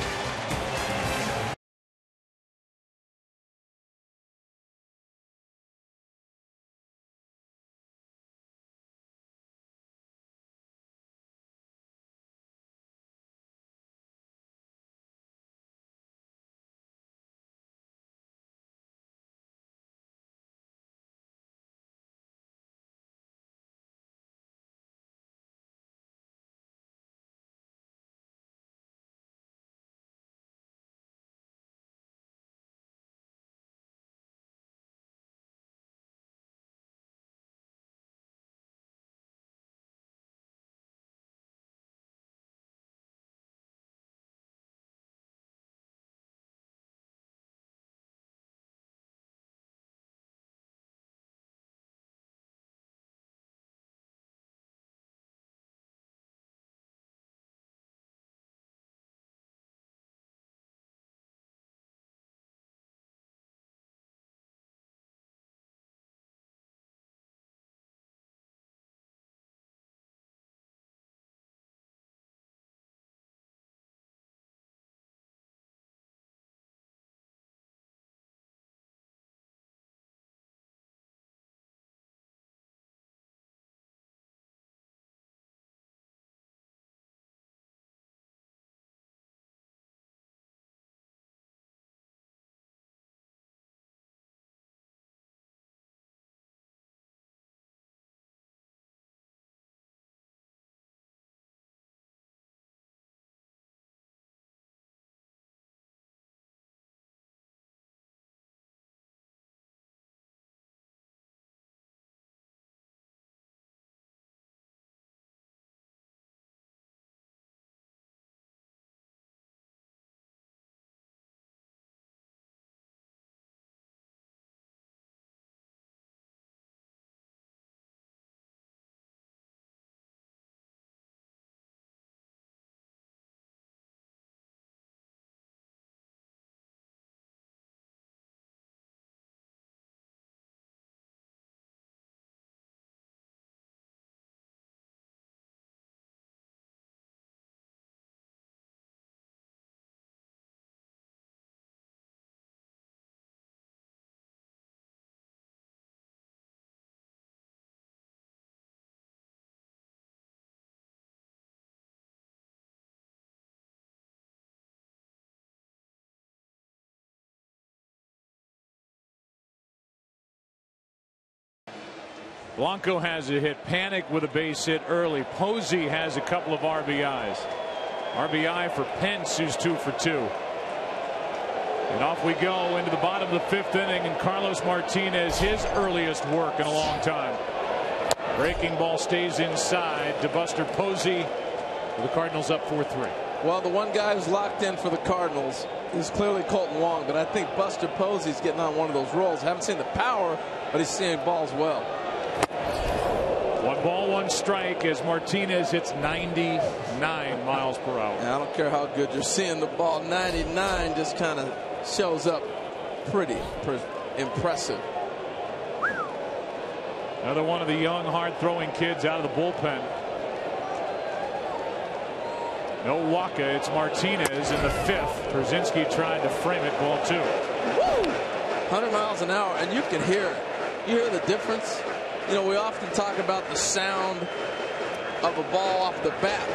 Blanco has a hit. Panic with a base hit early. Posey has a couple of RBIs. RBI for Pence, who's 2 for 2. And off we go into the bottom of the 5th inning, and Carlos Martinez, his earliest work in a long time. Breaking ball stays inside to Buster Posey. The Cardinals up 4-3. Well, the one guy who's locked in for the Cardinals is clearly Kolten Wong, but I think Buster Posey's getting on one of those rolls. Haven't seen the power, but he's seeing balls well. 1 ball, 1 strike as Martinez hits 99 miles per hour. And I don't care how good you're seeing the ball. 99 just kind of shows up pretty impressive. Another one of the young, hard-throwing kids out of the bullpen. No Waka, it's Martinez in the 5th. Brzezinski tried to frame it, ball 2. Woo! 100 miles an hour, and you can hear it. You hear the difference? You know, we often talk about the sound of a ball off the bat.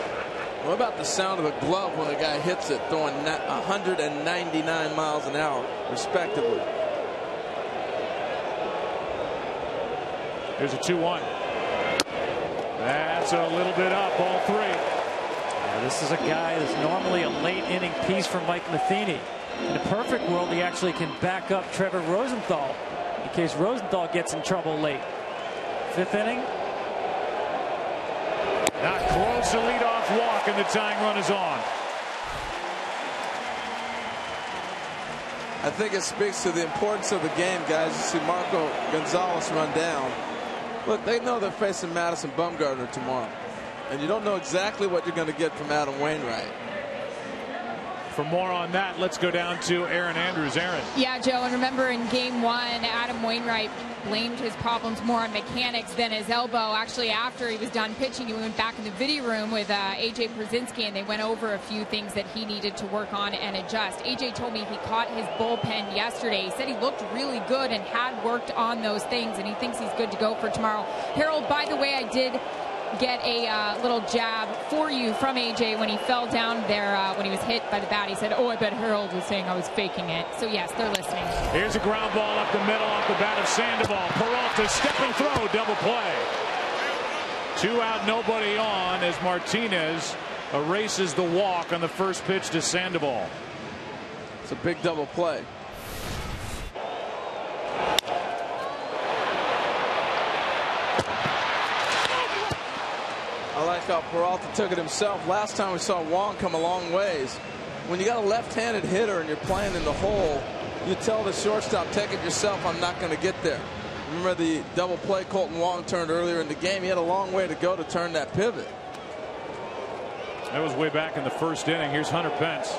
What about the sound of a glove when a guy hits it, throwing 199 miles an hour, respectively? Here's a 2-1. That's a little bit up, ball 3. This is a guy that's normally a late inning piece for Mike Matheny. In a perfect world, he actually can back up Trevor Rosenthal in case Rosenthal gets in trouble late. 5th inning. Not close, a leadoff walk, and the tying run is on. I think it speaks to the importance of the game, guys. You see Marco Gonzalez run down. Look, they know they're facing Madison Bumgarner tomorrow. And you don't know exactly what you're going to get from Adam Wainwright. For more on that, let's go down to Aaron Andrews. Aaron. Yeah, Joe, and remember in game 1, Adam Wainwright blamed his problems more on mechanics than his elbow. Actually, after he was done pitching, he went back in the video room with A.J. Brzezinski, and they went over a few things that he needed to work on and adjust. A.J. told me he caught his bullpen yesterday. He said he looked really good and had worked on those things, and he thinks he's good to go for tomorrow. Harold, by the way, I did get a little jab for you from AJ when he fell down there when he was hit by the bat. He said, "Oh, I bet Harold was saying I was faking it." So yes, they're listening. Here's a ground ball up the middle off the bat of Sandoval. Peralta step and throw, double play. 2 out, nobody on as Martinez erases the walk on the first pitch to Sandoval. It's a big double play. I like how Peralta took it himself. Last time we saw Wong come a long ways. When you got a left-handed hitter and you're playing in the hole, you tell the shortstop, take it yourself, I'm not going to get there. Remember the double play Kolten Wong turned earlier in the game? He had a long way to go to turn that pivot. That was way back in the 1st inning. Here's Hunter Pence,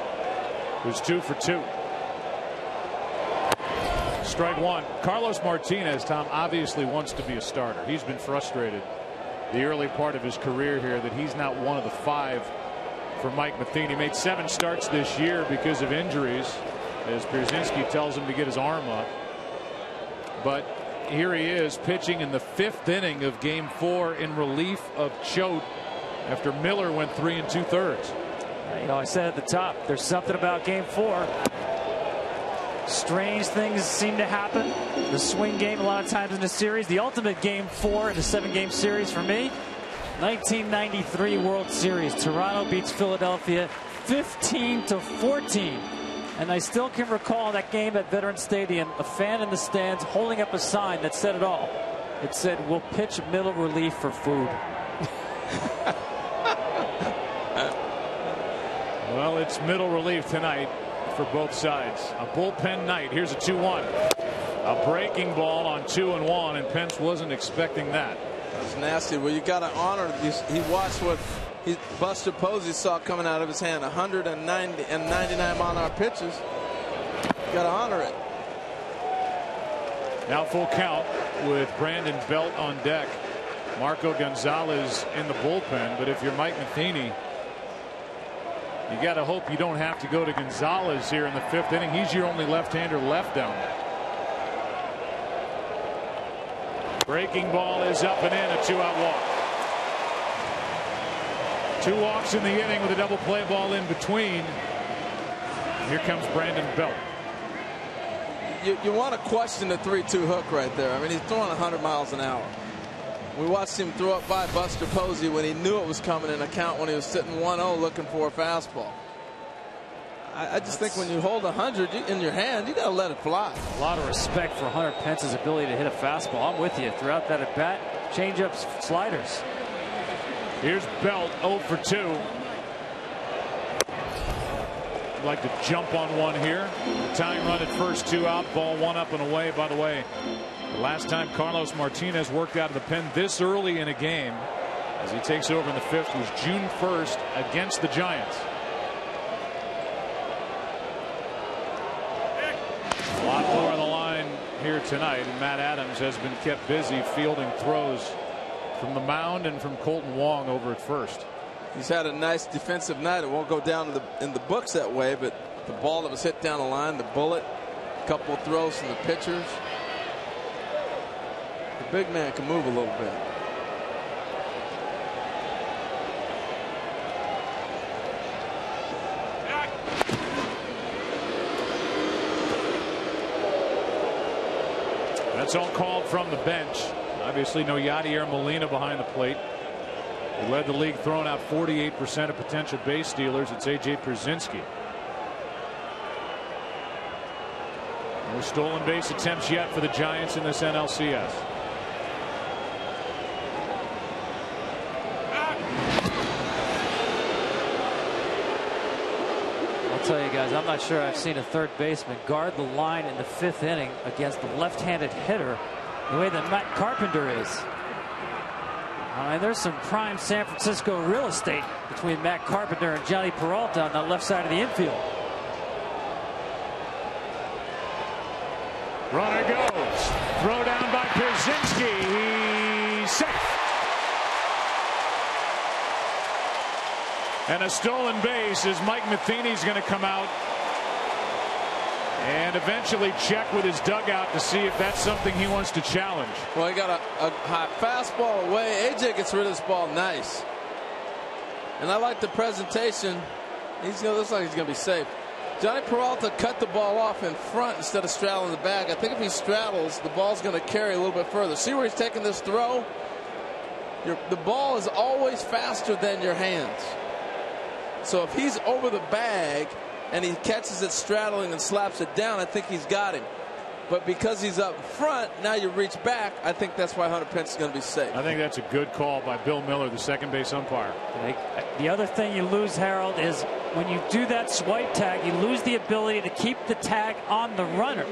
who's 2 for 2. Strike 1. Carlos Martinez, Tom, obviously wants to be a starter. He's been frustrated the early part of his career here that he's not one of the 5 for Mike Matheny. He made 7 starts this year because of injuries, as Brzezinski tells him to get his arm up. But here he is pitching in the 5th inning of game 4 in relief of Choate after Miller went 3 2/3. You know, I said at the top, there's something about game 4. Strange things seem to happen. The swing game a lot of times in the series. The ultimate game 4 in a 7-game series for me, 1993 World Series. Toronto beats Philadelphia 15-14. And I still can recall that game at Veterans Stadium, a fan in the stands holding up a sign that said it all. It said, "We'll pitch middle relief for food." Well, it's middle relief tonight for both sides. A bullpen night. Here's a 2-1. A breaking ball on 2-1, and Pence wasn't expecting that. That's nasty. Well, you got to honor this. He watched what Buster Posey saw coming out of his hand. 190 and 99 mile an hour pitches. You got to honor it. Now full count with Brandon Belt on deck. Marco Gonzalez in the bullpen. But if you're Mike Matheny, you got to hope you don't have to go to Gonzalez here in the 5th inning. He's your only left-hander left down there. Breaking ball is up and in, a 2-out walk. 2 walks in the inning with a double play ball in between. Here comes Brandon Belt. You want to question the 3-2 hook right there. I mean, he's throwing 100 miles an hour. We watched him throw up by Buster Posey when he knew it was coming in a count when he was sitting 1-0 looking for a fastball. I just think when you hold 100 in your hand, you got to let it fly. A lot of respect for Hunter Pence's ability to hit a fastball. I'm with you. Throughout that at bat, changeups, sliders. Here's Belt, 0 for 2. I'd like to jump on one here. The tying run at first, 2 out, ball 1 up and away. By the way, the last time Carlos Martinez worked out of the pen this early in a game, as he takes over in the 5th, was June 1st against the Giants. A lot more on the line here tonight, and Matt Adams has been kept busy fielding throws from the mound and from Kolten Wong over at first. He's had a nice defensive night. It won't go down in the books that way, but the ball that was hit down the line, the bullet, a couple of throws from the pitchers. The big man can move a little bit. That's all called from the bench. Obviously no Yadier Molina behind the plate. He led the league throwing out 48% of potential base stealers. It's A.J. Pierzynski. No stolen base attempts yet for the Giants in this NLCS. I'll tell you guys, I'm not sure I've seen a third baseman guard the line in the 5th inning against the left-handed hitter the way that Matt Carpenter is. I mean, there's some prime San Francisco real estate between Matt Carpenter and Johnny Peralta on the left side of the infield. Runner goes. Throw down by Pierzynski. He's safe. And a stolen base as Mike Matheny's going to come out and eventually check with his dugout to see if that's something he wants to challenge. Well, he got a hot fastball away. AJ gets rid of this ball nice. And I like the presentation. Looks like he's going to be safe. Johnny Peralta cut the ball off in front instead of straddling the bag. I think if he straddles, the ball's going to carry a little bit further. See where he's taking this throw? The ball is always faster than your hands. So if he's over the bag and he catches it straddling and slaps it down, I think he's got him. But because he's up front, now you reach back. I think that's why Hunter Pence is going to be safe. I think that's a good call by Bill Miller, the second base umpire. The other thing you lose, Harold, is when you do that swipe tag, you lose the ability to keep the tag on the runner.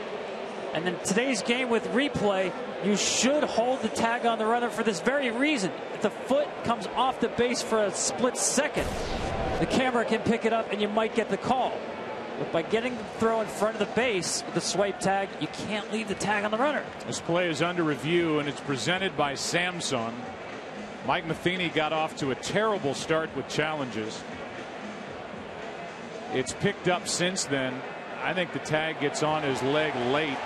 And in today's game with replay, you should hold the tag on the runner for this very reason. If the foot comes off the base for a split second, the camera can pick it up and you might get the call. But by getting the throw in front of the base with the swipe tag, you can't leave the tag on the runner. This play is under review and it's presented by Samsung. Mike Matheny got off to a terrible start with challenges. It's picked up since then. I think the tag gets on his leg late,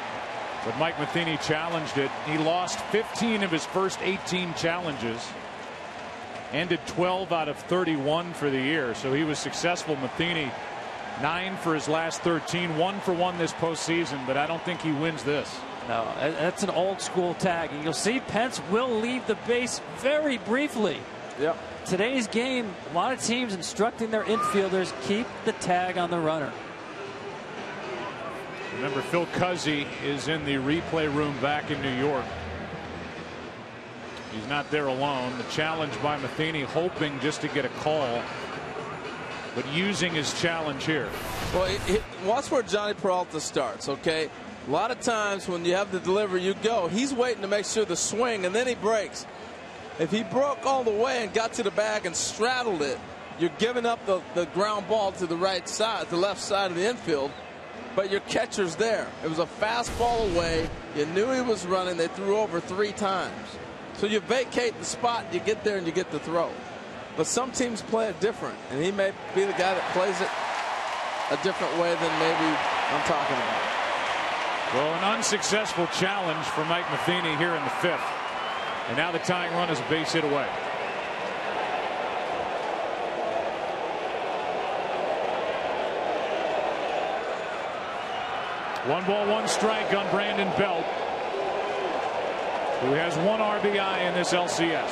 but Mike Matheny challenged it. He lost 15 of his first 18 challenges. Ended 12 out of 31 for the year, so he was successful. Matheny 9 for his last 13, 1 for 1 this postseason, but I don't think he wins this. No, that's an old school tag, and you'll see Pence will leave the base very briefly. Yep. Today's game, a lot of teams instructing their infielders keep the tag on the runner. Remember, Phil Cuzzy is in the replay room back in New York. He's not there alone. The challenge by Matheny, hoping just to get a call, but using his challenge here. Well, watch where Johnny Peralta starts, okay? A lot of times when you have the delivery, you go. He's waiting to make sure the swing, and then he breaks. If he broke all the way and got to the bag and straddled it, you're giving up the ground ball to the right side, the left side of the infield, but your catcher's there. It was a fastball away. You knew he was running. They threw over 3 times. So you vacate the spot, you get there, and you get the throw. But some teams play it different, and he may be the guy that plays it a different way than maybe I'm talking about. Well, an unsuccessful challenge for Mike Matheny here in the 5th. And now the tying run is a base hit away. One ball, one strike on Brandon Belt. who has 1 RBI in this LCS.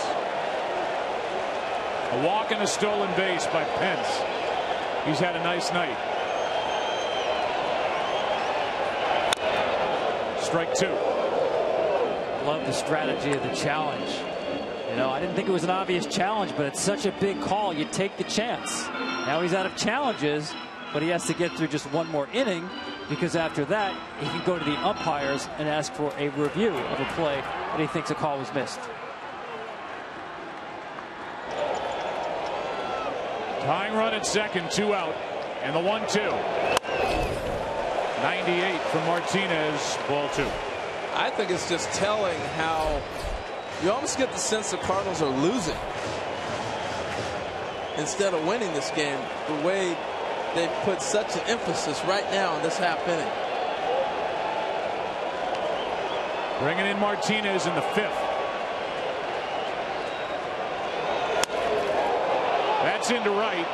A walk and a stolen base by Pence. He's had a nice night. Strike 2. Love the strategy of the challenge. You know, I didn't think it was an obvious challenge, but it's such a big call. You take the chance. Now he's out of challenges, but he has to get through just 1 more inning, because after that he can go to the umpires and ask for a review of a play that he thinks a call was missed. Tying run at second, 2 out, and the 1-2. 98 from Martinez, ball 2. I think it's just telling how you almost get the sense the Cardinals are losing instead of winning this game, the way they put such an emphasis right now in this half inning. Bringing in Martinez in the 5th. That's into right.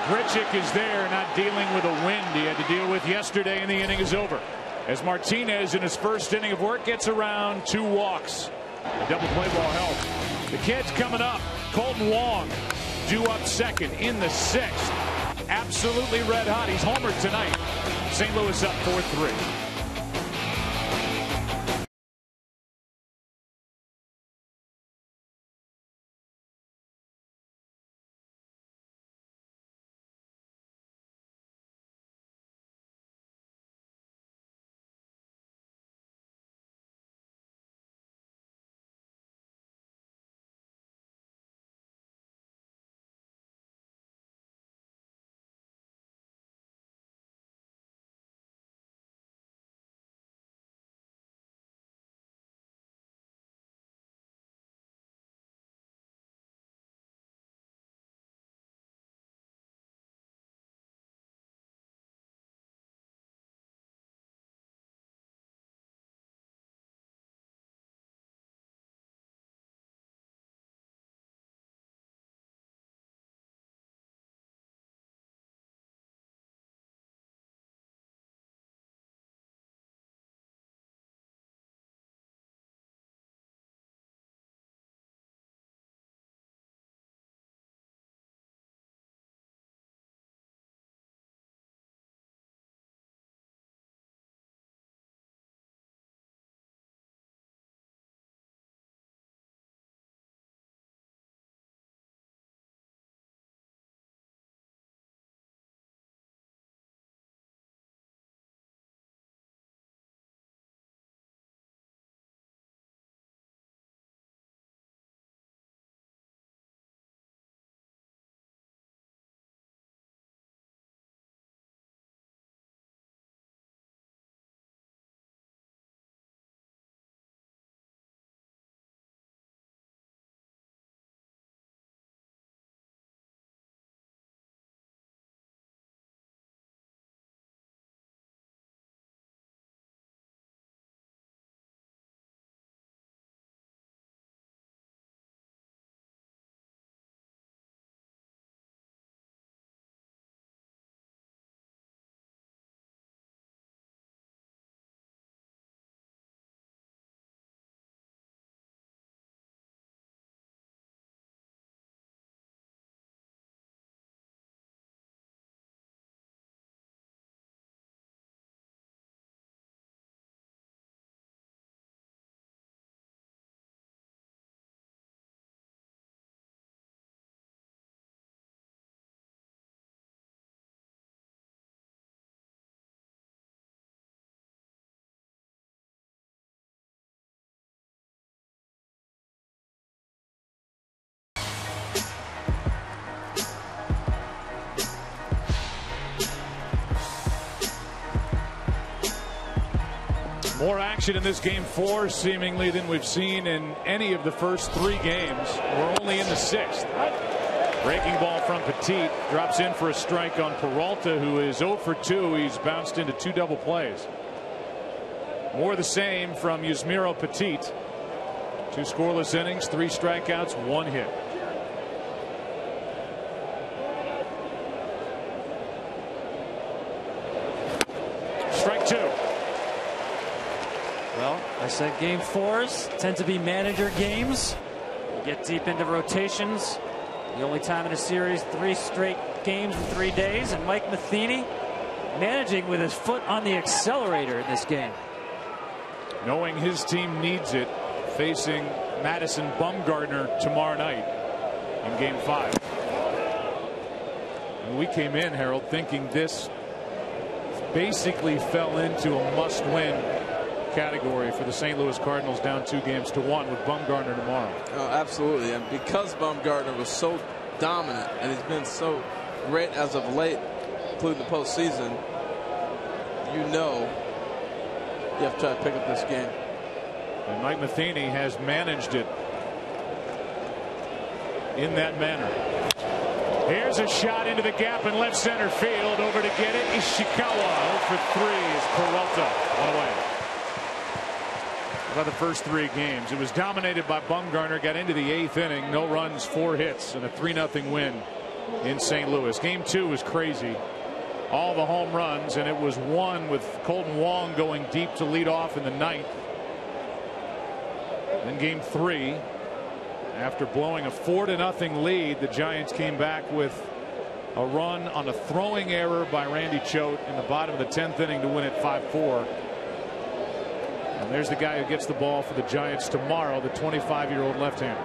Grichuk is there, not dealing with a wind he had to deal with yesterday, and the inning is over. As Martinez in his first inning of work gets around 2 walks. The double play ball helps. The kid's coming up. Kolten Wong due up second in the 6th. Absolutely red hot. He's homered tonight. St. Louis up 4-3. More action in this game 4 seemingly than we've seen in any of the first 3 games. We're only in the 6th. Breaking ball from Petit drops in for a strike on Peralta, who is 0 for 2. He's bounced into 2 double plays. More the same from Yusmeiro Petit. 2 scoreless innings, 3 strikeouts, 1 hit. Strike 2. Well, I said game 4s tend to be manager games. You get deep into rotations. The only time in a series, 3 straight games in 3 days. And Mike Matheny managing with his foot on the accelerator in this game. Knowing his team needs it, facing Madison Bumgarner tomorrow night in game 5. And we came in, Harold, thinking this basically fell into a must-win category for the St. Louis Cardinals, down 2-1 with Bumgarner tomorrow. Oh, absolutely. And because Bumgarner was so dominant and he's been so great as of late, including the postseason, you know you have to try to pick up this game. And Mike Matheny has managed it in that manner. Here's a shot into the gap in left center field. Over to get it, Ishikawa. For 3 is Peralta. 1 away. About the first 3 games, it was dominated by Bumgarner. Got into the 8th inning, no runs, 4 hits, and a 3-0 win in St. Louis. Game 2 was crazy. All the home runs, and it was won with Kolten Wong going deep to lead off in the 9th. Then game 3, after blowing a 4-0 lead, the Giants came back with a run on a throwing error by Randy Choate in the bottom of the 10th inning to win it 5-4. And there's the guy who gets the ball for the Giants tomorrow, the 25-year-old left-hander.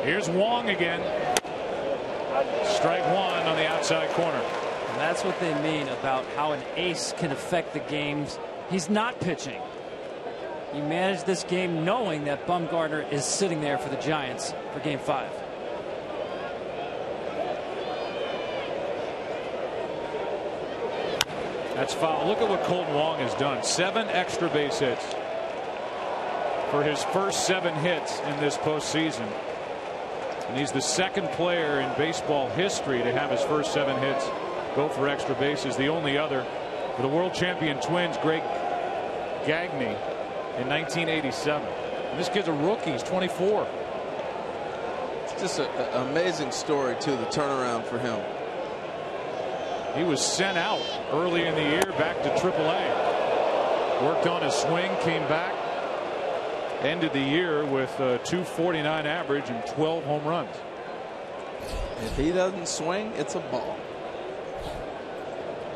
Here's Wong again. Strike 1 on the outside corner. And that's what they mean about how an ace can affect the games. He's not pitching. You manage this game knowing that Bumgarner is sitting there for the Giants for game 5. That's foul. Look at what Kolten Wong has done. 7 extra base hits for his first 7 hits in this postseason. And he's the 2nd player in baseball history to have his first 7 hits go for extra bases. The only other for the world champion Twins, Greg Gagne, in 1987. And this kid's a rookie. He's 24. It's just an amazing story, too, the turnaround for him. He was sent out early in the year back to AAA. Worked on his swing, came back, ended the year with a .249 average and 12 home runs. If he doesn't swing, it's a ball.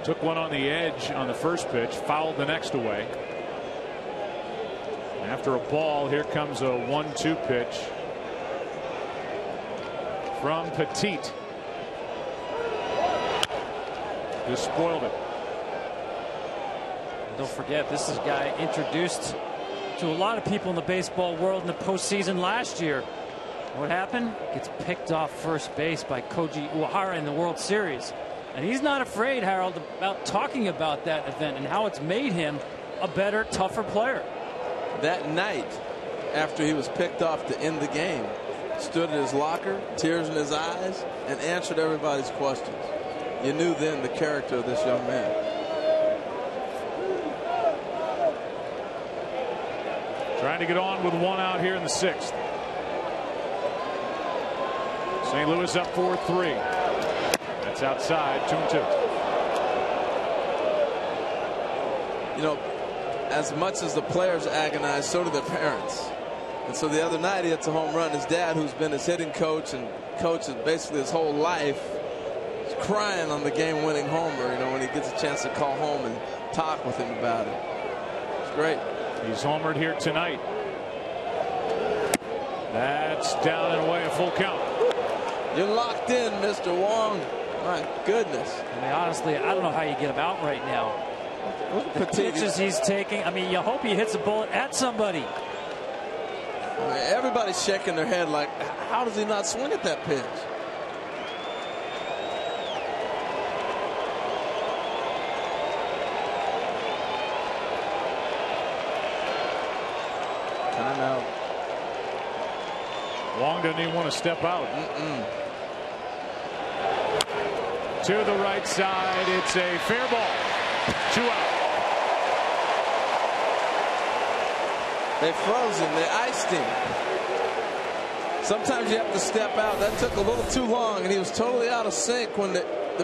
Took one on the edge on the first pitch, fouled the next away. After a ball, here comes a 1-2 pitch from Petit. Just spoiled it. Don't forget, this is a guy introduced to a lot of people in the baseball world in the postseason last year. What happened? Gets picked off first base by Koji Uehara in the World Series. And he's not afraid, Harold, about talking about that event and how it's made him a better, tougher player. That night, after he was picked off to end the game, stood in his locker, tears in his eyes, and answered everybody's questions. You knew then the character of this young man. Trying to get on with 1 out here in the 6th. St. Louis up 4-3. That's outside, 2-2. You know, as much as the players agonize, so do their parents. And so the other night he hits a home run. His dad, who's been his hitting coach and coaches basically his whole life, is crying on the game-winning homer, you know, when he gets a chance to call home and talk with him about it. It's great. He's homered here tonight. That's down and away, a full count. You're locked in, Mr. Wong. My goodness. I mean, honestly, I don't know how you get him out right now. The pitches he's taking, I mean, you hope he hits a bullet at somebody. I mean, everybody's shaking their head like, how does he not swing at that pitch? Timeout. Wong doesn't even want to step out. To the right side, it's a fair ball. 2 out. They froze him. They iced him. Sometimes you have to step out. That took a little too long, and he was totally out of sync when the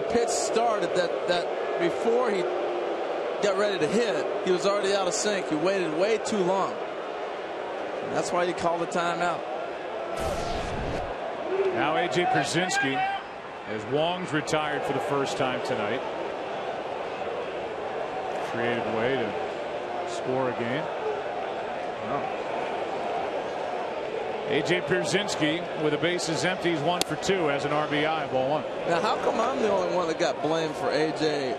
pitch started. That before he got ready to hit, he was already out of sync. He waited way too long. And that's why he called the timeout. Now A.J. Pierzynski, as Wong's retired for the first time tonight. Creative way to score a game. A.J. Pierzynski, with the bases empty, he's 1 for 2 as an RBI, ball 1. Now, how come I'm the only one that got blamed for A.J.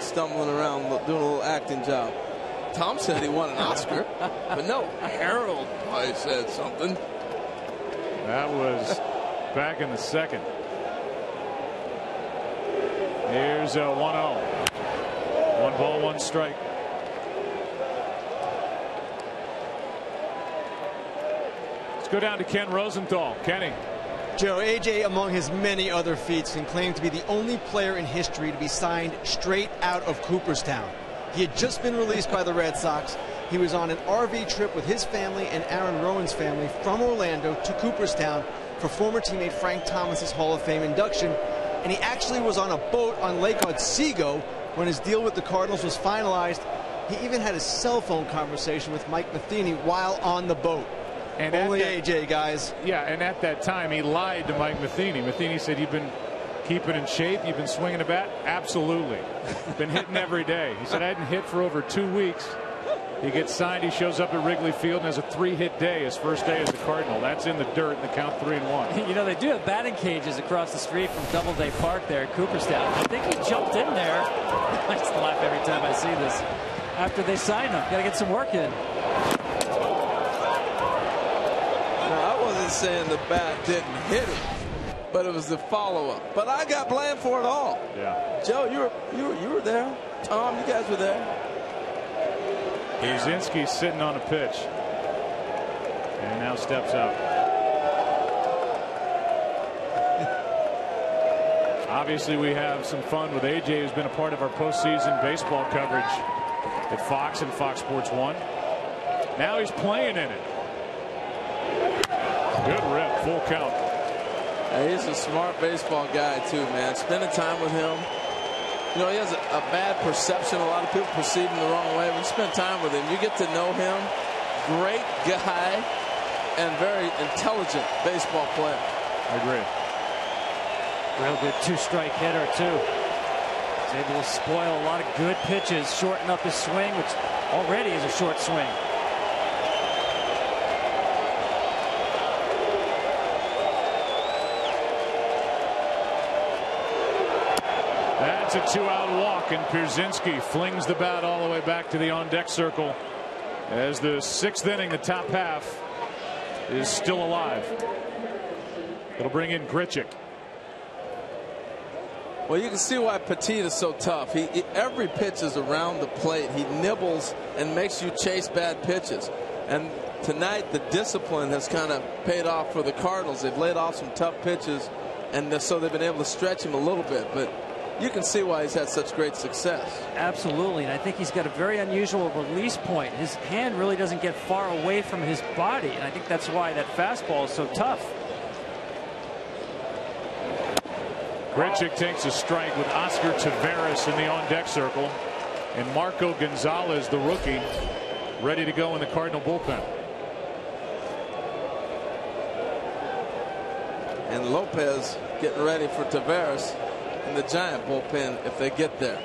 stumbling around doing a little acting job? Tom said he won an Oscar, but no, Harold probably said something. That was back in the second. Here's a 1-0. 1 ball, 1 strike. Let's go down to Ken Rosenthal. Kenny. Joe, AJ, among his many other feats, can claim to be the only player in history to be signed straight out of Cooperstown. He had just been released by the Red Sox. He was on an RV trip with his family and Aaron Rowan's family from Orlando to Cooperstown for former teammate Frank Thomas's Hall of Fame induction. And he actually was on a boat on Lake Otsego when his deal with the Cardinals was finalized. He even had a cell phone conversation with Mike Matheny while on the boat. And only AJ, guys. Yeah, and at that time, he lied to Mike Matheny. Matheny said, "You've been keeping in shape? You've been swinging a bat?" Absolutely. Been hitting every day. He said, "I hadn't hit for over 2 weeks." He gets signed. He shows up at Wrigley Field and has a 3-hit day, his first day as a Cardinal. That's in the dirt, and the count 3-1. You know, they do have batting cages across the street from Doubleday Park there at Cooperstown. I think he jumped in there. I just laugh every time I see this. After they sign him, got to get some work in. Saying the bat didn't hit him, but it was the follow-up. But I got blamed for it all. Yeah. Joe, you were there. Tom, you guys were there. Pierzynski's sitting on a pitch, and now steps out. Obviously, we have some fun with AJ, who's been a part of our postseason baseball coverage at Fox and Fox Sports 1. Now he's playing in it. Good rip, full count. He's a smart baseball guy too, man. Spending time with him. You know, he has a bad perception. A lot of people perceive him the wrong way. When you spend time with him, you get to know him. Great guy and very intelligent baseball player. I agree. Real good 2-strike hitter too. He's able to spoil a lot of good pitches, shorten up his swing, which already is a short swing. It's a 2-out walk, and Pierzynski flings the bat all the way back to the on-deck circle as the 6th inning, the top half, is still alive. It'll bring in Grichuk. Well, you can see why Petit is so tough. Every pitch is around the plate. He nibbles and makes you chase bad pitches. And tonight, the discipline has kind of paid off for the Cardinals. They've laid off some tough pitches, and so they've been able to stretch him a little bit. But you can see why he's had such great success. Absolutely, and I think he's got a very unusual release point. His hand really doesn't get far away from his body, and I think that's why that fastball is so tough. Grichuk takes a strike with Oscar Taveras in the on-deck circle, and Marco Gonzalez, the rookie, ready to go in the Cardinal bullpen. And Lopez getting ready for Taveras in the Giant bullpen if they get there.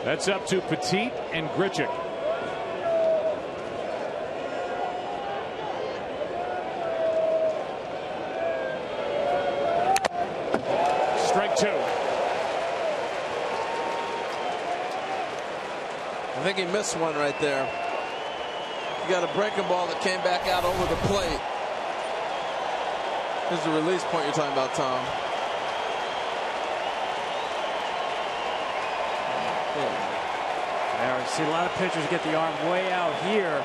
That's up to Petit and Grichuk. Strike 2. I think he missed one right there. He got a breaking ball that came back out over the plate. Here's the release point you're talking about, Tom. There, see a lot of pitchers get the arm way out here,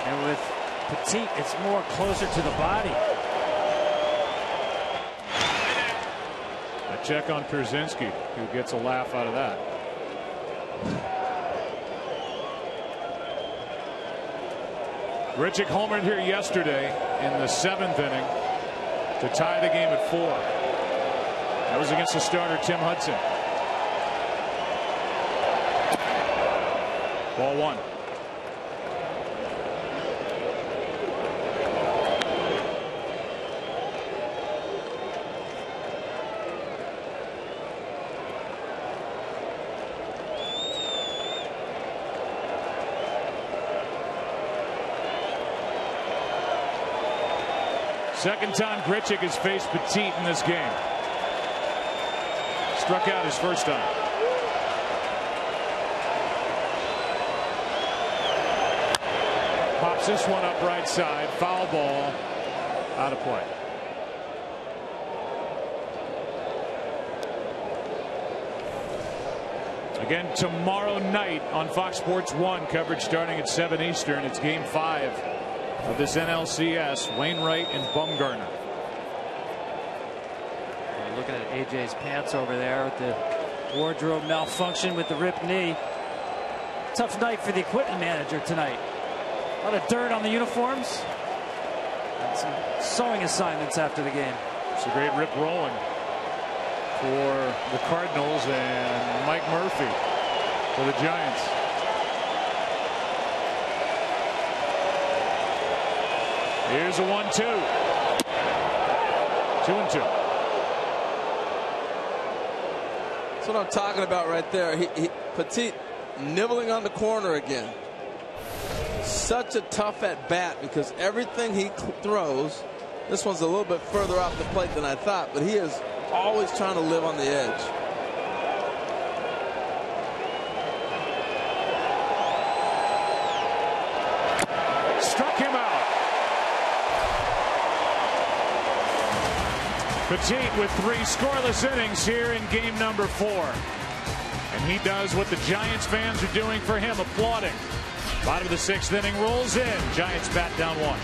and with Petit, it's more closer to the body. A check on Pierzynski, who gets a laugh out of that. Grichuk homered here yesterday in the 7th inning to tie the game at 4. That was against the starter Tim Hudson. Ball one. Second time Grichuk has faced Petit in this game. Struck out his first time. Pops this one up right side. Foul ball. Out of play. Again tomorrow night on Fox Sports 1. Coverage starting at 7 Eastern. It's game 5 of this NLCS. Wainwright and Bumgarner. Looking at AJ's pants over there with the wardrobe malfunction with the ripped knee. Tough night for the equipment manager tonight. A lot of dirt on the uniforms. And some sewing assignments after the game. It's a great rip rolling for the Cardinals and Mike Murphy for the Giants. Here's a 1-2. 2-2. That's what I'm talking about right there. Petit nibbling on the corner again. Such a tough at bat because everything he throws, this one's a little bit further off the plate than I thought, but he is always trying to live on the edge. Struck him out. Petit with 3 scoreless innings here in game number 4. And he does what the Giants fans are doing for him, applauding. Bottom of the 6th inning rolls in. Giants bat down 1.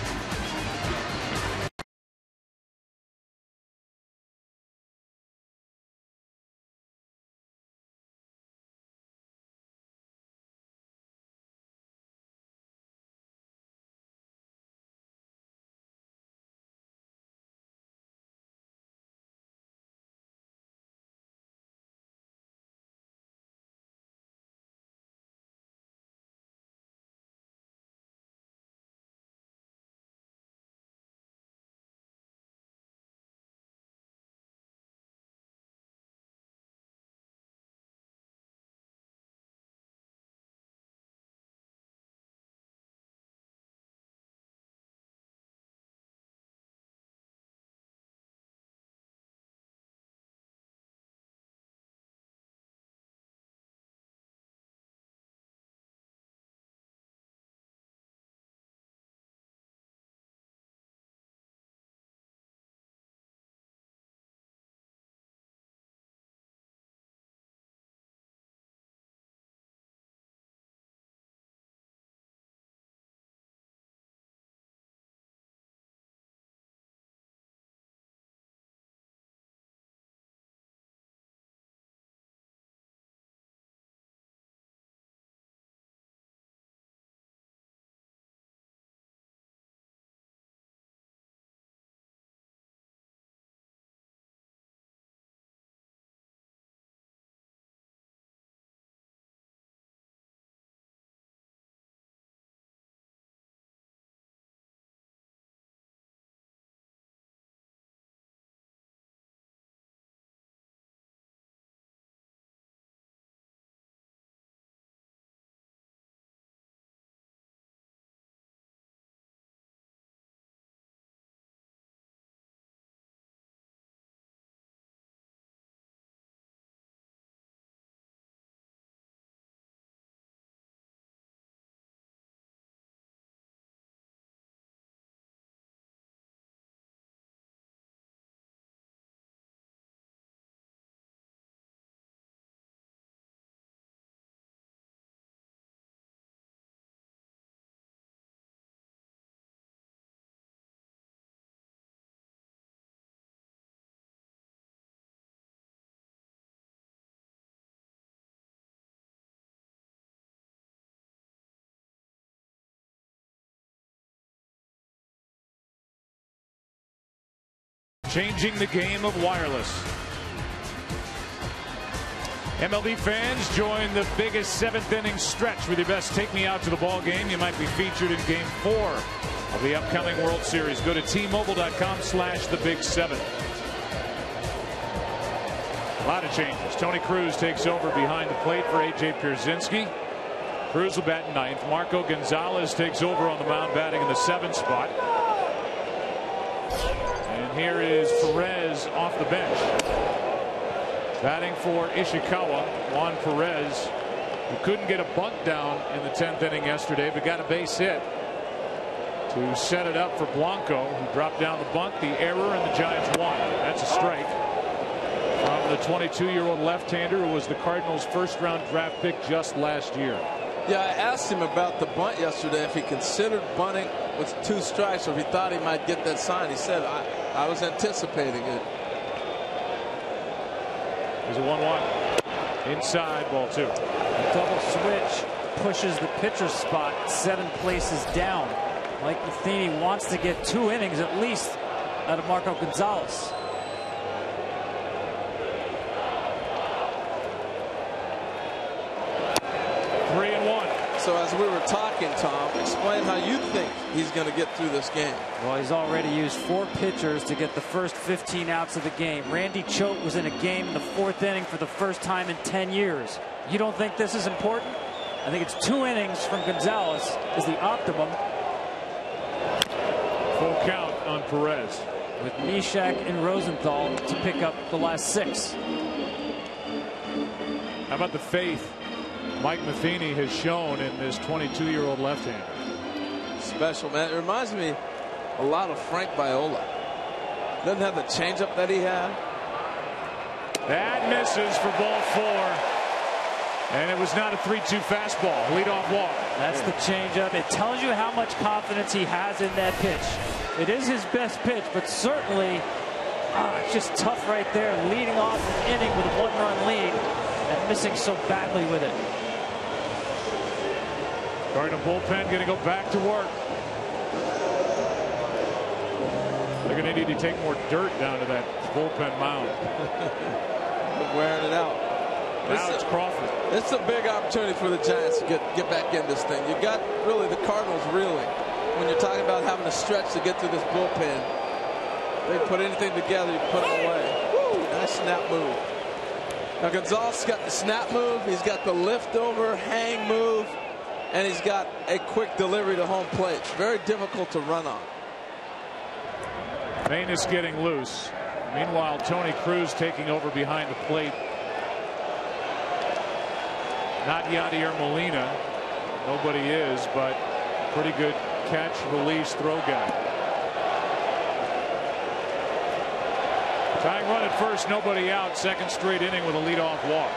Changing the game of wireless. MLB fans, join the biggest seventh inning stretch with your best take me out to the ball game. You might be featured in game 4 of the upcoming World Series. Go to T-Mobile.com/the-big-7. A lot of changes. Tony Cruz takes over behind the plate for A.J. Pierzynski. Cruz will bat in 9th. Marco Gonzalez takes over on the mound, batting in the 7th spot. And here is Perez off the bench. Batting for Ishikawa, Juan Perez, who couldn't get a bunt down in the 10th inning yesterday, but got a base hit to set it up for Blanco, who dropped down the bunt, the error, and the Giants won. That's a strike from the 22-year-old left-hander who was the Cardinals' first-round draft pick just last year. Yeah, I asked him about the bunt yesterday, if he considered bunting with 2 strikes or if he thought he might get that sign. He said, I was anticipating it. There's a 1-1. Inside, ball 2. The double switch pushes the pitcher's spot 7 places down. Mike Matheny wants to get 2 innings at least out of Marco Gonzalez. So as we were talking, Tom, explain how you think he's going to get through this game. Well, he's already used 4 pitchers to get the first 15 outs of the game. Randy Choate was in a game in the 4th inning for the first time in 10 years. You don't think this is important? I think it's 2 innings from Gonzalez is the optimum. Full count on Perez. With Mishak and Rosenthal to pick up the last 6. How about the faith Mike Matheny has shown in this 22-year-old left-hander? Special, man. It reminds me a lot of Frank Viola. Doesn't have the changeup that he had. That misses for ball 4. And it was not a 3-2 fastball. Leadoff walk. That's the changeup. It tells you how much confidence he has in that pitch. It is his best pitch, but certainly it's just tough right there, leading off an inning with a 1-run lead and missing so badly with it. Cardinal bullpen going to go back to work. They're going to need to take more dirt down to that bullpen mound. Wearing it out. Now it's Crawford. It's a big opportunity for the Giants to get back in this thing. You got really the Cardinals reeling when you're talking about having a stretch to get through this bullpen. They put anything together, you put them away. Woo, nice snap move. Now Gonzalez got the snap move, he's got the liftover hang move, and he's got a quick delivery to home plate. Very difficult to run on. Maine is getting loose. Meanwhile, Tony Cruz taking over behind the plate. Not Yadier Molina. Nobody is, but pretty good catch, release, throw guy. Tying run at first, nobody out. 2nd straight inning with a leadoff walk.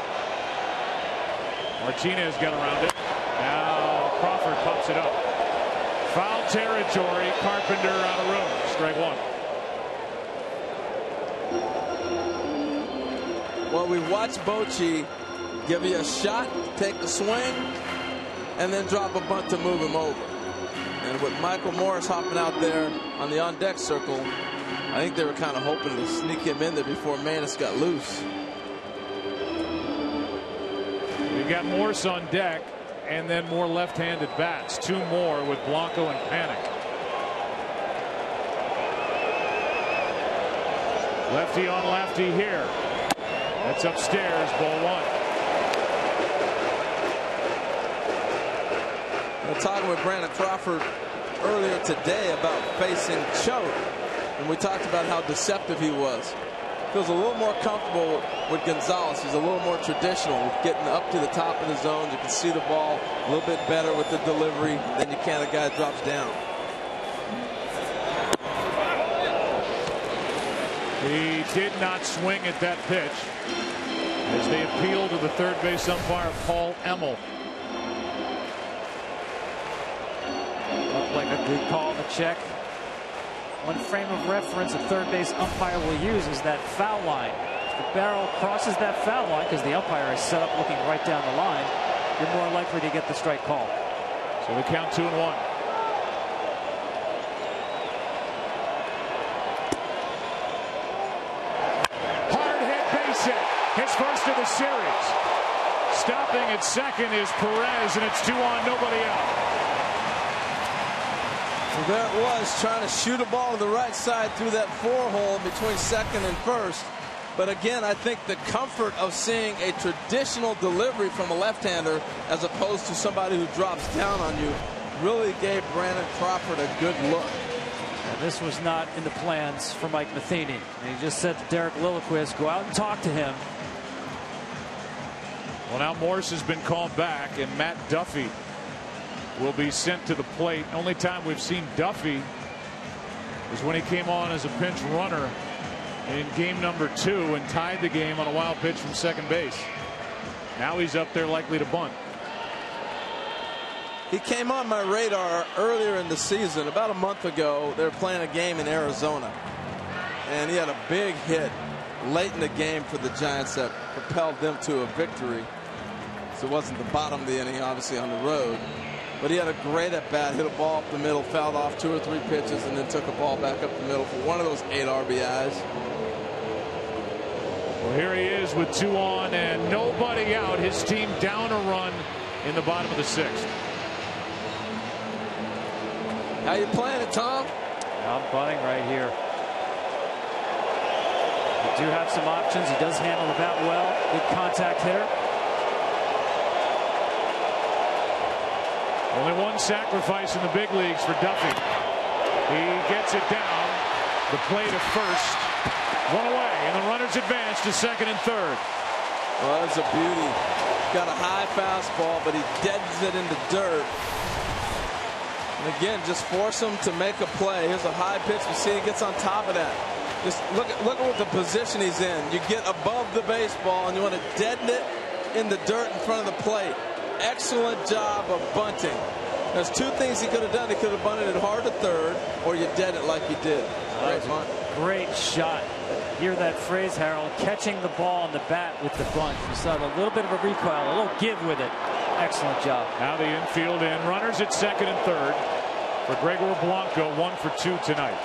Martinez got around it. Now Crawford pops it up. Foul territory. Carpenter out of room. Strike 1. Well, we watched Bochy give you a shot, take the swing, and then drop a bunt to move him over. And with Michael Morris hopping out there on the on-deck circle, I think they were kind of hoping to sneak him in there before Manis got loose. We got Morse on deck, and then more left-handed bats. 2 more with Blanco and Panic. Lefty on lefty here. That's upstairs, ball 1. I'm talking with Brandon Crawford earlier today about facing Choate, and we talked about how deceptive he was. Feels a little more comfortable with Gonzalez. He's a little more traditional with getting up to the top of the zone. You can see the ball a little bit better with the delivery than you can a guy that drops down. He did not swing at that pitch as they appeal to the third base umpire, Paul Emmel. Looked like a good call on the check. One frame of reference a third base umpire will use is that foul line. If the barrel crosses that foul line, because the umpire is set up looking right down the line, you're more likely to get the strike call. So we count 2-1. Hard hit base hit. his first of the series. Stopping at second is Perez, and it's 2 on, nobody out. So there it was, trying to shoot a ball to the right side through that 4-hole between second and first. But again, I think the comfort of seeing a traditional delivery from a left-hander as opposed to somebody who drops down on you really gave Brandon Crawford a good look. And this was not in the plans for Mike Matheny. And he just said to Derek Lilliquist, go out and talk to him. Well, now Morse has been called back, and Matt Duffy will be sent to the plate. Only time we've seen Duffy is when he came on as a pinch runner in game number 2 and tied the game on a wild pitch from second base. Now he's up there likely to bunt. He came on my radar earlier in the season. About a month ago, they were playing a game in Arizona, and he had a big hit late in the game for the Giants that propelled them to a victory. So it wasn't the bottom of the inning, obviously, on the road. But he had a great at-bat, hit a ball up the middle, fouled off 2 or 3 pitches, and then took a ball back up the middle for one of those 8 RBIs. Well, here he is with 2 on and nobody out. His team down a run in the bottom of the 6th. How you playing it, Tom? I'm bunting right here. We do have some options. He does handle the bat well. Good contact hitter. Only one sacrifice in the big leagues for Duffy. He gets it down. The play to first. 1 away, and the runners advance to second and third. Well, that's a beauty. Got a high fastball, but he deadens it in the dirt. And again, just force him to make a play. Here's a high pitch. You see he gets on top of that. Just look at what the position he's in. You get above the baseball, and you want to deaden it in the dirt in front of the plate. Excellent job of bunting. There's 2 things he could have done. He could have bunted it hard to third, or you dead it like he did. Great bunt. Great shot. Hear that phrase, Harold? Catching the ball on the bat with the bunt. You saw a little bit of a recoil, a little give with it. Excellent job. Now the infield in. Runners at second and third for Gregor Blanco. 1 for 2 tonight.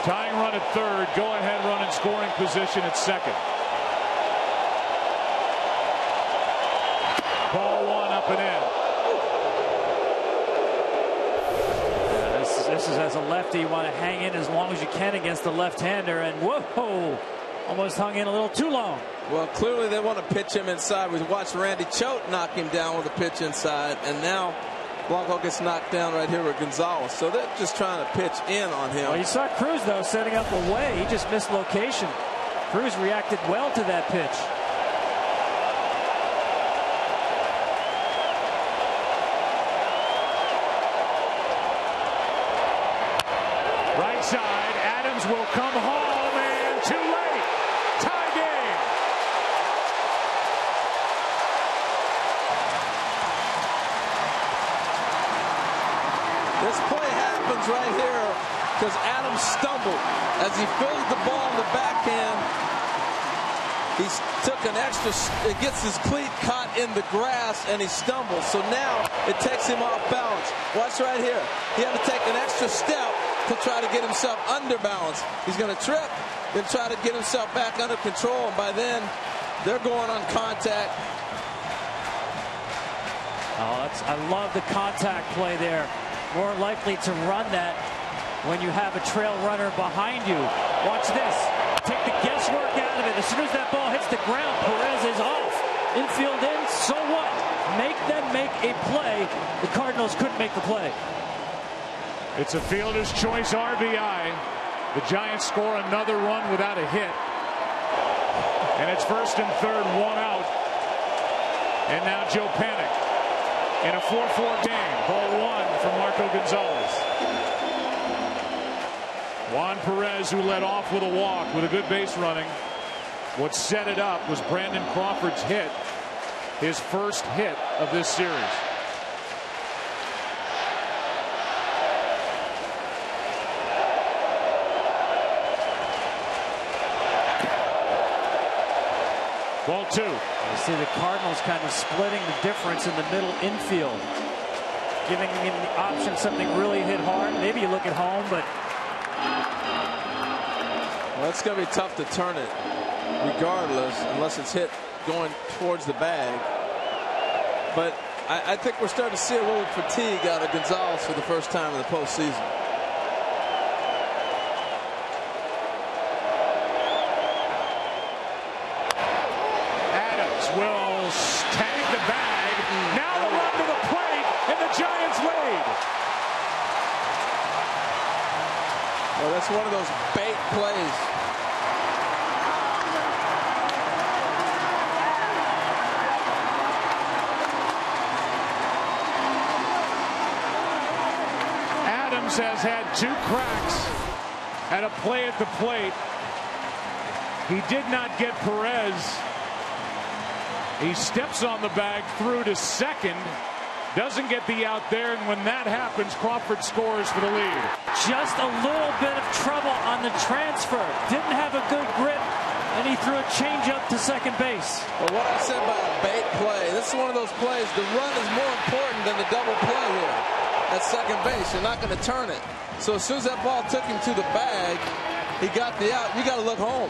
Tying run at third. Go ahead run in scoring position at second. Ball 1 up and in. This is as a lefty, you want to hang in as long as you can against the left-hander, and whoa, almost hung in a little too long. Well, clearly they want to pitch him inside. We watched Randy Choate knock him down with a pitch inside, and now Blanco gets knocked down right here with Gonzalez. So they're just trying to pitch in on him. Well, you saw Cruz, though, setting up away. He just missed location. Cruz reacted well to that pitch. Right side, Adams will come home, and too late. Tie game. This play happens right here because Adams stumbled as he filled the ball in the backhand. He took an extra, it gets his cleat caught in the grass and he stumbles. So now it takes him off balance. Watch right here. He had to take an extra step to try to get himself under balance. He's going to trip, then try to get himself back under control. And by then, they're going on contact. Oh, I love the contact play there. More likely to run that when you have a trail runner behind you. Watch this. Take the guesswork out of it. As soon as that ball hits the ground, Perez is off. Infield in, so what? Make them make a play. The Cardinals couldn't make the play. It's a fielder's choice RBI. The Giants score another run without a hit. And it's first and third, 1 out. And now Joe Panic in a 4-4 game. Ball 1 for Marco Gonzalez. Juan Perez, who led off with a walk with a good base running. What set it up was Brandon Crawford's hit, his first hit of this series. Ball 2. You see the Cardinals kind of splitting the difference in the middle infield, giving him the option, something really hit hard. Maybe you look at home, but Well, it's going to be tough to turn it regardless, unless it's hit going towards the bag. But I think we're starting to see a little fatigue out of Gonzalez for the first time in the postseason. Adams will tag the bag. Now the run to the plate, and the Giants lead. Well, that's one of those bait plays. Adams has had 2 cracks at a play at the plate. He did not get Perez. He steps on the bag through to second. Doesn't get the out there, and when that happens, Crawford scores for the lead. Just a little bit of trouble on the transfer. Didn't have a good grip, and he threw a changeup to second base. Well, what I said by a bait play, this is one of those plays. The run is more important than the double play here at second base. You're not going to turn it. So as soon as that ball took him to the bag, he got the out. You got to look home.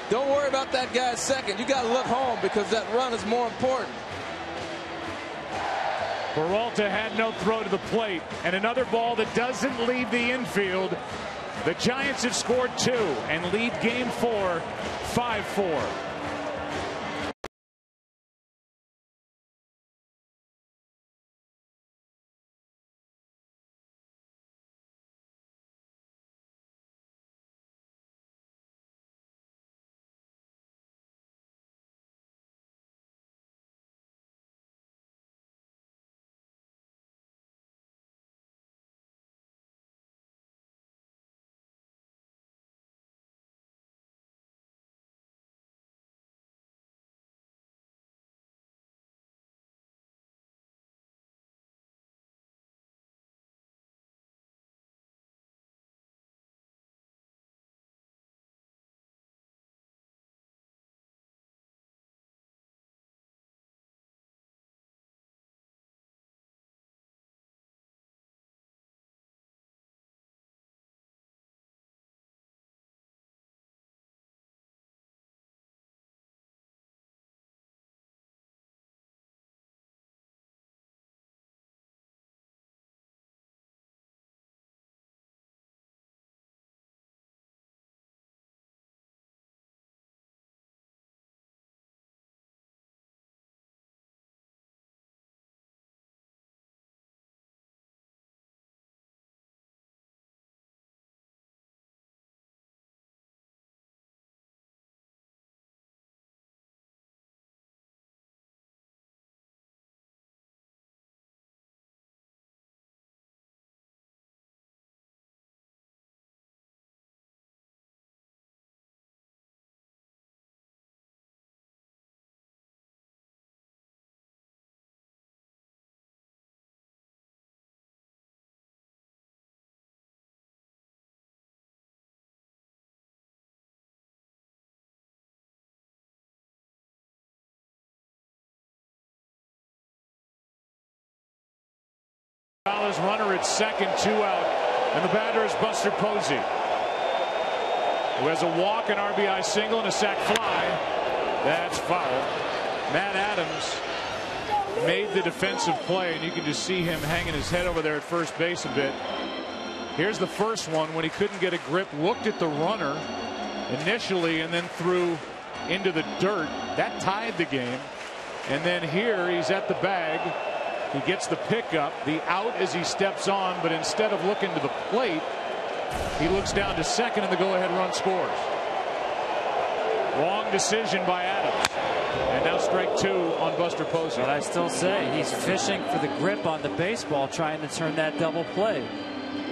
Don't worry about that guy at second. You got to look home because that run is more important. Peralta had no throw to the plate, and another ball that doesn't leave the infield. The Giants have scored 2 and lead game 4, 5-4. Gonzalez runner at second, 2 out, and the batter is Buster Posey, who has a walk, an RBI single, and a sac fly. That's foul. Matt Adams made the defensive play, and you can just see him hanging his head over there at first base a bit. Here's the first one when he couldn't get a grip, looked at the runner initially, and then threw into the dirt. That tied the game. And then here he's at the bag. He gets the pickup, the out as he steps on, but instead of looking to the plate, he looks down to second, and the go-ahead run scores. Wrong decision by Adams. And now strike 2 on Buster Posey. But I still say he's fishing for the grip on the baseball, trying to turn that double play.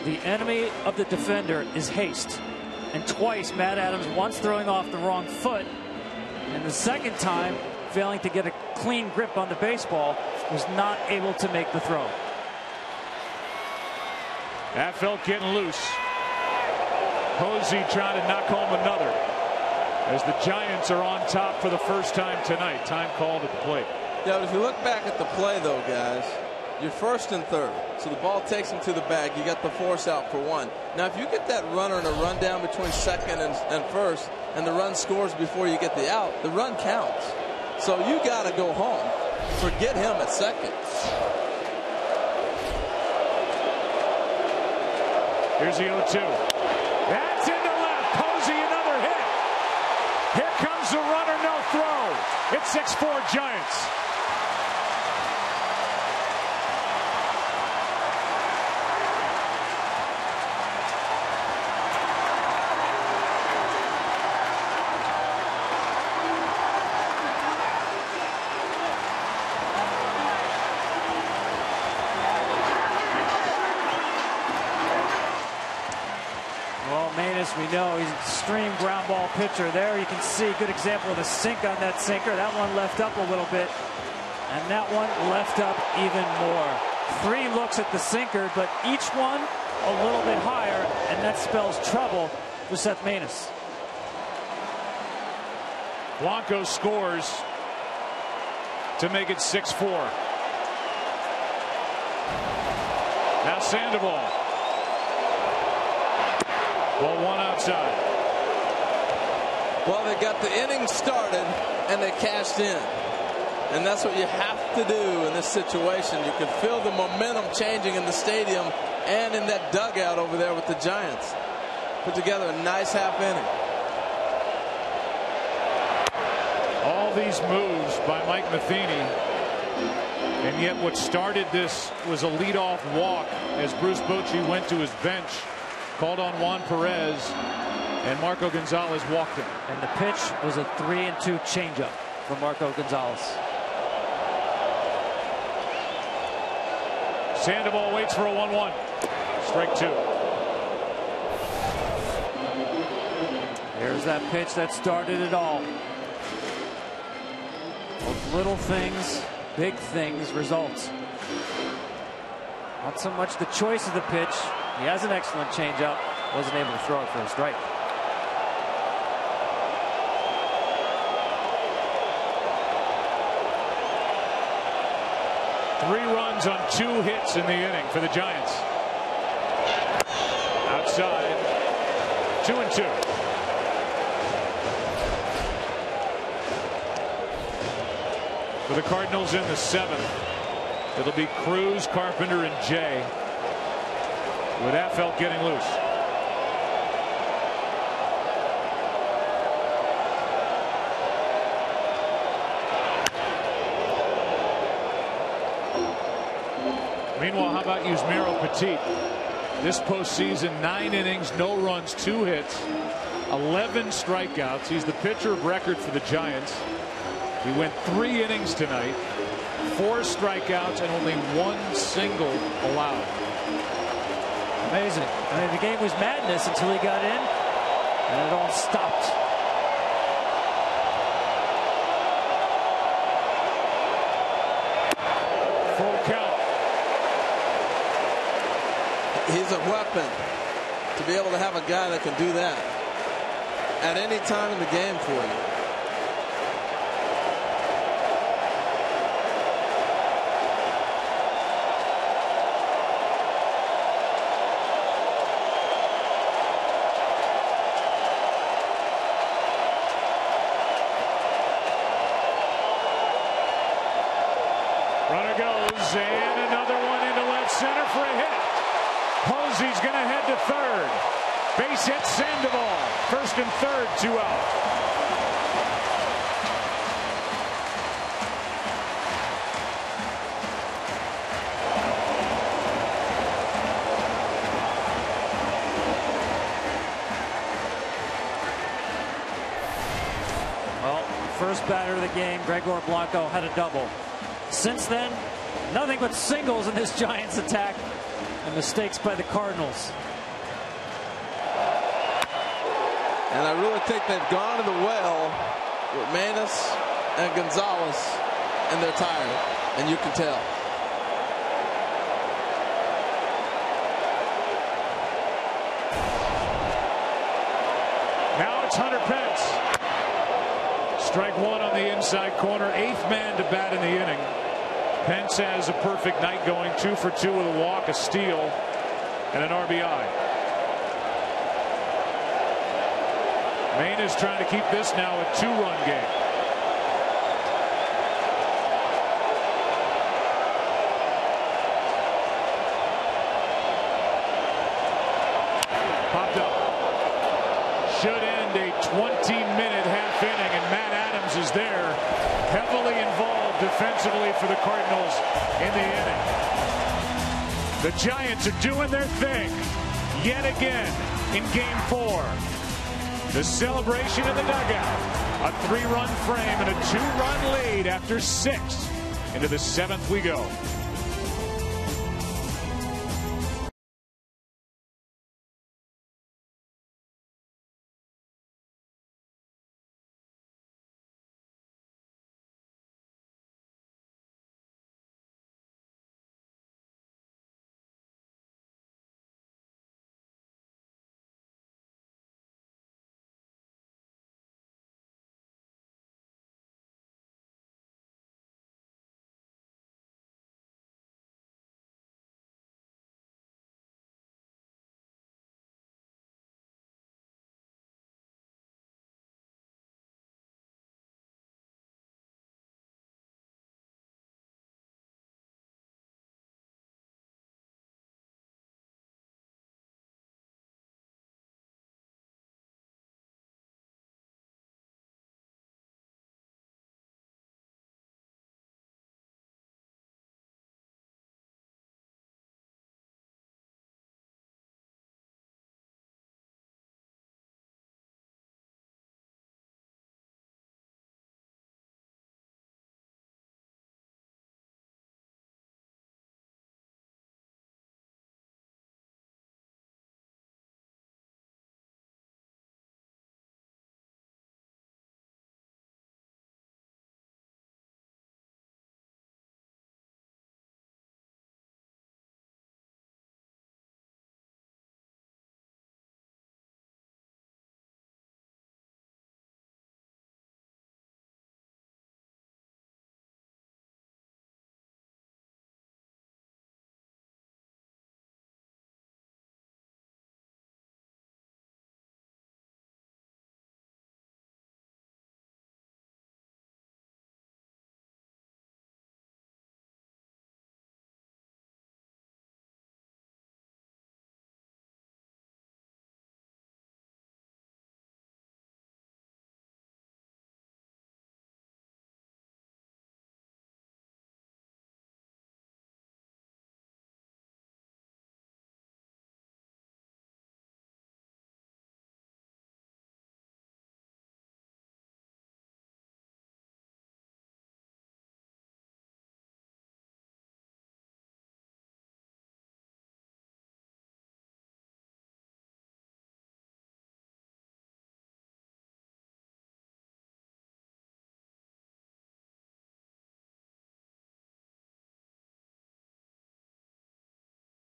The enemy of the defender is haste. And twice, Matt Adams, once throwing off the wrong foot, and the second time, failing to get a clean grip on the baseball, was not able to make the throw. That felt getting loose. Posey trying to knock home another as the Giants are on top for the first time tonight. Time called at the plate. Yeah, but if you look back at the play, though, guys, You're first and third, so the ball takes him to the bag. You got the force out for one. Now, if you get that runner in a run down between second and first, and the run scores before you get the out, the run counts. So you got to go home. Forget him at second. Here's the 0-2. That's into left. Posey, another hit. Here comes the runner, no throw. It's 6-4 Giants. We know he's an extreme ground ball pitcher. There you can see a good example of the sink on that sinker. That one left up a little bit, and that one left up even more. 3 looks at the sinker, but each one a little bit higher, and that spells trouble for Seth Maness. Blanco scores to make it 6-4. Now Sandoval. Well, one outside. Well, they got the inning started and they cashed in. And that's what you have to do in this situation. You can feel the momentum changing in the stadium and in that dugout over there with the Giants. Put together a nice half inning. All these moves by Mike Matheny. And yet what started this was a leadoff walk as Bruce Bochy went to his bench. Called on Juan Perez, and Marco Gonzalez walked him. And the pitch was a 3-2 changeup from Marco Gonzalez. Sandoval waits for a 1-1. Strike 2. There's that pitch that started it all. Those little things, big things, results. Not so much the choice of the pitch. He has an excellent changeup. Wasn't able to throw it for a strike. Three runs on 2 hits in the inning for the Giants. Outside. 2-2. For the Cardinals in the 7th. It'll be Cruz, Carpenter, and Jay. With Affeldt getting loose. Meanwhile, how about Yusmeiro Petit? This postseason, 9 innings, no runs, 2 hits, 11 strikeouts. He's the pitcher of record for the Giants. He went 3 innings tonight, 4 strikeouts, and only 1 single allowed. Amazing. I mean, the game was madness until he got in, and it all stopped. Full count. He's a weapon to be able to have a guy that can do that at any time in the game for you. Runner goes, and another one into left center for a hit. Posey's going to head to third. Base hit Sandoval. First and third, 2 out. Well, first batter of the game, Gregor Blanco had a double. Since then, nothing but singles in this Giants attack and mistakes by the Cardinals. And I really think they've gone to the well with Maness and Gonzalez, and they're tired, and you can tell. Now it's Hunter Pence. Strike 1 on the inside corner. 8th man to bat in the inning. Pence has a perfect night, going 2 for 2 with a walk, a steal, and an RBI. Maine is trying to keep this now a 2-run game. Popped up. Should end a 20-minute half inning, and Matt Adams is there, heavily involved defensively for the Cardinals in the inning. The Giants are doing their thing yet again in Game 4. The celebration in the dugout. A 3-run frame and a 2-run lead after 6. Into the 7th we go.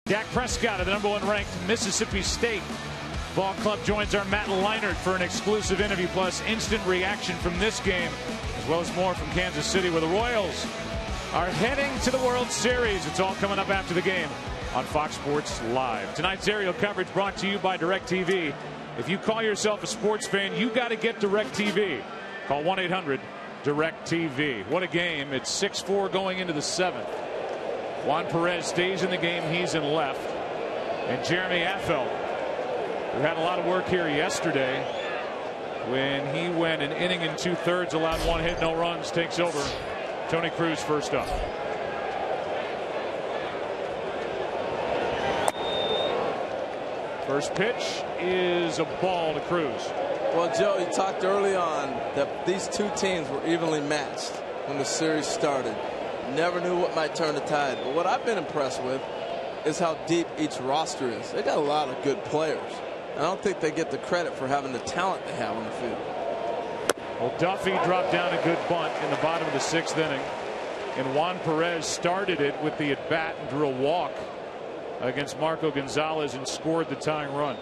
Dak Prescott of the #1 ranked Mississippi State Ball Club joins our Matt Leinart for an exclusive interview plus instant reaction from this game, as well as more from Kansas City, where the Royals are heading to the World Series. It's all coming up after the game on Fox Sports Live. Tonight's aerial coverage brought to you by DirecTV. If you call yourself a sports fan, you got to get DirecTV. Call 1-800-DirecTV. What a game. It's 6-4 going into the 7th. Juan Perez stays in the game. He's in left. And Jeremy Affeldt, who had a lot of work here yesterday when he went an inning and 2/3, allowed 1 hit, no runs, takes over. Tony Cruz first up. First pitch is a ball to Cruz. Well, Joe, you talked early on that these two teams were evenly matched when the series started. Never knew what might turn the tide. But what I've been impressed with is how deep each roster is. They got a lot of good players. I don't think they get the credit for having the talent they have on the field. Well, Duffy dropped down a good bunt in the bottom of the 6th inning. And Juan Perez started it with the at-bat and drew a walk against Marco Gonzalez and scored the tying run.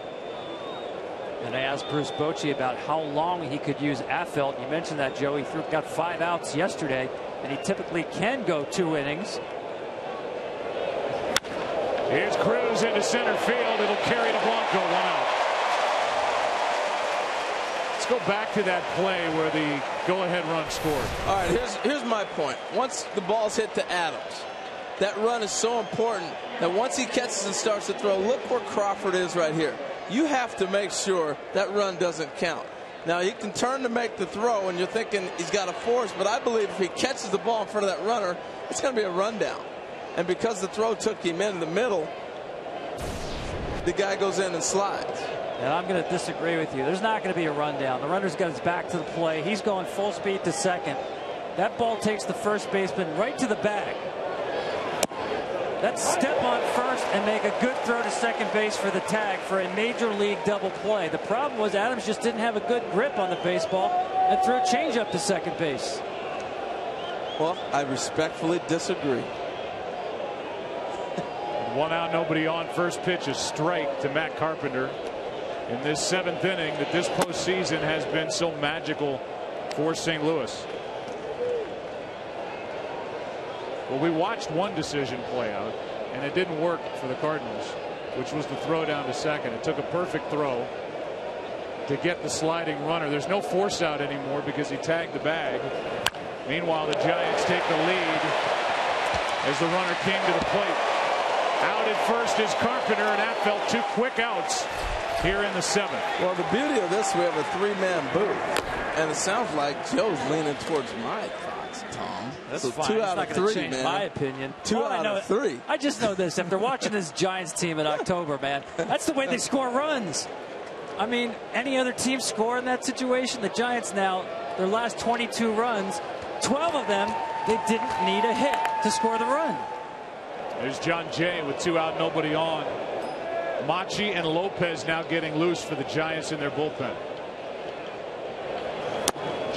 And I asked Bruce Bochy about how long he could use Affeldt. You mentioned that, Joe. He got 5 outs yesterday, and he typically can go 2 innings. Here's Cruz into center field. It'll carry to Blanco. 1 out. Let's go back to that play where the go-ahead run scored. All right, here's my point. Once the ball's hit to Adams, that run is so important that once he catches and starts to throw, look where Crawford is right here. You have to make sure that run doesn't count. Now, he can turn to make the throw, and you're thinking he's got a force, but I believe if he catches the ball in front of that runner, it's going to be a rundown. And because the throw took him in the middle, the guy goes in and slides. And I'm going to disagree with you. There's not going to be a rundown. The runner's got his back to the play. He's going full speed to second. That ball takes the first baseman right to the bag. That's step on first and make a good throw to second base for the tag for a major league double play. The problem was Adams just didn't have a good grip on the baseball and threw a changeup to second base. Well, I respectfully disagree. 1 out, nobody on. First pitch, a strike to Matt Carpenter in this 7th inning that this postseason has been so magical for St. Louis. Well, we watched one decision play out, and it didn't work for the Cardinals, which was the throw down to second. It took a perfect throw to get the sliding runner. There's no force out anymore because he tagged the bag. Meanwhile, the Giants take the lead as the runner came to the plate. Out at first is Carpenter, and Affeldt 2 quick outs here in the 7th. Well, the beauty of this, we have a 3-man booth, and it sounds like Joe's leaning towards my thoughts, Tom. That's so fine. 2 It's out not of gonna 3, change man. my opinion. 2 out of 3. I just know this. After watching this Giants team in October, man, that's the way they score runs. I mean, any other team score in that situation? The Giants now, their last 22 runs, 12 of them, they didn't need a hit to score the run. There's John Jay with 2 out, nobody on. Machi and Lopez now getting loose for the Giants in their bullpen.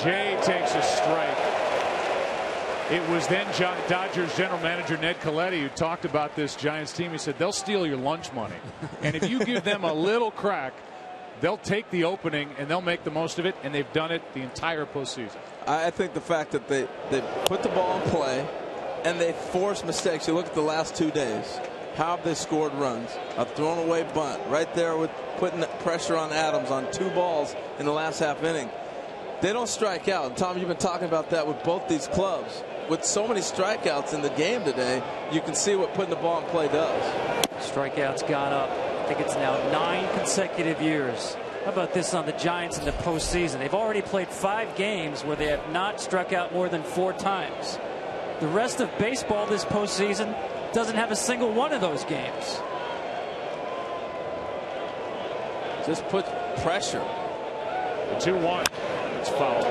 Jay takes a strike. It was then Dodgers general manager Ned Colletti who talked about this Giants team. He said they'll steal your lunch money, and if you give them a little crack, they'll take the opening and they'll make the most of it, and they've done it the entire postseason. I think the fact that they put the ball in play and they force mistakes. You look at the last 2 days. How have they scored runs? A thrown away bunt right there with putting pressure on Adams on 2 balls in the last half inning. They don't strike out. Tom, you've been talking about that with both these clubs. With so many strikeouts in the game today, you can see what putting the ball in play does. Strikeouts gone up. I think it's now 9 consecutive years. How about this on the Giants in the postseason? They've already played 5 games where they have not struck out more than 4 times. The rest of baseball this postseason doesn't have a single one of those games. Just put pressure. The 2-1. It's foul.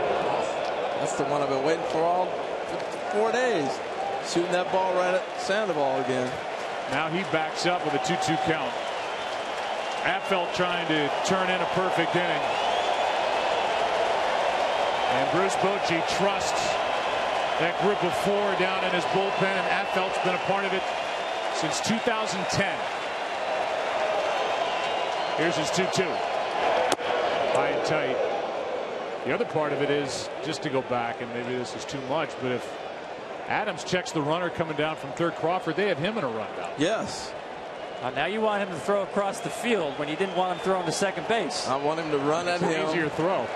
That's the one I've been waiting for 4 days. Shooting that ball right at Sandoval again. Now he backs up with a 2-2 count. Affeldt trying to turn in a perfect inning. And Bruce Bochy trusts that group of 4 down in his bullpen, and Affeldt's been a part of it since 2010. Here's his 2-2. High and tight. The other part of it is, just to go back, and maybe this is too much, but if Adams checks the runner coming down from third, Crawford, they have him in a rundown. Yes. Now you want him to throw across the field when you didn't want him throwing to second base. I want him to run at him. It's an easier throw.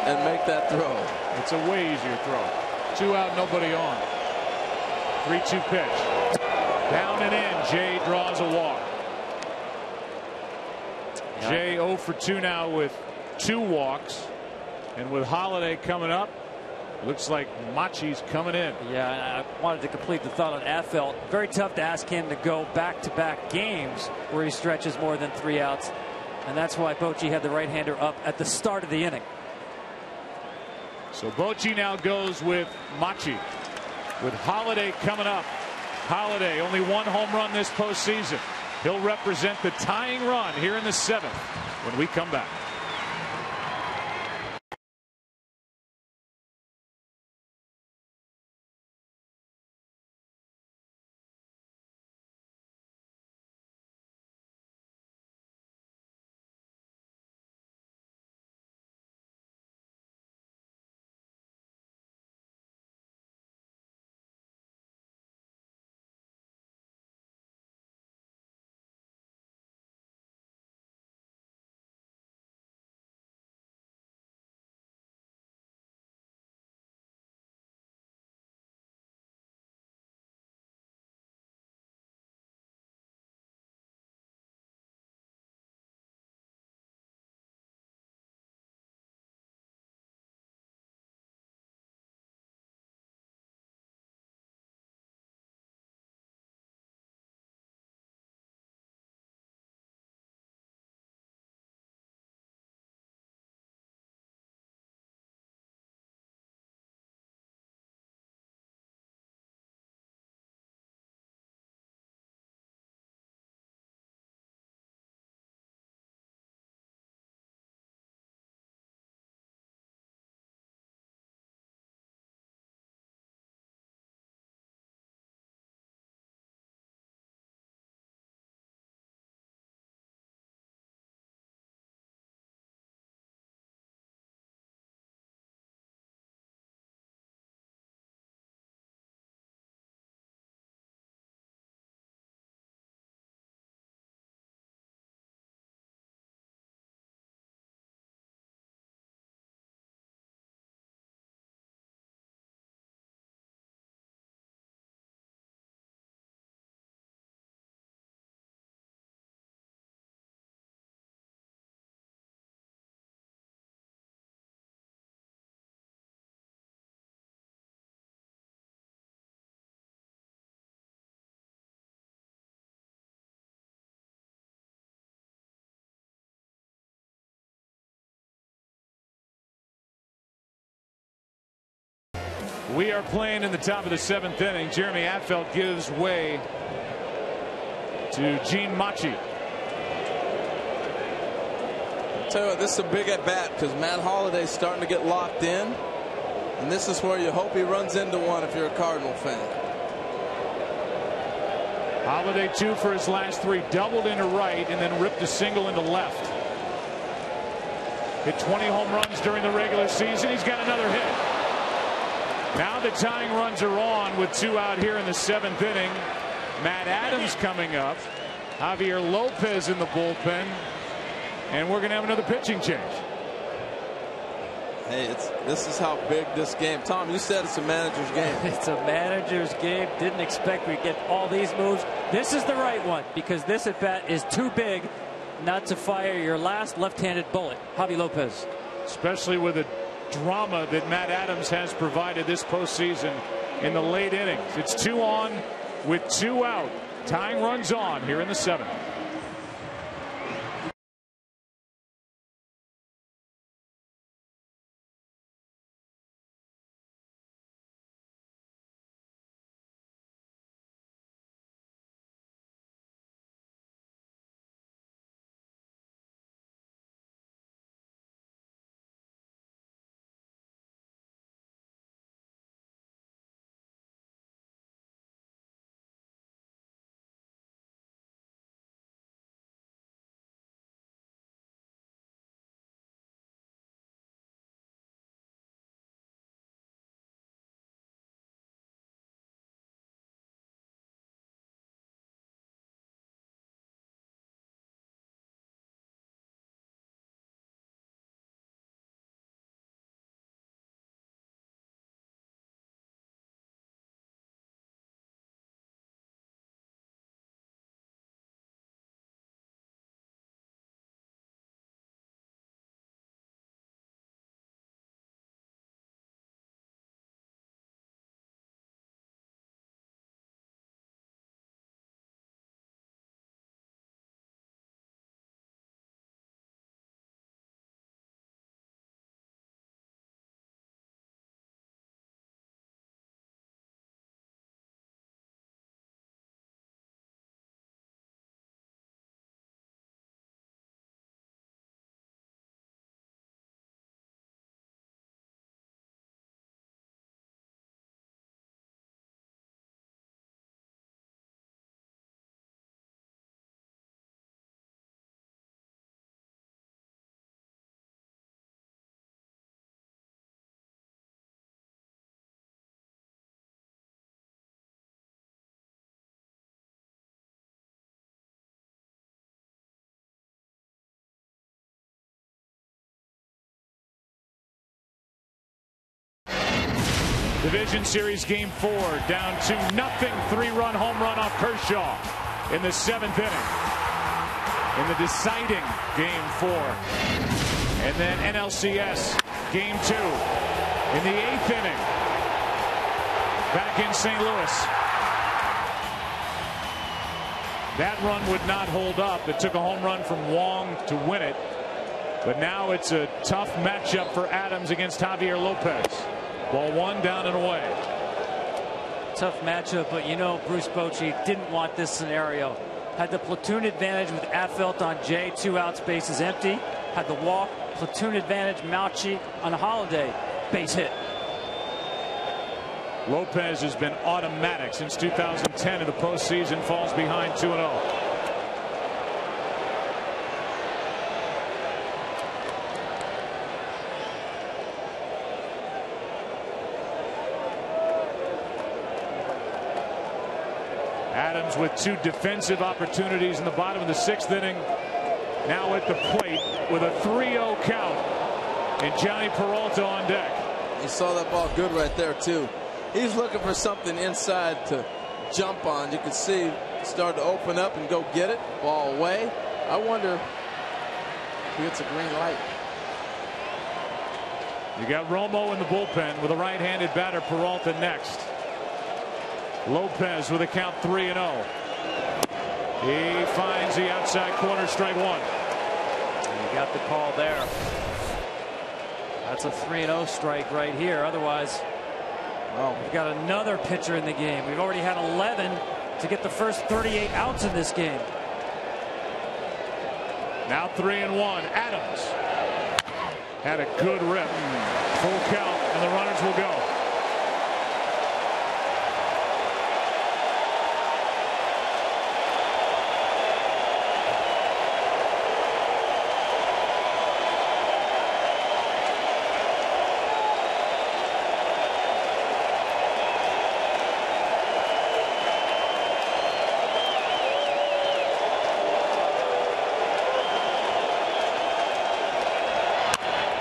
And make that throw. It's a way easier throw. 2 out, nobody on. 3-2 pitch. Down and in. Jay draws a walk. Jay 0 for 2 now with 2 walks. And with Holliday coming up, looks like Machi's coming in. Yeah, and I wanted to complete the thought on Affeldt. Very tough to ask him to go back-to-back games where he stretches more than 3 outs. And that's why Bochy had the right-hander up at the start of the inning. So Bochy now goes with Machi. With Holliday coming up. Holliday, only 1 home run this postseason. He'll represent the tying run here in the 7th when we come back. We are playing in the top of the 7th inning. Jeremy Affeldt gives way to Gene Machi. Tell you what, this is a big at bat because Matt Holliday's starting to get locked in, and this is where you hope he runs into one if you're a Cardinal fan. Holliday 2 for his last 3, doubled into right and then ripped a single into left. Hit 20 home runs during the regular season. He's got another hit. Now the tying runs are on with 2 out here in the 7th inning. Matt Adams coming up. Javier Lopez in the bullpen. And we're going to have another pitching change. Hey, this is how big this game. Tom, you said it's a manager's game. It's a manager's game. Didn't expect we'd get all these moves. This is the right one because this at bat is too big not to fire your last left-handed bullet. Javi Lopez. Especially with the drama that Matt Adams has provided this postseason in the late innings. It's 2 on with 2 out. Tying runs on here in the 7th. Division Series Game 4 down 2-0. 3-run home run off Kershaw in the 7th inning. In the deciding Game 4. And then NLCS Game 2 in the 8th inning. Back in St. Louis. That run would not hold up. It took a home run from Wong to win it. But now it's a tough matchup for Adams against Javier Lopez. Ball 1 down and away. Tough matchup, but you know Bruce Bochy didn't want this scenario. Had the platoon advantage with Affeldt on Jay, 2 outs, bases empty. Had the walk, platoon advantage, Machi on Holliday, base hit. Lopez has been automatic since 2010 in the postseason. Falls behind 2-0. Adams with 2 defensive opportunities in the bottom of the 6th inning. Now at the plate with a 3-0 count. And Johnny Peralta on deck. You saw that ball good right there, too. He's looking for something inside to jump on. You can see start to open up and go get it. Ball away. I wonder if he gets a green light. You got Romo in the bullpen with a right-handed batter, Peralta next. Lopez with a count 3-0. He finds the outside corner, strike 1. You got the call there. That's a 3-0 strike right here. Otherwise, Well, we've got another pitcher in the game. We've already had 11 to get the first 38 outs in this game. Now 3-1. Adams had a good rip. Full count, and the runners will go.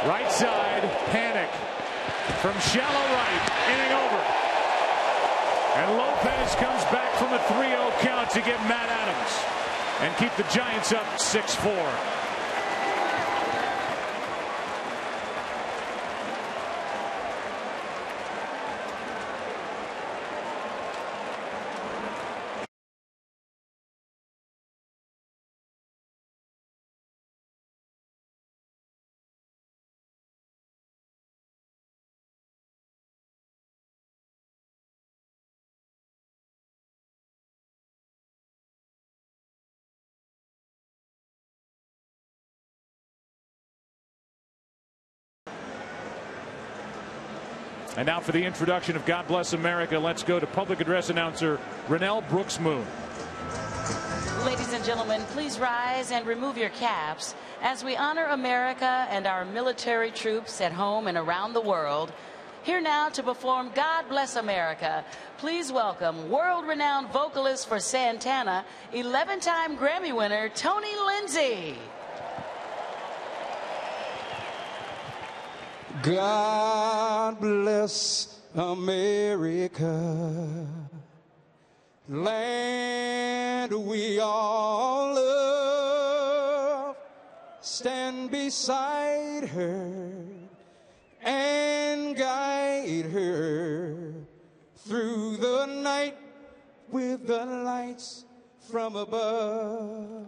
Right side, panic from shallow right, inning over. And Lopez comes back from a 3-0 count to get Matt Adams and keep the Giants up 6-4. And now for the introduction of God Bless America, let's go to public address announcer Rennell Brooks Moon. Ladies and gentlemen, please rise and remove your caps as we honor America and our military troops at home and around the world. Here now to perform God Bless America, please welcome world-renowned vocalist for Santana, 11-time Grammy winner Tony Lindsay. God bless America, land we all love. Stand beside her and guide her through the night with the lights from above.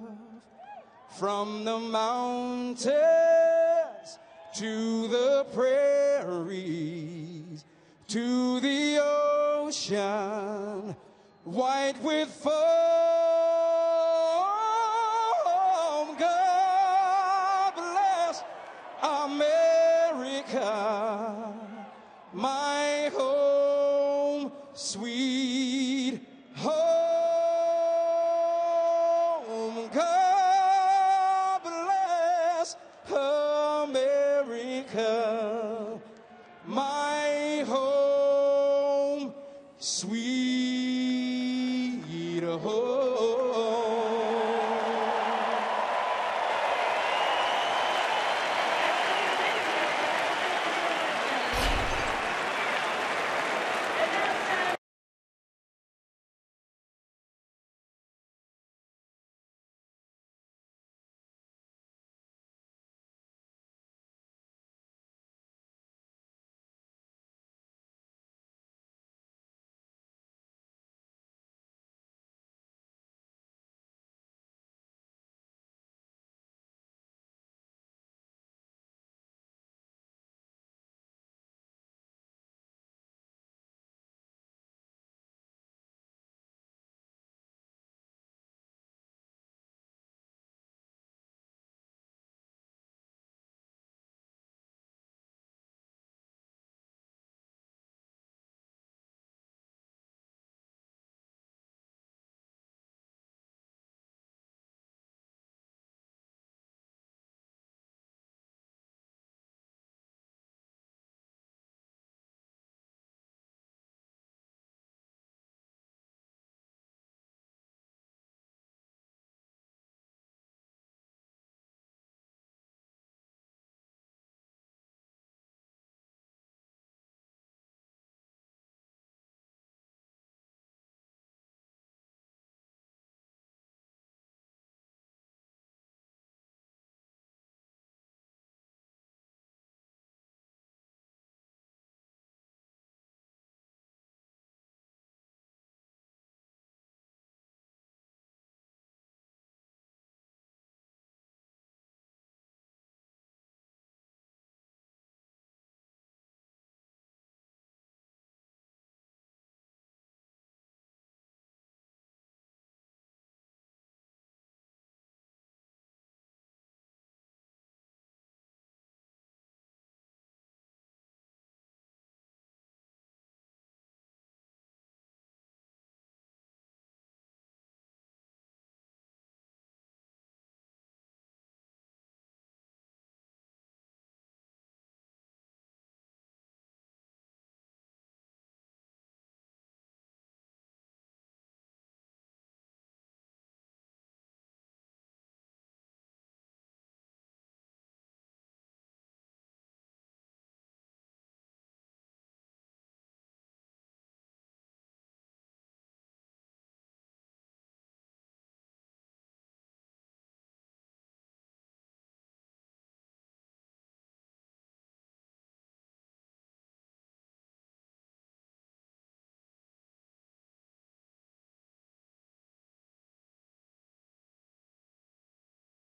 From the mountains to the prairies, to the ocean, white with foam. God bless America, my home, sweet home. God bless America, my home, sweet home.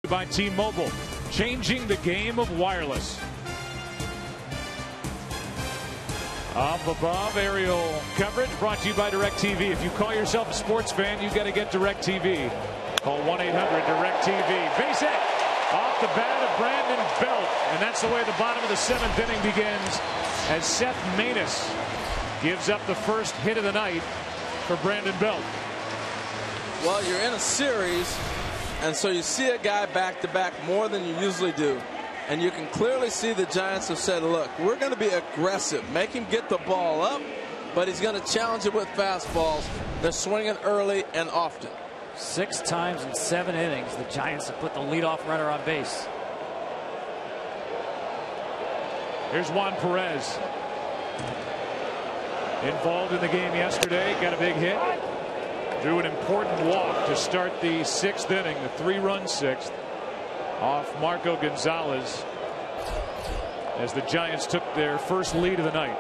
By T-Mobile, changing the game of wireless. Up above, aerial coverage brought to you by DirecTV. If you call yourself a sports fan, you got to get DirecTV. Call 1-800-DirecTV. Base hit off the bat of Brandon Belt, and that's the way the bottom of the 7th inning begins as Seth Maness gives up the first hit of the night for Brandon Belt. Well, you're in a series, and so you see a guy back-to-back more than you usually do. And you can clearly see the Giants have said, look, we're going to be aggressive. Make him get the ball up, but he's going to challenge it with fastballs. They're swinging early and often. 6 times in 7 innings, the Giants have put the leadoff runner on base. Here's Juan Perez. Involved in the game yesterday, got a big hit. Drew an important walk to start the 6th inning, the 3-run 6th. Off Marco Gonzalez as the Giants took their first lead of the night.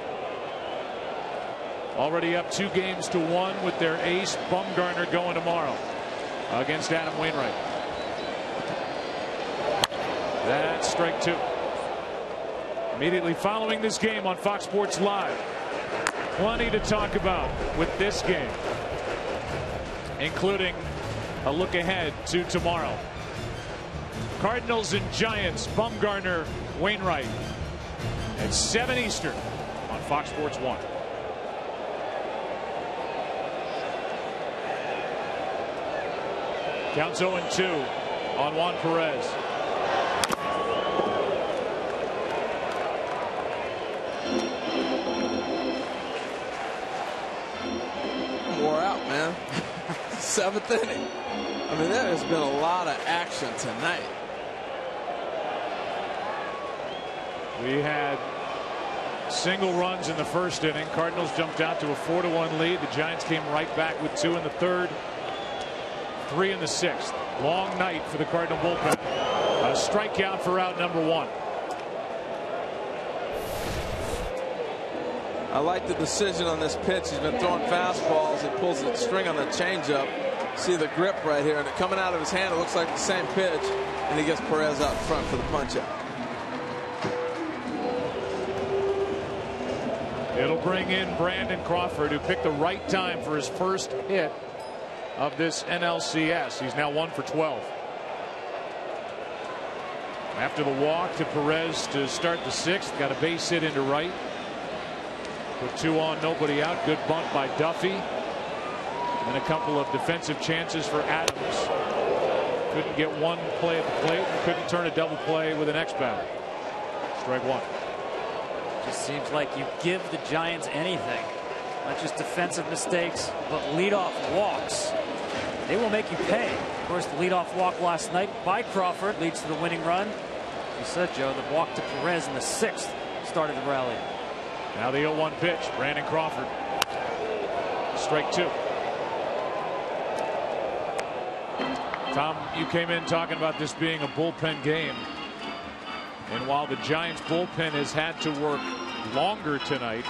Already up 2-1 with their ace Bumgarner going tomorrow against Adam Wainwright. That's strike 2. Immediately following this game on Fox Sports Live, plenty to talk about with this game, including a look ahead to tomorrow. Cardinals and Giants, Bumgarner, Wainwright at 7 Eastern on Fox Sports 1. Counts 0-2 on Juan Perez. Wore out, man. 7th inning. I mean, there has been a lot of action tonight. We had single runs in the 1st inning. Cardinals jumped out to a 4-1 lead. The Giants came right back with 2 in the 3rd, 3 in the 6th. Long night for the Cardinal bullpen. A strikeout for out number 1. I like the decision on this pitch. He's been throwing fastballs. He pulls the string on the changeup. See the grip right here, and it coming out of his hand. It looks like the same pitch, and he gets Perez out front for the punch out. It'll bring in Brandon Crawford, who picked the right time for his first hit of this NLCS. He's now 1 for 12. After the walk to Perez to start the 6th, got a base hit into right. With 2 on, nobody out. Good bunt by Duffy. And a couple of defensive chances for Adams. Couldn't get one play at the plate. Couldn't turn a double play with the next batter. Strike 1. Just seems like you give the Giants anything. Not just defensive mistakes, but leadoff walks. They will make you pay. Of course, the leadoff walk last night by Crawford leads to the winning run. You said, Joe, the walk to Perez in the 6th started the rally. Now the 0-1 pitch. Brandon Crawford. Strike 2. Tom, you came in talking about this being a bullpen game. And while the Giants bullpen has had to work longer tonight,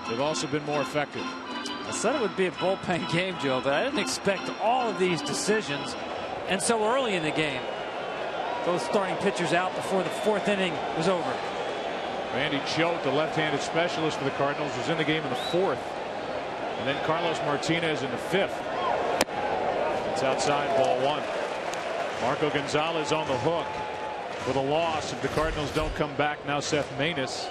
they've also been more effective. I said it would be a bullpen game, Joe, but I didn't expect all of these decisions and so early in the game. Both starting pitchers out before the 4th inning was over. Randy Choate, the left-handed specialist for the Cardinals, was in the game in the 4th. And then Carlos Martinez in the 5th. It's outside, ball 1. Marco Gonzalez on the hook with a loss if the Cardinals don't come back. Now Seth Maness.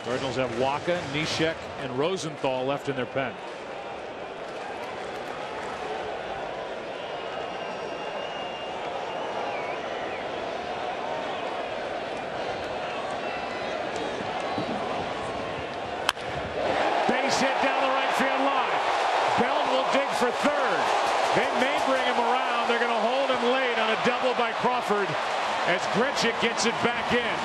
Cardinals have Waka, Neshek, and Rosenthal left in their pen. Base hit down the right field line. Bell will dig for 3rd. They may bring him around. They're going to hold him late on a double by Crawford as Grichuk gets it back in.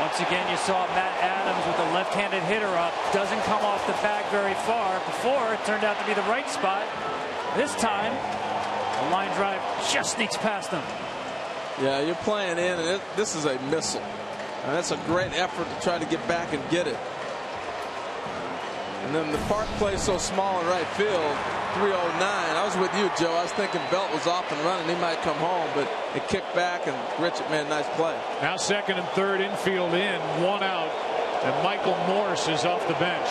Once again, you saw Matt Adams with a left-handed hitter up. Doesn't come off the bag very far. Before, it turned out to be the right spot. This time, the line drive just sneaks past him. Yeah, you're playing in, and this is a missile. And that's a great effort to try to get back and get it. And then the park plays so small in right field. 309. I was with you, Joe. I was thinking Belt was off and running. He might come home, but it kicked back, and Richard made a nice play. Now second and third, infield in, 1 out, and Michael Morse is off the bench.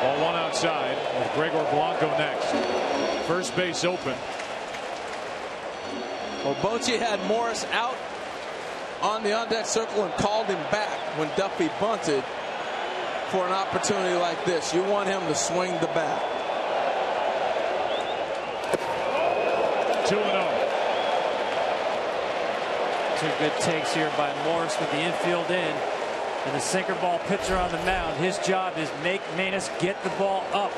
Ball 1 outside with Gregor Blanco next. First base open. Well, Bochy had Morris out on the on-deck circle and called him back when Duffy bunted for an opportunity like this. You want him to swing the bat. 2-0. Two good takes here by Morris with the infield in. And the sinker ball pitcher on the mound. His job is make Maness get the ball up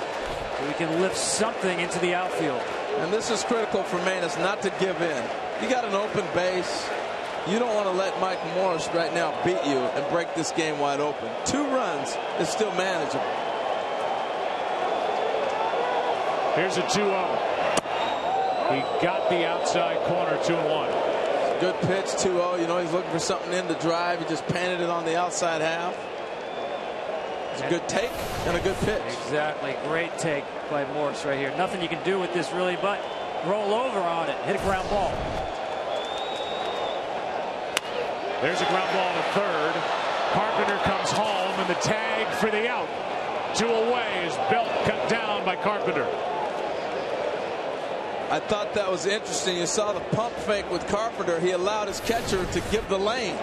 so we can lift something into the outfield. And this is critical for Maness not to give in. You got an open base. You don't want to let Mike Morris right now beat you and break this game wide open. 2 runs is still manageable. Here's a 2-0. He got the outside corner, 2-1. Good pitch, 2-0. You know he's looking for something in to drive. He just painted it on the outside half. It's a good take and a good pitch. Exactly. Great take by Morris right here. Nothing you can do with this really but roll over on it. Hit a ground ball. There's a ground ball to third. Carpenter comes home, and the tag for the out. 2 away is Belt cut down by Carpenter. I thought that was interesting. You saw the pump fake with Carpenter. He allowed his catcher to give the lane.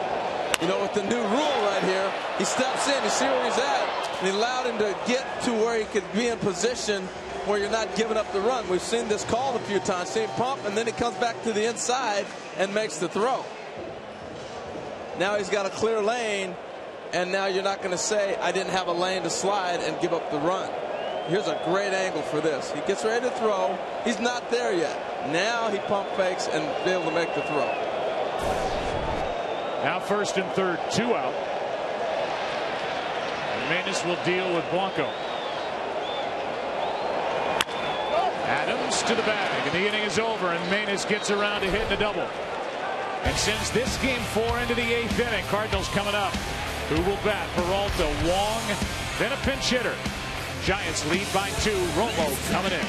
You know, with the new rule right here, he steps in. You see where he's at. And he allowed him to get to where he could be in position where you're not giving up the run. We've seen this called a few times. See him pump, and then he comes back to the inside and makes the throw. Now he's got a clear lane, and now you're not going to say, I didn't have a lane to slide and give up the run. Here's a great angle for this. He gets ready to throw. He's not there yet. Now he pump fakes and be able to make the throw. Now first and third, 2 out. And Maness will deal with Blanco. Adams to the bag, and the inning is over, and Maness gets around to hitting a double. And sends this game 4 into the 8th inning. Cardinals coming up. Who will bat? Peralta, Wong, then a pinch hitter. Giants lead by 2. Romo coming in.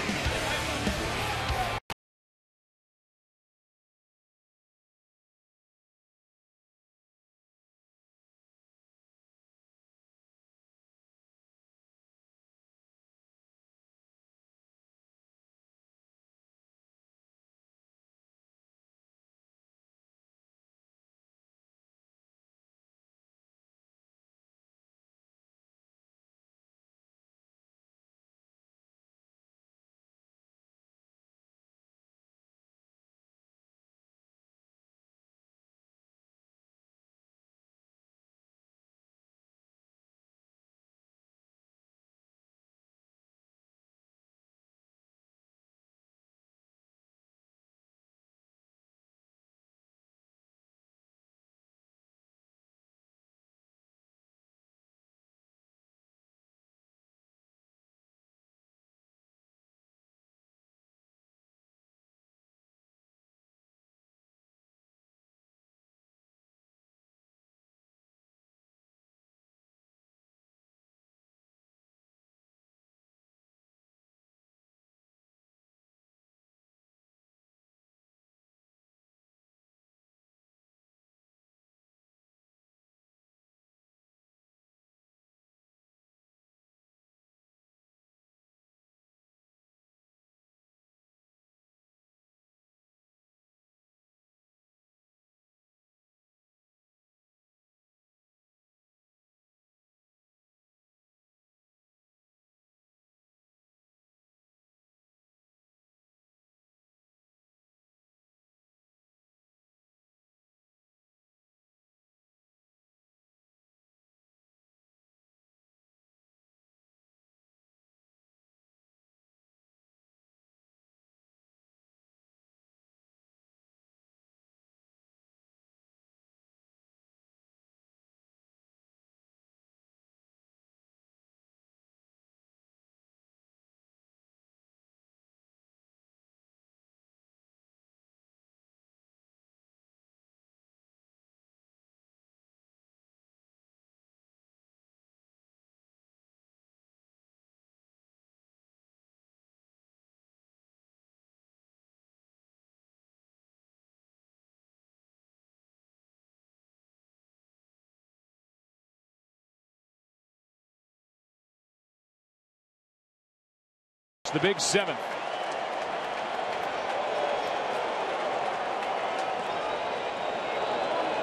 the big seventh.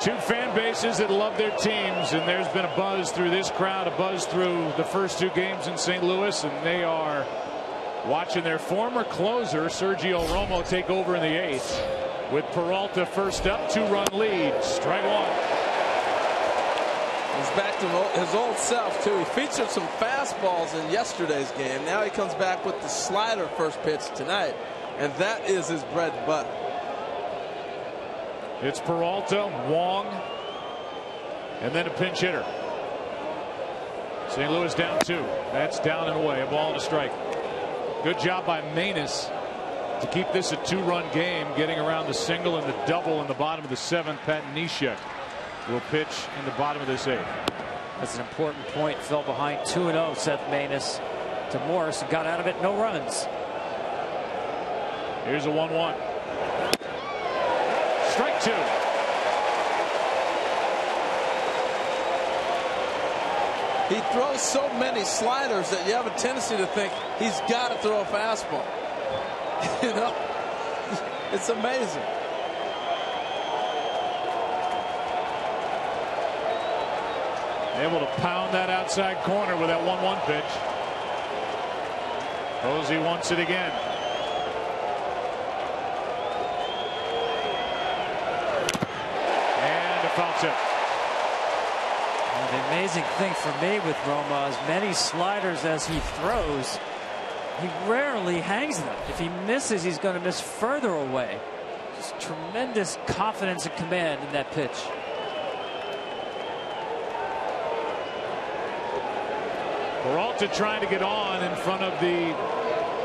Two fan bases that love their teams, and there's been a buzz through this crowd, a buzz through the first two games in St. Louis, and they are watching their former closer, Sergio Romo, take over in the eighth. With Peralta first up, 2-run lead, strike one. He's back to his old self, too. He featured some fastballs in yesterday's game. Now he comes back with the slider first pitch tonight, and that is his bread and butter. It's Peralta, Wong, and then a pinch hitter. St. Louis down 2. That's down and away. A ball and a strike. Good job by Maness to keep this a 2-run game, getting around the single and the double in the bottom of the 7th. Pat Neshek will pitch in the bottom of this 8th. That's an important point. Fell behind 2-0, Seth Maness to Morris, and got out of it, no runs. Here's a 1-1. Strike 2. He throws so many sliders that you have a tendency to think he's got to throw a fastball. You know, it's amazing. Able to pound that outside corner with that 1-1 pitch. Posey wants it again. Foul tip. The amazing thing for me with Roma, as many sliders as he throws, he rarely hangs them. If he misses, he's going to miss further away. Just tremendous confidence and command in that pitch. Peralta trying to get on in front of the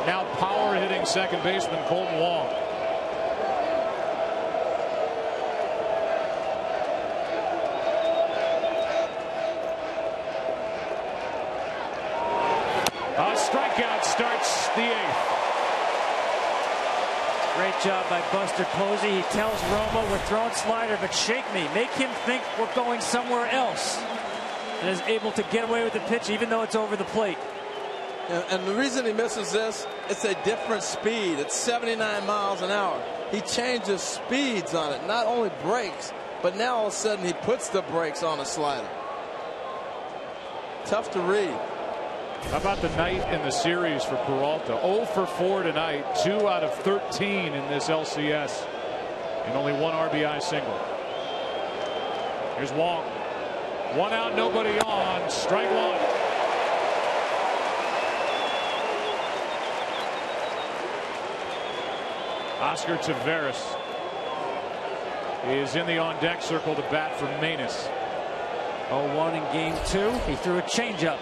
now power hitting second baseman Kolten Wong. Strikeout starts the 8th. Great job by Buster Posey. He tells Romo, we're throwing slider, but shake me. Make him think we're going somewhere else. And is able to get away with the pitch even though it's over the plate. And the reason he misses this, it's a different speed. It's 79 miles an hour. He changes speeds on it, not only brakes, but now all of a sudden he puts the brakes on a slider. Tough to read. How about the night in the series for Peralta? 0 for 4 tonight, 2 out of 13 in this LCS, and only 1 RBI single. Here's Wong. 1 out, nobody on. Strike 1. Oscar Taveras is in the on-deck circle to bat for Maness. 0-1 in game 2. He threw a changeup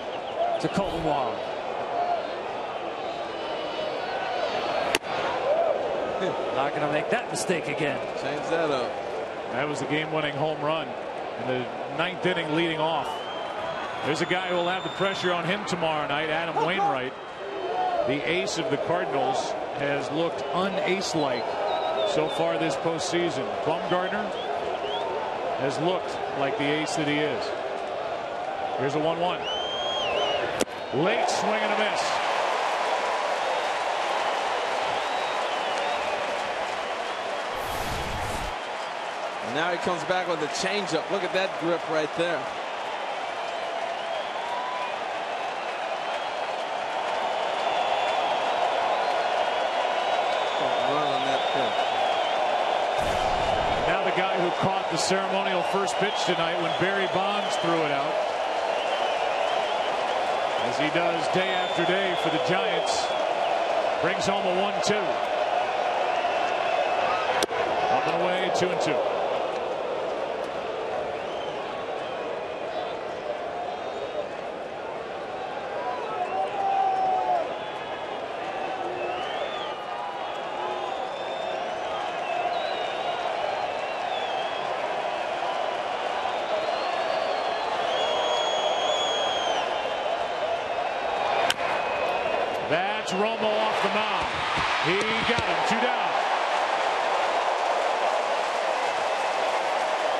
to Kolten Wong. Not going to make that mistake again. Change that up. That was the game-winning home run in the 9th inning leading off. There's a guy who will have the pressure on him tomorrow night, Adam Wainwright. The ace of the Cardinals has looked un-ace-like so far this postseason. Bumgarner has looked like the ace that he is. Here's a 1-1. Late swing and a miss. And now he comes back with a changeup. Look at that grip right there. Run on that pitch. Now the guy who caught the ceremonial first pitch tonight when Barry Bonds threw it out, as he does day after day for the Giants, brings home a 1-2. Up and away, 2-2. That's Romo off the mound. He got him. 2 down.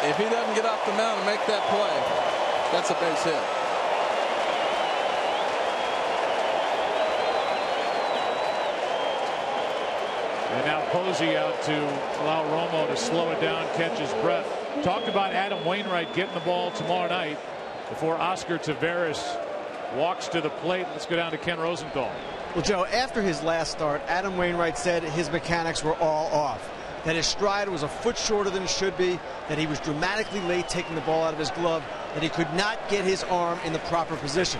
If he doesn't get off the mound and make that play, that's a base hit. And now POSEY out to allow Romo to slow it down, catch his breath. Talked about Adam Wainwright getting the ball tomorrow night before Oscar Taveras walks to the plate. Let's go down to Ken Rosenthal. Well, Joe, after his last start, Adam Wainwright said his mechanics were all off, that his stride was a foot shorter than it should be, that he was dramatically late taking the ball out of his glove, that he could not get his arm in the proper position.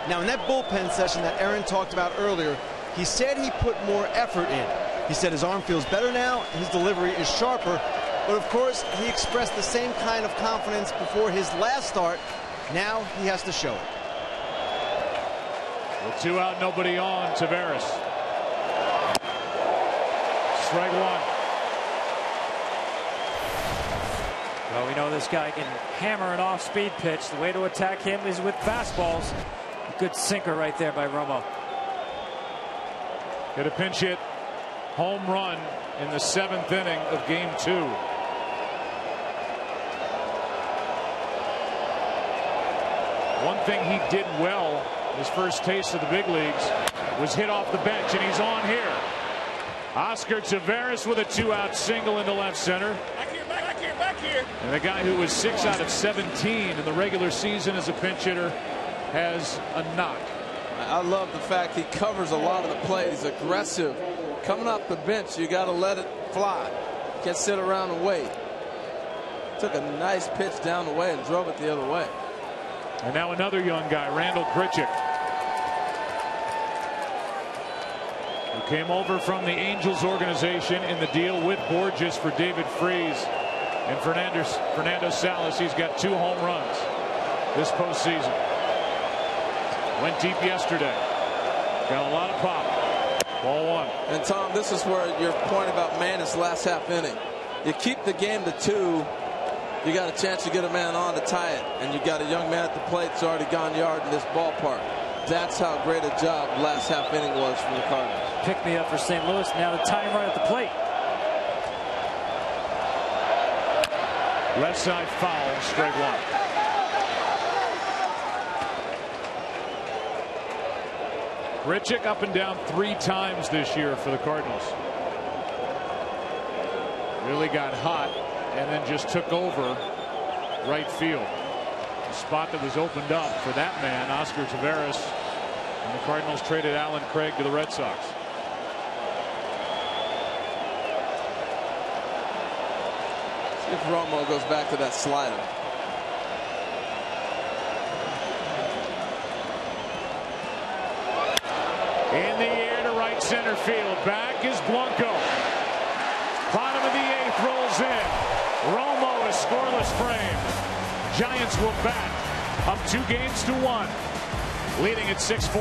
Now, in that bullpen session that Aaron talked about earlier, he said he put more effort in. He said his arm feels better now, his delivery is sharper, but of course he expressed the same kind of confidence before his last start. Now he has to show it. With 2 out, nobody on. Taveras. Strike 1. Well, we know this guy can hammer an off-speed pitch. The way to attack him is with fastballs. A good sinker right there by Romo. Get a pinch hit home run in the 7th inning of Game 2. One thing he did well, his first taste of the big leagues, was hit off the bench, and he's on here. Oscar Taveras with a 2-out single into left center. Back here, back here, back here. And the guy who was 6 out of 17 in the regular season as a pinch hitter has a knock. I love the fact he covers a lot of the plate. He's aggressive. Coming off the bench, you got to let it fly. You can't sit around and wait. Took a nice pitch down the way and drove it the other way. And now another young guy, Randall Grichuk, who came over from the Angels organization in the deal with Borges for David Freese. And Fernando Salas, he's got 2 home runs this postseason. Went deep yesterday. Got a lot of pop. Ball 1. And Tom, this is where your point about Manis last half inning. You keep the game to 2. You got a chance to get a man on to tie it, and you got a young man at the plate that's already gone yard in this ballpark. That's how great a job last half inning was from the Cardinals. Pick me up for St. Louis. Now the time right at the plate. Left side foul, strike 1. Grichuk up and down 3 times this year for the Cardinals. Really got hot and then just took over right field. A spot that was opened up for that man, Oscar Taveras. And the Cardinals traded Alan Craig to the Red Sox. See if Romo goes back to that slider. In the air to right center field. Back is Blanco. Bottom of the 8th rolls in. Romo is scoreless frame. Giants will bat up 2-1, leading at 6-4.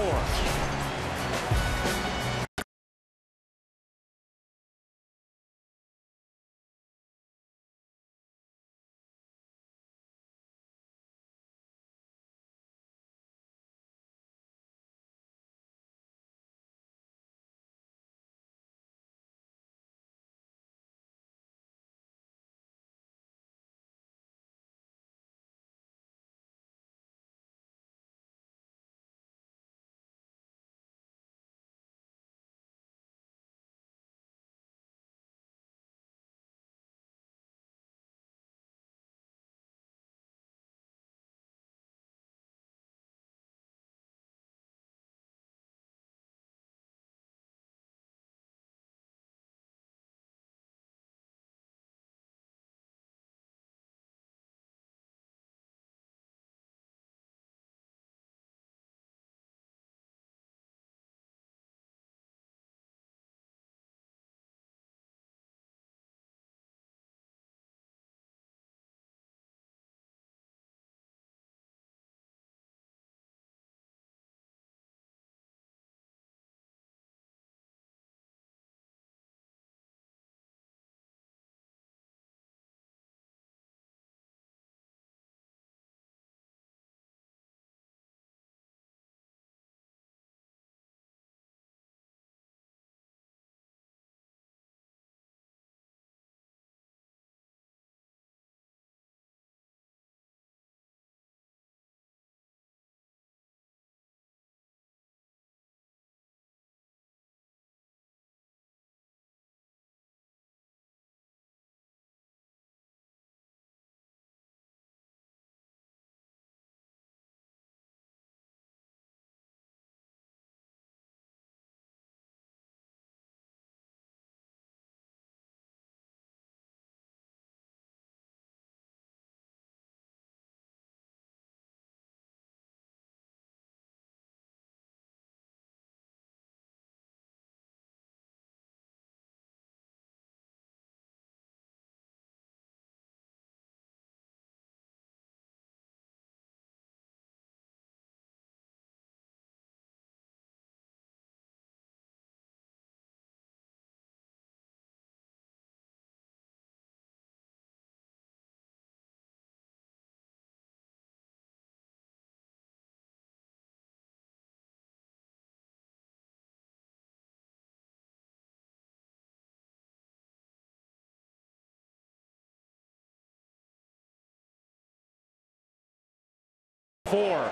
4.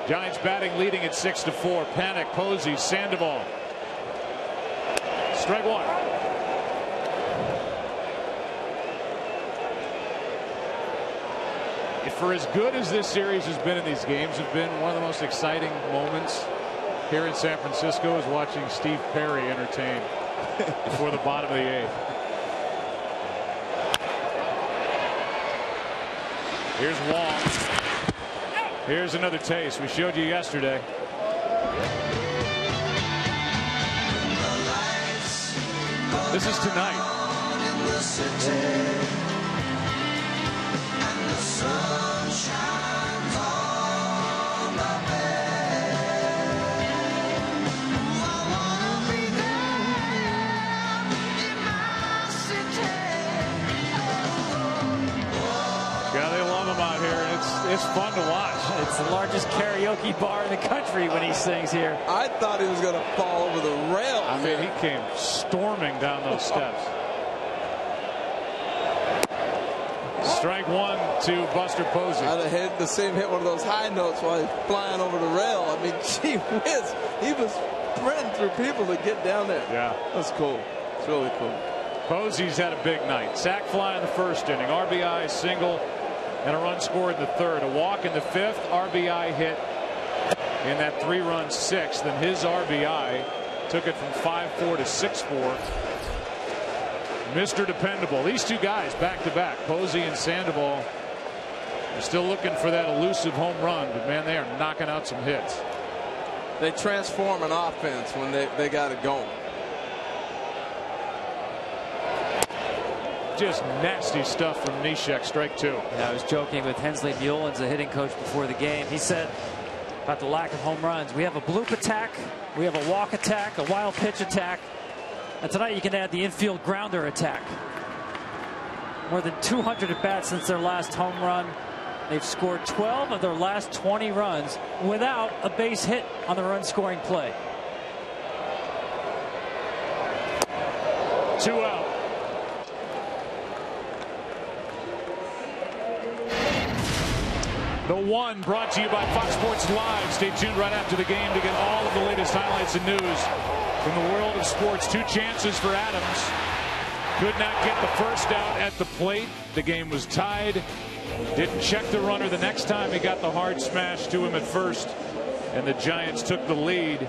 Giants batting leading at 6-4. Panic, Posey, Sandoval. Strike one. For as good as this series has been in these games, have been one of the most exciting moments here in San Francisco is watching Steve Perry entertain before the bottom of the 8th. Here's Wong. Here's another taste we showed you yesterday. This is tonight. It's fun to watch. It's the largest karaoke bar in the country when he sings here. I thought he was going to fall over the rail. I mean, he came storming down those steps. Strike one to Buster Posey. I'd have hated to see him hit one of those high notes while he's flying over the rail. I mean, gee whiz, he was sprinting through people to get down there. Yeah. That's cool. It's really cool. Posey's had a big night. Sac fly in the first inning, RBI, single, and a run scored in the third. A walk in the fifth, RBI hit in that 3-run sixth, and his RBI took it from 5-4 to 6-4. Mr. Dependable. These two guys back to back, Posey and Sandoval, are still looking for that elusive home run, but man, they are knocking out some hits. They transform an offense when they got it going. Just nasty stuff from Neshek. Strike two. Yeah, I was joking with Hensley Mullins, the hitting coach, before the game. He said about the lack of home runs. We have a bloop attack, we have a walk attack, a wild pitch attack, and tonight you can add the infield grounder attack. More than 200 at bats since their last home run. They've scored 12 of their last 20 runs without a base hit on the run scoring play. 2 out. The One brought to you by Fox Sports Live. Stay tuned right after the game to get all of the latest highlights and news from the world of sports. 2 chances for Adams. Could not get the first out at the plate. The game was tied. Didn't check the runner the next time. He got the hard smash to him at first, and the Giants took the lead.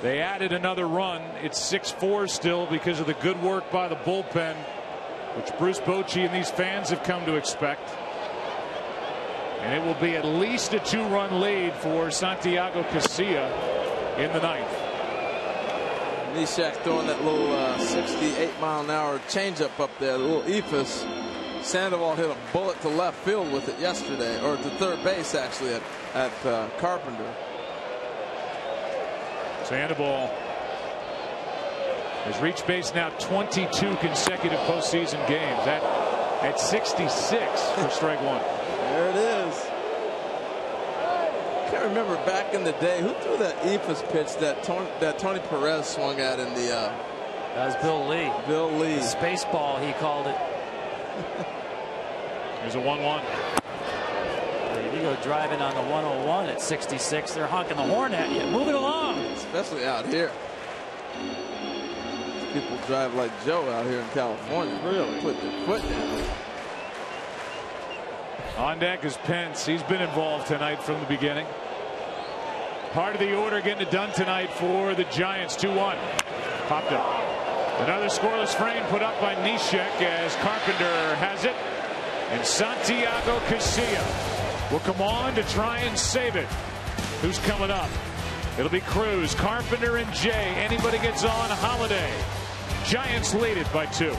They added another run. It's 6-4 still because of the good work by the bullpen, which Bruce Bochy and these fans have come to expect. And it will be at least a 2-run lead for Santiago Casilla in the 9th. Neshek throwing that little 68-mile-an-hour changeup up there, a little eephus. Sandoval hit a bullet to left field with it yesterday, or to third base actually at Carpenter. Sandoval has reached base now 22 consecutive postseason games at 66 for strike one. There it is. I can't remember back in the day who threw that eephus pitch that Tony Perez swung at in the. That was Bill Lee. Bill Lee. Space ball, he called it. There's a 1-1. If you go driving on the 101 at 66, they're honking the horn at you. Move it along. Especially out here. People drive like Joe out here in California. Really? Put their foot down. On deck is Pence. He's been involved tonight from the beginning. Part of the order getting it done tonight for the Giants. 2-1. Popped up. Another scoreless frame put up by Neshek as Carpenter has it. And Santiago Casilla will come on to try and save it. Who's coming up? It'll be Cruz, Carpenter, and Jay. Anybody gets on, Holiday. Giants lead it by 2.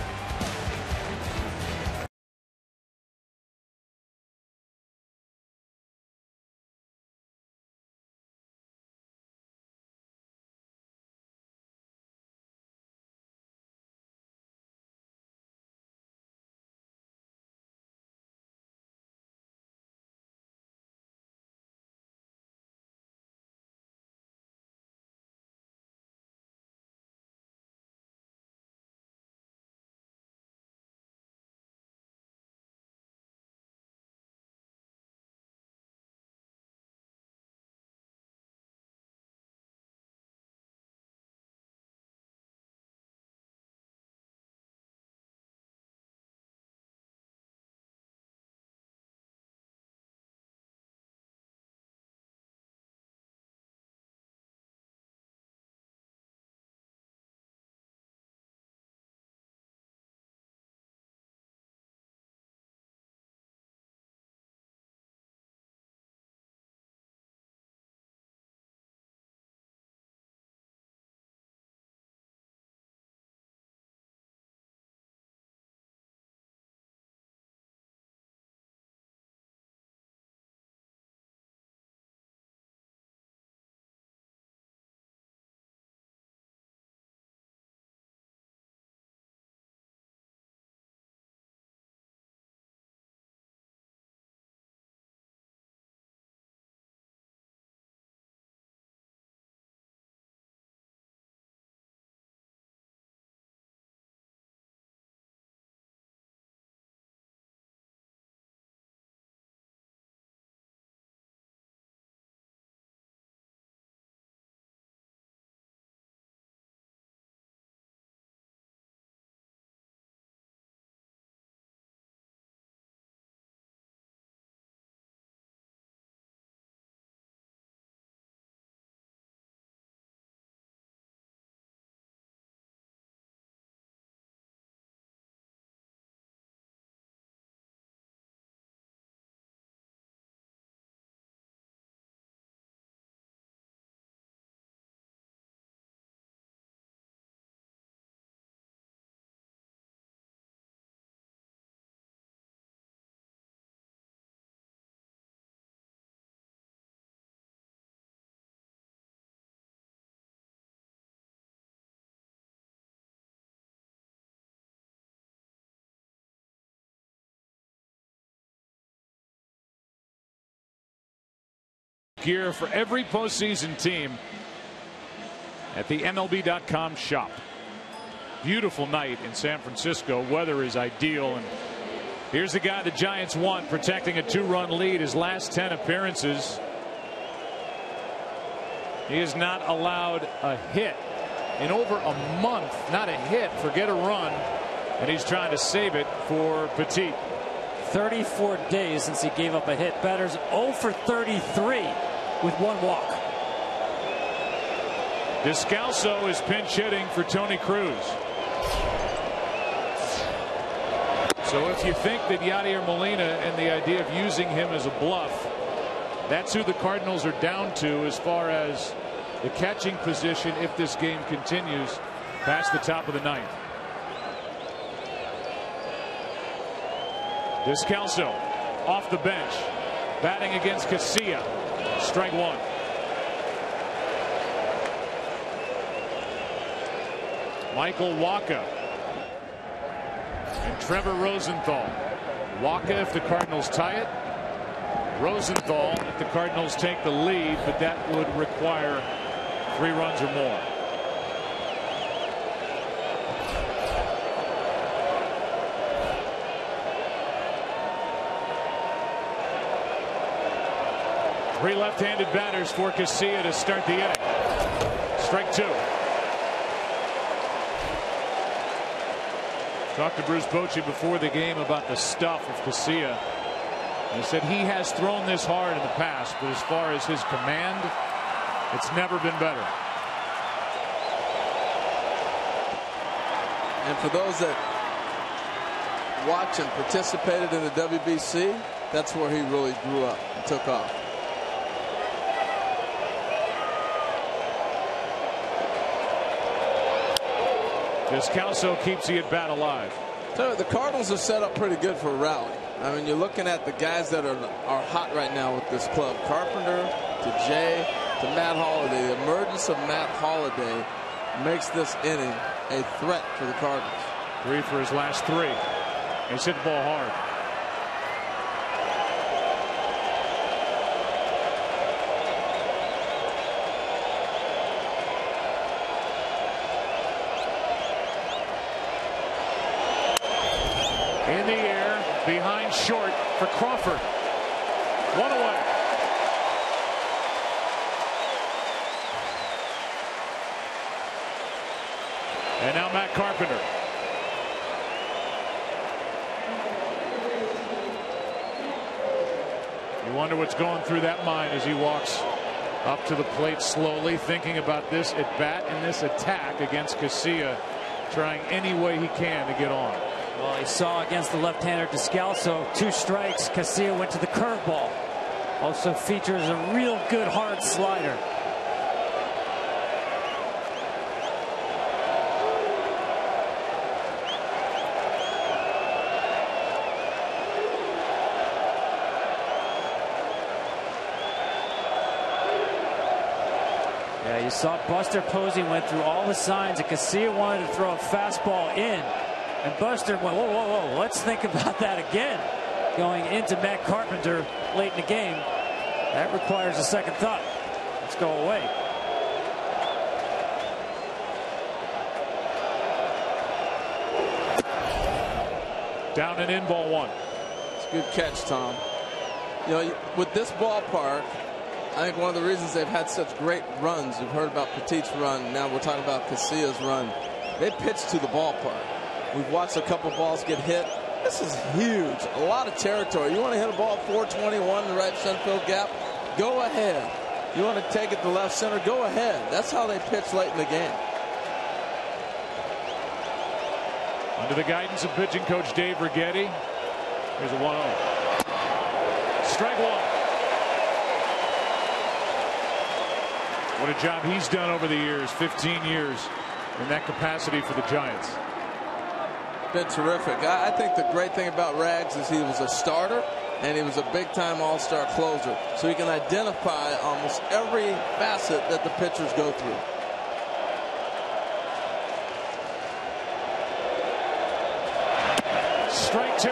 gear for every postseason team at the MLB.com shop. Beautiful night in San Francisco. Weather is ideal. And here's the guy the Giants want, protecting a 2-run lead his last 10 appearances. He has not allowed a hit in over a month. Not a hit, forget a run. And he's trying to save it for Petit. 34 days since he gave up a hit. Batters 0 for 33 with 1 walk. Descalso is pinch hitting for Tony Cruz. So if you think that Yadier Molina and the idea of using him as a bluff, that's who the Cardinals are down to as far as the catching position if this game continues past the top of the 9th. Descalso off the bench, batting against Casilla. Strike 1. Michael Wacha and Trevor Rosenthal. Wacha if the Cardinals tie it. Rosenthal if the Cardinals take the lead, but that would require 3 runs or more. Three left-handed batters for Casilla to start the inning. Strike 2. Talked to Bruce Bochy before the game about the stuff of Casilla. He said he has thrown this hard in the past, but as far as his command, it's never been better. And for those that watch and participated in the WBC, that's where he really grew up and took off. Descalso keeps the at bat alive. So the Cardinals are set up pretty good for a rally. I mean, you're looking at the guys that are hot right now with this club. Carpenter to Jay to Matt Holliday. The emergence of Matt Holliday makes this inning a threat for the Cardinals. 3 for his last 3. He's hit the ball hard. In the air, behind short for Crawford. 1 away. And now Matt Carpenter. You wonder what's going through that mind as he walks up to the plate slowly, thinking about this at bat and this attack against Casilla, trying any way he can to get on. Well, he saw against the left-hander Descalso 2 strikes. Casilla went to the curveball. Also features a real good hard slider. Yeah, you saw Buster Posey went through all the signs that Casilla wanted to throw a fastball in. And Buster went, whoa, whoa, whoa, let's think about that again. Going into Matt Carpenter late in the game. That requires a second thought. Let's go away. Down and in, ball 1. It's a good catch, Tom. You know, with this ballpark, I think one of the reasons they've had such great runs, you've heard about Petit's run, now we're talking about Casilla's run. They pitch to the ballpark. We've watched a couple balls get hit. This is huge. A lot of territory. You want to hit a ball 421 in the right center field gap? Go ahead. You want to take it to left center? Go ahead. That's how they pitch late in the game. Under the guidance of pitching coach Dave Righetti, here's a 1-0. Strike 1. What a job he's done over the years, 15 years in that capacity for the Giants. Been terrific. I think the great thing about Rags is he was a starter and he was a big-time all-star closer. So he can identify almost every facet that the pitchers go through. Strike 2.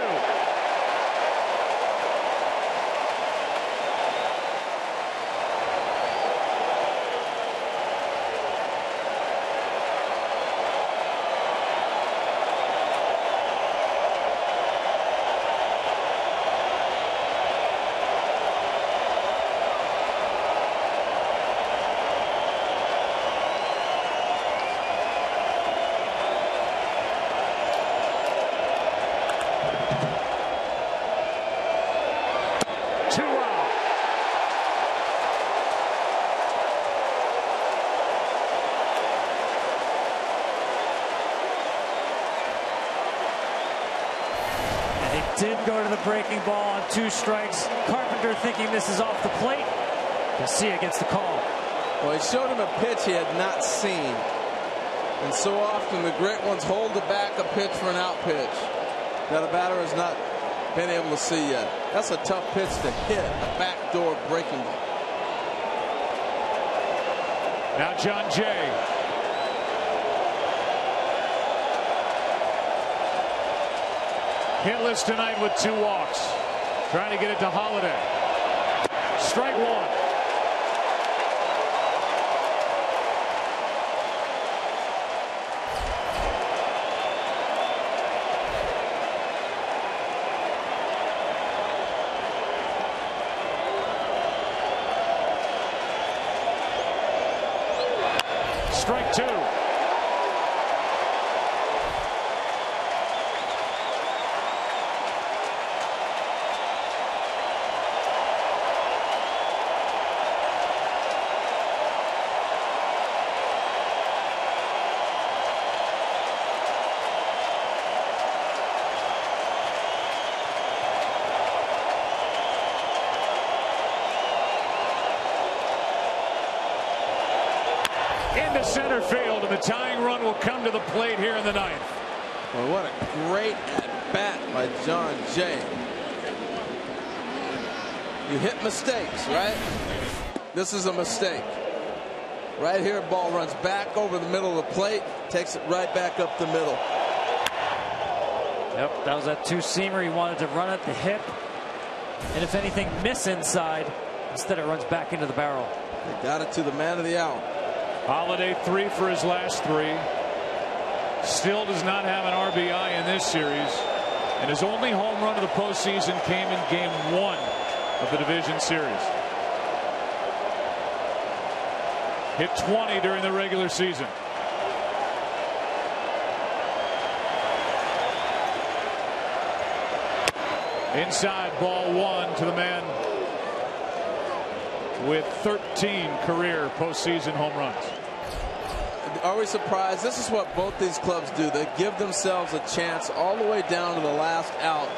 Did go to the breaking ball on 2 strikes. Carpenter thinking this is off the plate. Garcia gets the call. Well, he showed him a pitch he had not seen. And so often the great ones hold the back a pitch for an out pitch that a batter has not been able to see yet. That's a tough pitch to hit, a backdoor breaking ball. Now John Jay. Hitless tonight with 2 walks. Trying to get it to Holiday. Strike 1. Strike 2. Into center field, and the tying run will come to the plate here in the 9th. Well, what a great at-bat by John Jay. You hit mistakes, right? This is a mistake. Right here, ball runs back over the middle of the plate, takes it right back up the middle. Yep, that was that 2-seamer. He wanted to run at the hip, and if anything, miss inside. Instead, it runs back into the barrel. They got it to the man of the hour. Holiday 3 for his last 3. Still does not have an RBI in this series. And his only home run of the postseason came in game 1 of the division series. Hit 20 during the regular season. Inside, ball 1 to the man with 13 career postseason home runs. Are we surprised? This is what both these clubs do. They give themselves a chance all the way down to the last out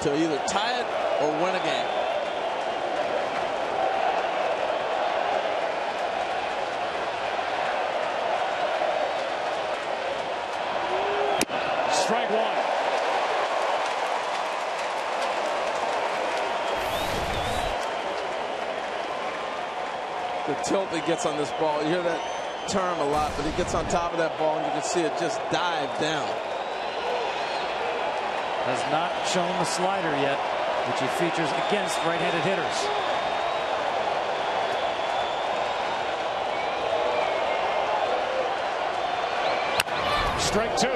to either tie it or win a game. Strike 1. The tilt he gets on this ball, you hear that term a lot, but he gets on top of that ball and you can see it just dive down. Has not shown the slider yet, which he features against right-handed hitters. Strike 2.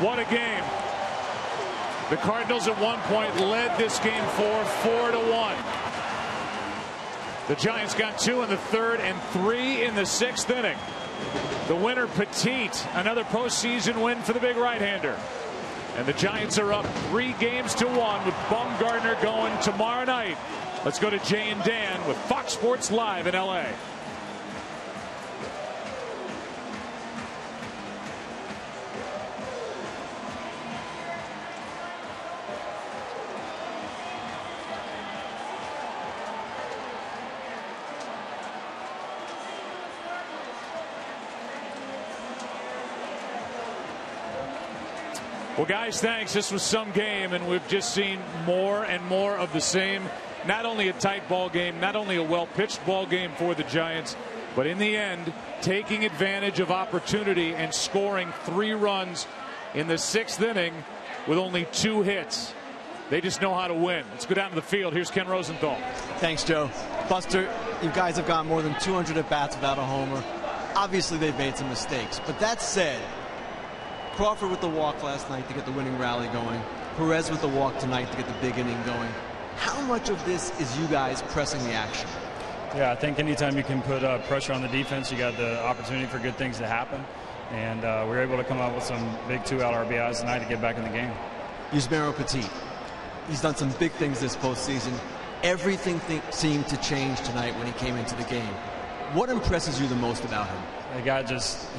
What a game. The Cardinals at one point led this game 4-1. The Giants got 2 in the 3rd and 3 in the 6th inning. The winner, Petit, another postseason win for the big right-hander. And the Giants are up 3-1 with Bumgarner going tomorrow night Let's go to Jay and Dan with Fox Sports Live in L.A. Well, guys, thanks. This was some game, and we've just seen more and more of the same. Not only a tight ball game, not only a well-pitched ball game for the Giants, but in the end, taking advantage of opportunity and scoring 3 runs in the 6th inning with only 2 hits. They just know how to win. Let's go down to the field. Here's Ken Rosenthal. Thanks, Joe. Buster, you guys have gone more than 200 at-bats without a homer. Obviously, they've made some mistakes. But that said, Crawford with the walk last night to get the winning rally going. Perez with the walk tonight to get the big inning going. How much of this is you guys pressing the action? Yeah, I think anytime you can put pressure on the defense, you got the opportunity for good things to happen. And we were able to come out with some big 2-out RBIs tonight to get back in the game. Yusmeiro Petit. He's done some big things this postseason. Everything seemed to change tonight when he came into the game. What impresses you the most about him? The guy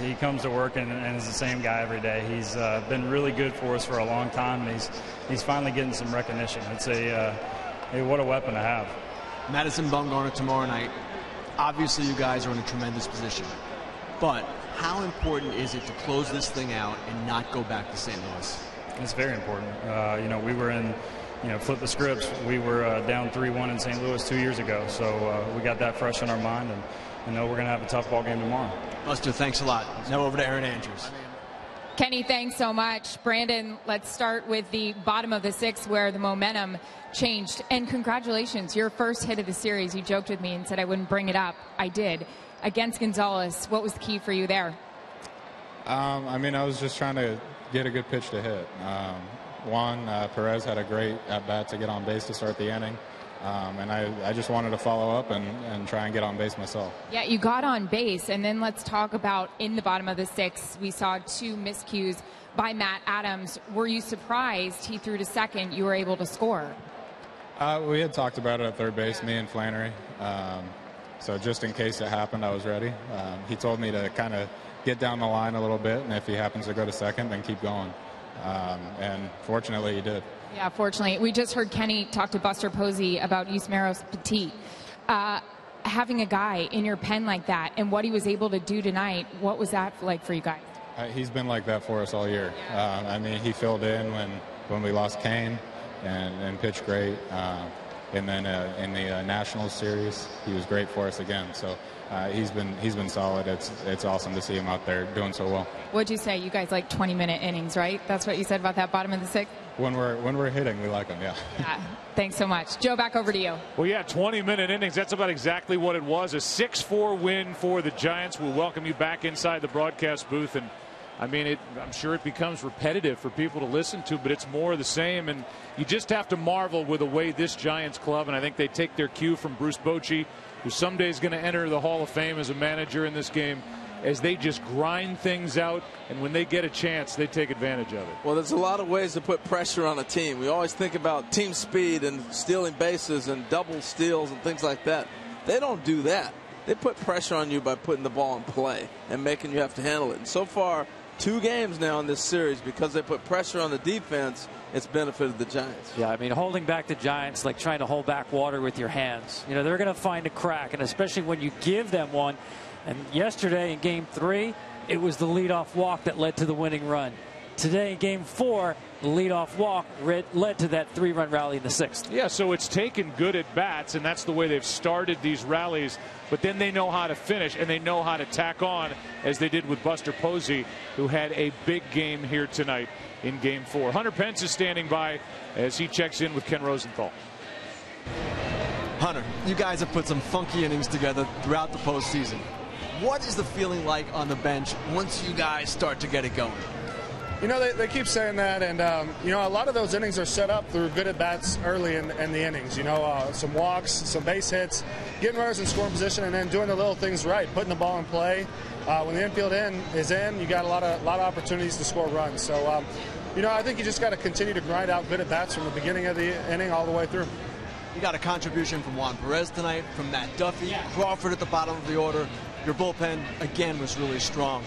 he comes to work and is the same guy every day. He's been really good for us for a long time, and he's finally getting some recognition. It's what a weapon to have. Madison Bumgarner tomorrow night. Obviously, you guys are in a tremendous position. But how important is it to close this thing out and not go back to St. Louis? It's very important. We were in, flip the scripts. We were down 3-1 in St. Louis 2 years ago. So we got that fresh in our mind, and we're going to have a tough ball game tomorrow. Buster, thanks a lot. Now over to Aaron Andrews. Kenny, thanks so much. Brandon, let's start with the bottom of the 6th where the momentum changed. And congratulations, your first hit of the series. You joked with me and said I wouldn't bring it up. I did. Against Gonzalez, what was the key for you there? I was just trying to get a good pitch to hit. Perez had a great at-bat to get on base to start the inning. And I just wanted to follow up and try and get on base myself. Yeah, you got on base. And then let's talk about in the bottom of the 6th, we saw 2 miscues by Matt Adams. Were you surprised he threw to second, you were able to score? We had talked about it at third base, me and Flannery. So just in case it happened, I was ready. He told me to kind of get down the line a little bit, and if he happens to go to second, then keep going. And fortunately, he did. Yeah, fortunately. We just heard Kenny talk to Buster Posey about Yusmeiro Petit. Having a guy in your pen like that and what he was able to do tonight, what was that like for you guys? He's been like that for us all year. He filled in when we lost Kane and pitched great. And then in the Nationals series, he was great for us again. So he's been solid. It's awesome to see him out there doing so well. What'd you say? You guys like 20-minute innings, right? That's what you said about that bottom of the 6th? When we're hitting, we like them, yeah. Yeah. Thanks so much. Joe, back over to you. Well, yeah, 20-minute innings. That's about exactly what it was. A 6-4 win for the Giants. We'll welcome you back inside the broadcast booth. And I'm sure it becomes repetitive for people to listen to, but it's more of the same. And you just have to marvel with the way this Giants club, and I think they take their cue from Bruce Bochy, who someday is going to enter the Hall of Fame as a manager in this game, as they just grind things out, and when they get a chance, they take advantage of it. Well, there's a lot of ways to put pressure on a team. We always think about team speed and stealing bases and double steals and things like that. They don't do that. They put pressure on you by putting the ball in play and making you have to handle it. And so far, 2 games now in this series, because they put pressure on the defense, it's benefited the Giants. Yeah, holding back the Giants like trying to hold back water with your hands. They're going to find a crack, and especially when you give them one. And yesterday in Game 3, it was the leadoff walk that led to the winning run. Today in Game 4, the leadoff walk led to that 3-run rally in the 6th. Yeah, so it's taken good at bats, and that's the way they've started these rallies. But then they know how to finish, and they know how to tack on, as they did with Buster Posey, who had a big game here tonight in Game 4. Hunter Pence is standing by as he checks in with Ken Rosenthal. Hunter, you guys have put some funky innings together throughout the postseason. What is the feeling like on the bench once you guys start to get it going? They keep saying that, and a lot of those innings are set up through good at-bats early in the innings. Some walks, some base hits, getting runners in scoring position, and then doing the little things right, putting the ball in play. When the infield is in, you got a lot of opportunities to score runs. So, I think you just got to continue to grind out good at-bats from the beginning of the inning all the way through. You got a contribution from Juan Perez tonight, from Matt Duffy, Crawford at the bottom of the order. Your bullpen, again, was really strong.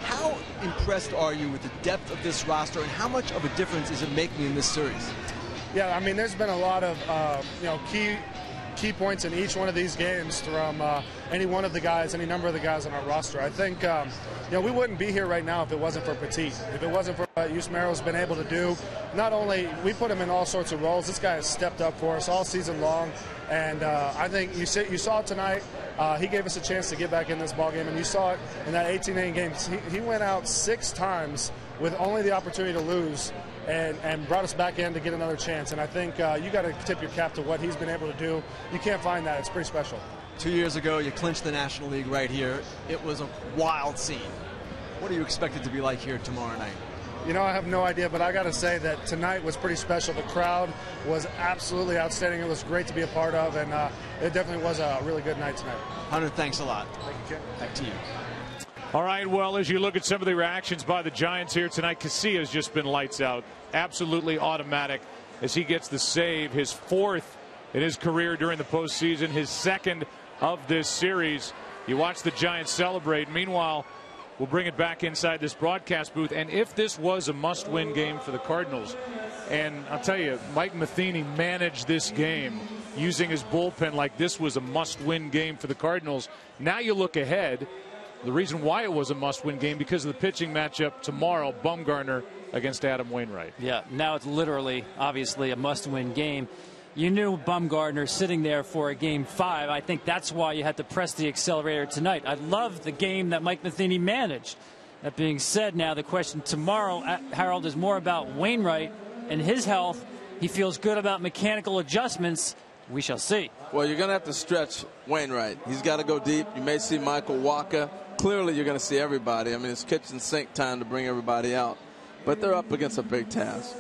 How impressed are you with the depth of this roster, and how much of a difference is it making in this series? Yeah, I mean, there's been a lot of key points in each one of these games from any one of the guys, any number of the guys on our roster. I think we wouldn't be here right now if it wasn't for Petit. If it wasn't for what Yusmer's been able to do. Not only we put him in all sorts of roles, this guy has stepped up for us all season long, and I think you saw it tonight. He gave us a chance to get back in this ballgame, and you saw it in that 18-inning game. He went out 6 times with only the opportunity to lose, and brought us back in to get another chance. And I think you got to tip your cap to what he's been able to do. You can't find that. It's pretty special. 2 years ago, you clinched the National League right here. It was a wild scene. What do you expect it to be like here tomorrow night? You know, I have no idea, but I got to say that tonight was pretty special. The crowd was absolutely outstanding. It was great to be a part of, and it definitely was a really good night tonight. Hunter, thanks a lot. Thank you, Ken. Back to you. All right, well, as you look at some of the reactions by the Giants here tonight, Casillas just been lights out. Absolutely automatic as he gets the save, his 4th in his career during the postseason, his 2nd of this series. You watch the Giants celebrate. Meanwhile, we'll bring it back inside this broadcast booth. And if this was a must-win game for the Cardinals, and I'll tell you, Mike Matheny managed this game using his bullpen like this was a must-win game for the Cardinals. Now you look ahead. The reason why it was a must-win game because of the pitching matchup tomorrow, Bumgarner against Adam Wainwright. Yeah, now it's literally, obviously, a must-win game. You knew Bumgarner sitting there for a Game 5. I think that's why you had to press the accelerator tonight. I love the game that Mike Matheny managed. That being said, now the question tomorrow, Harold, is more about Wainwright and his health. He feels good about mechanical adjustments. We shall see. Well, you're going to have to stretch Wainwright. He's got to go deep. You may see Michael Walker. Clearly, you're going to see everybody. I mean, it's kitchen sink time to bring everybody out. But they're up against a big task.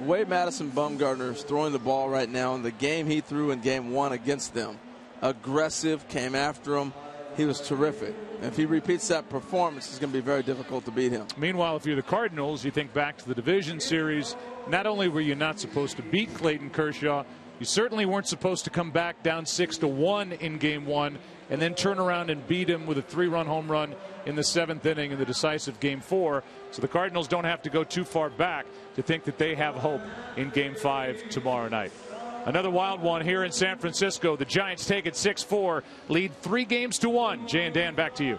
Wade Madison Bumgarner is throwing the ball right now in the game he threw in Game 1 against them. Aggressive, came after him. He was terrific. If he repeats that performance, it's going to be very difficult to beat him. Meanwhile, if you're the Cardinals, you think back to the division series. Not only were you not supposed to beat Clayton Kershaw, you certainly weren't supposed to come back down 6-1 in Game 1 and then turn around and beat him with a 3-run home run in the 7th inning in the decisive Game 4. So the Cardinals don't have to go too far back to think that they have hope in Game 5 tomorrow night. Another wild one here in San Francisco. The Giants take it 6-4, lead 3-1. Jay and Dan, back to you.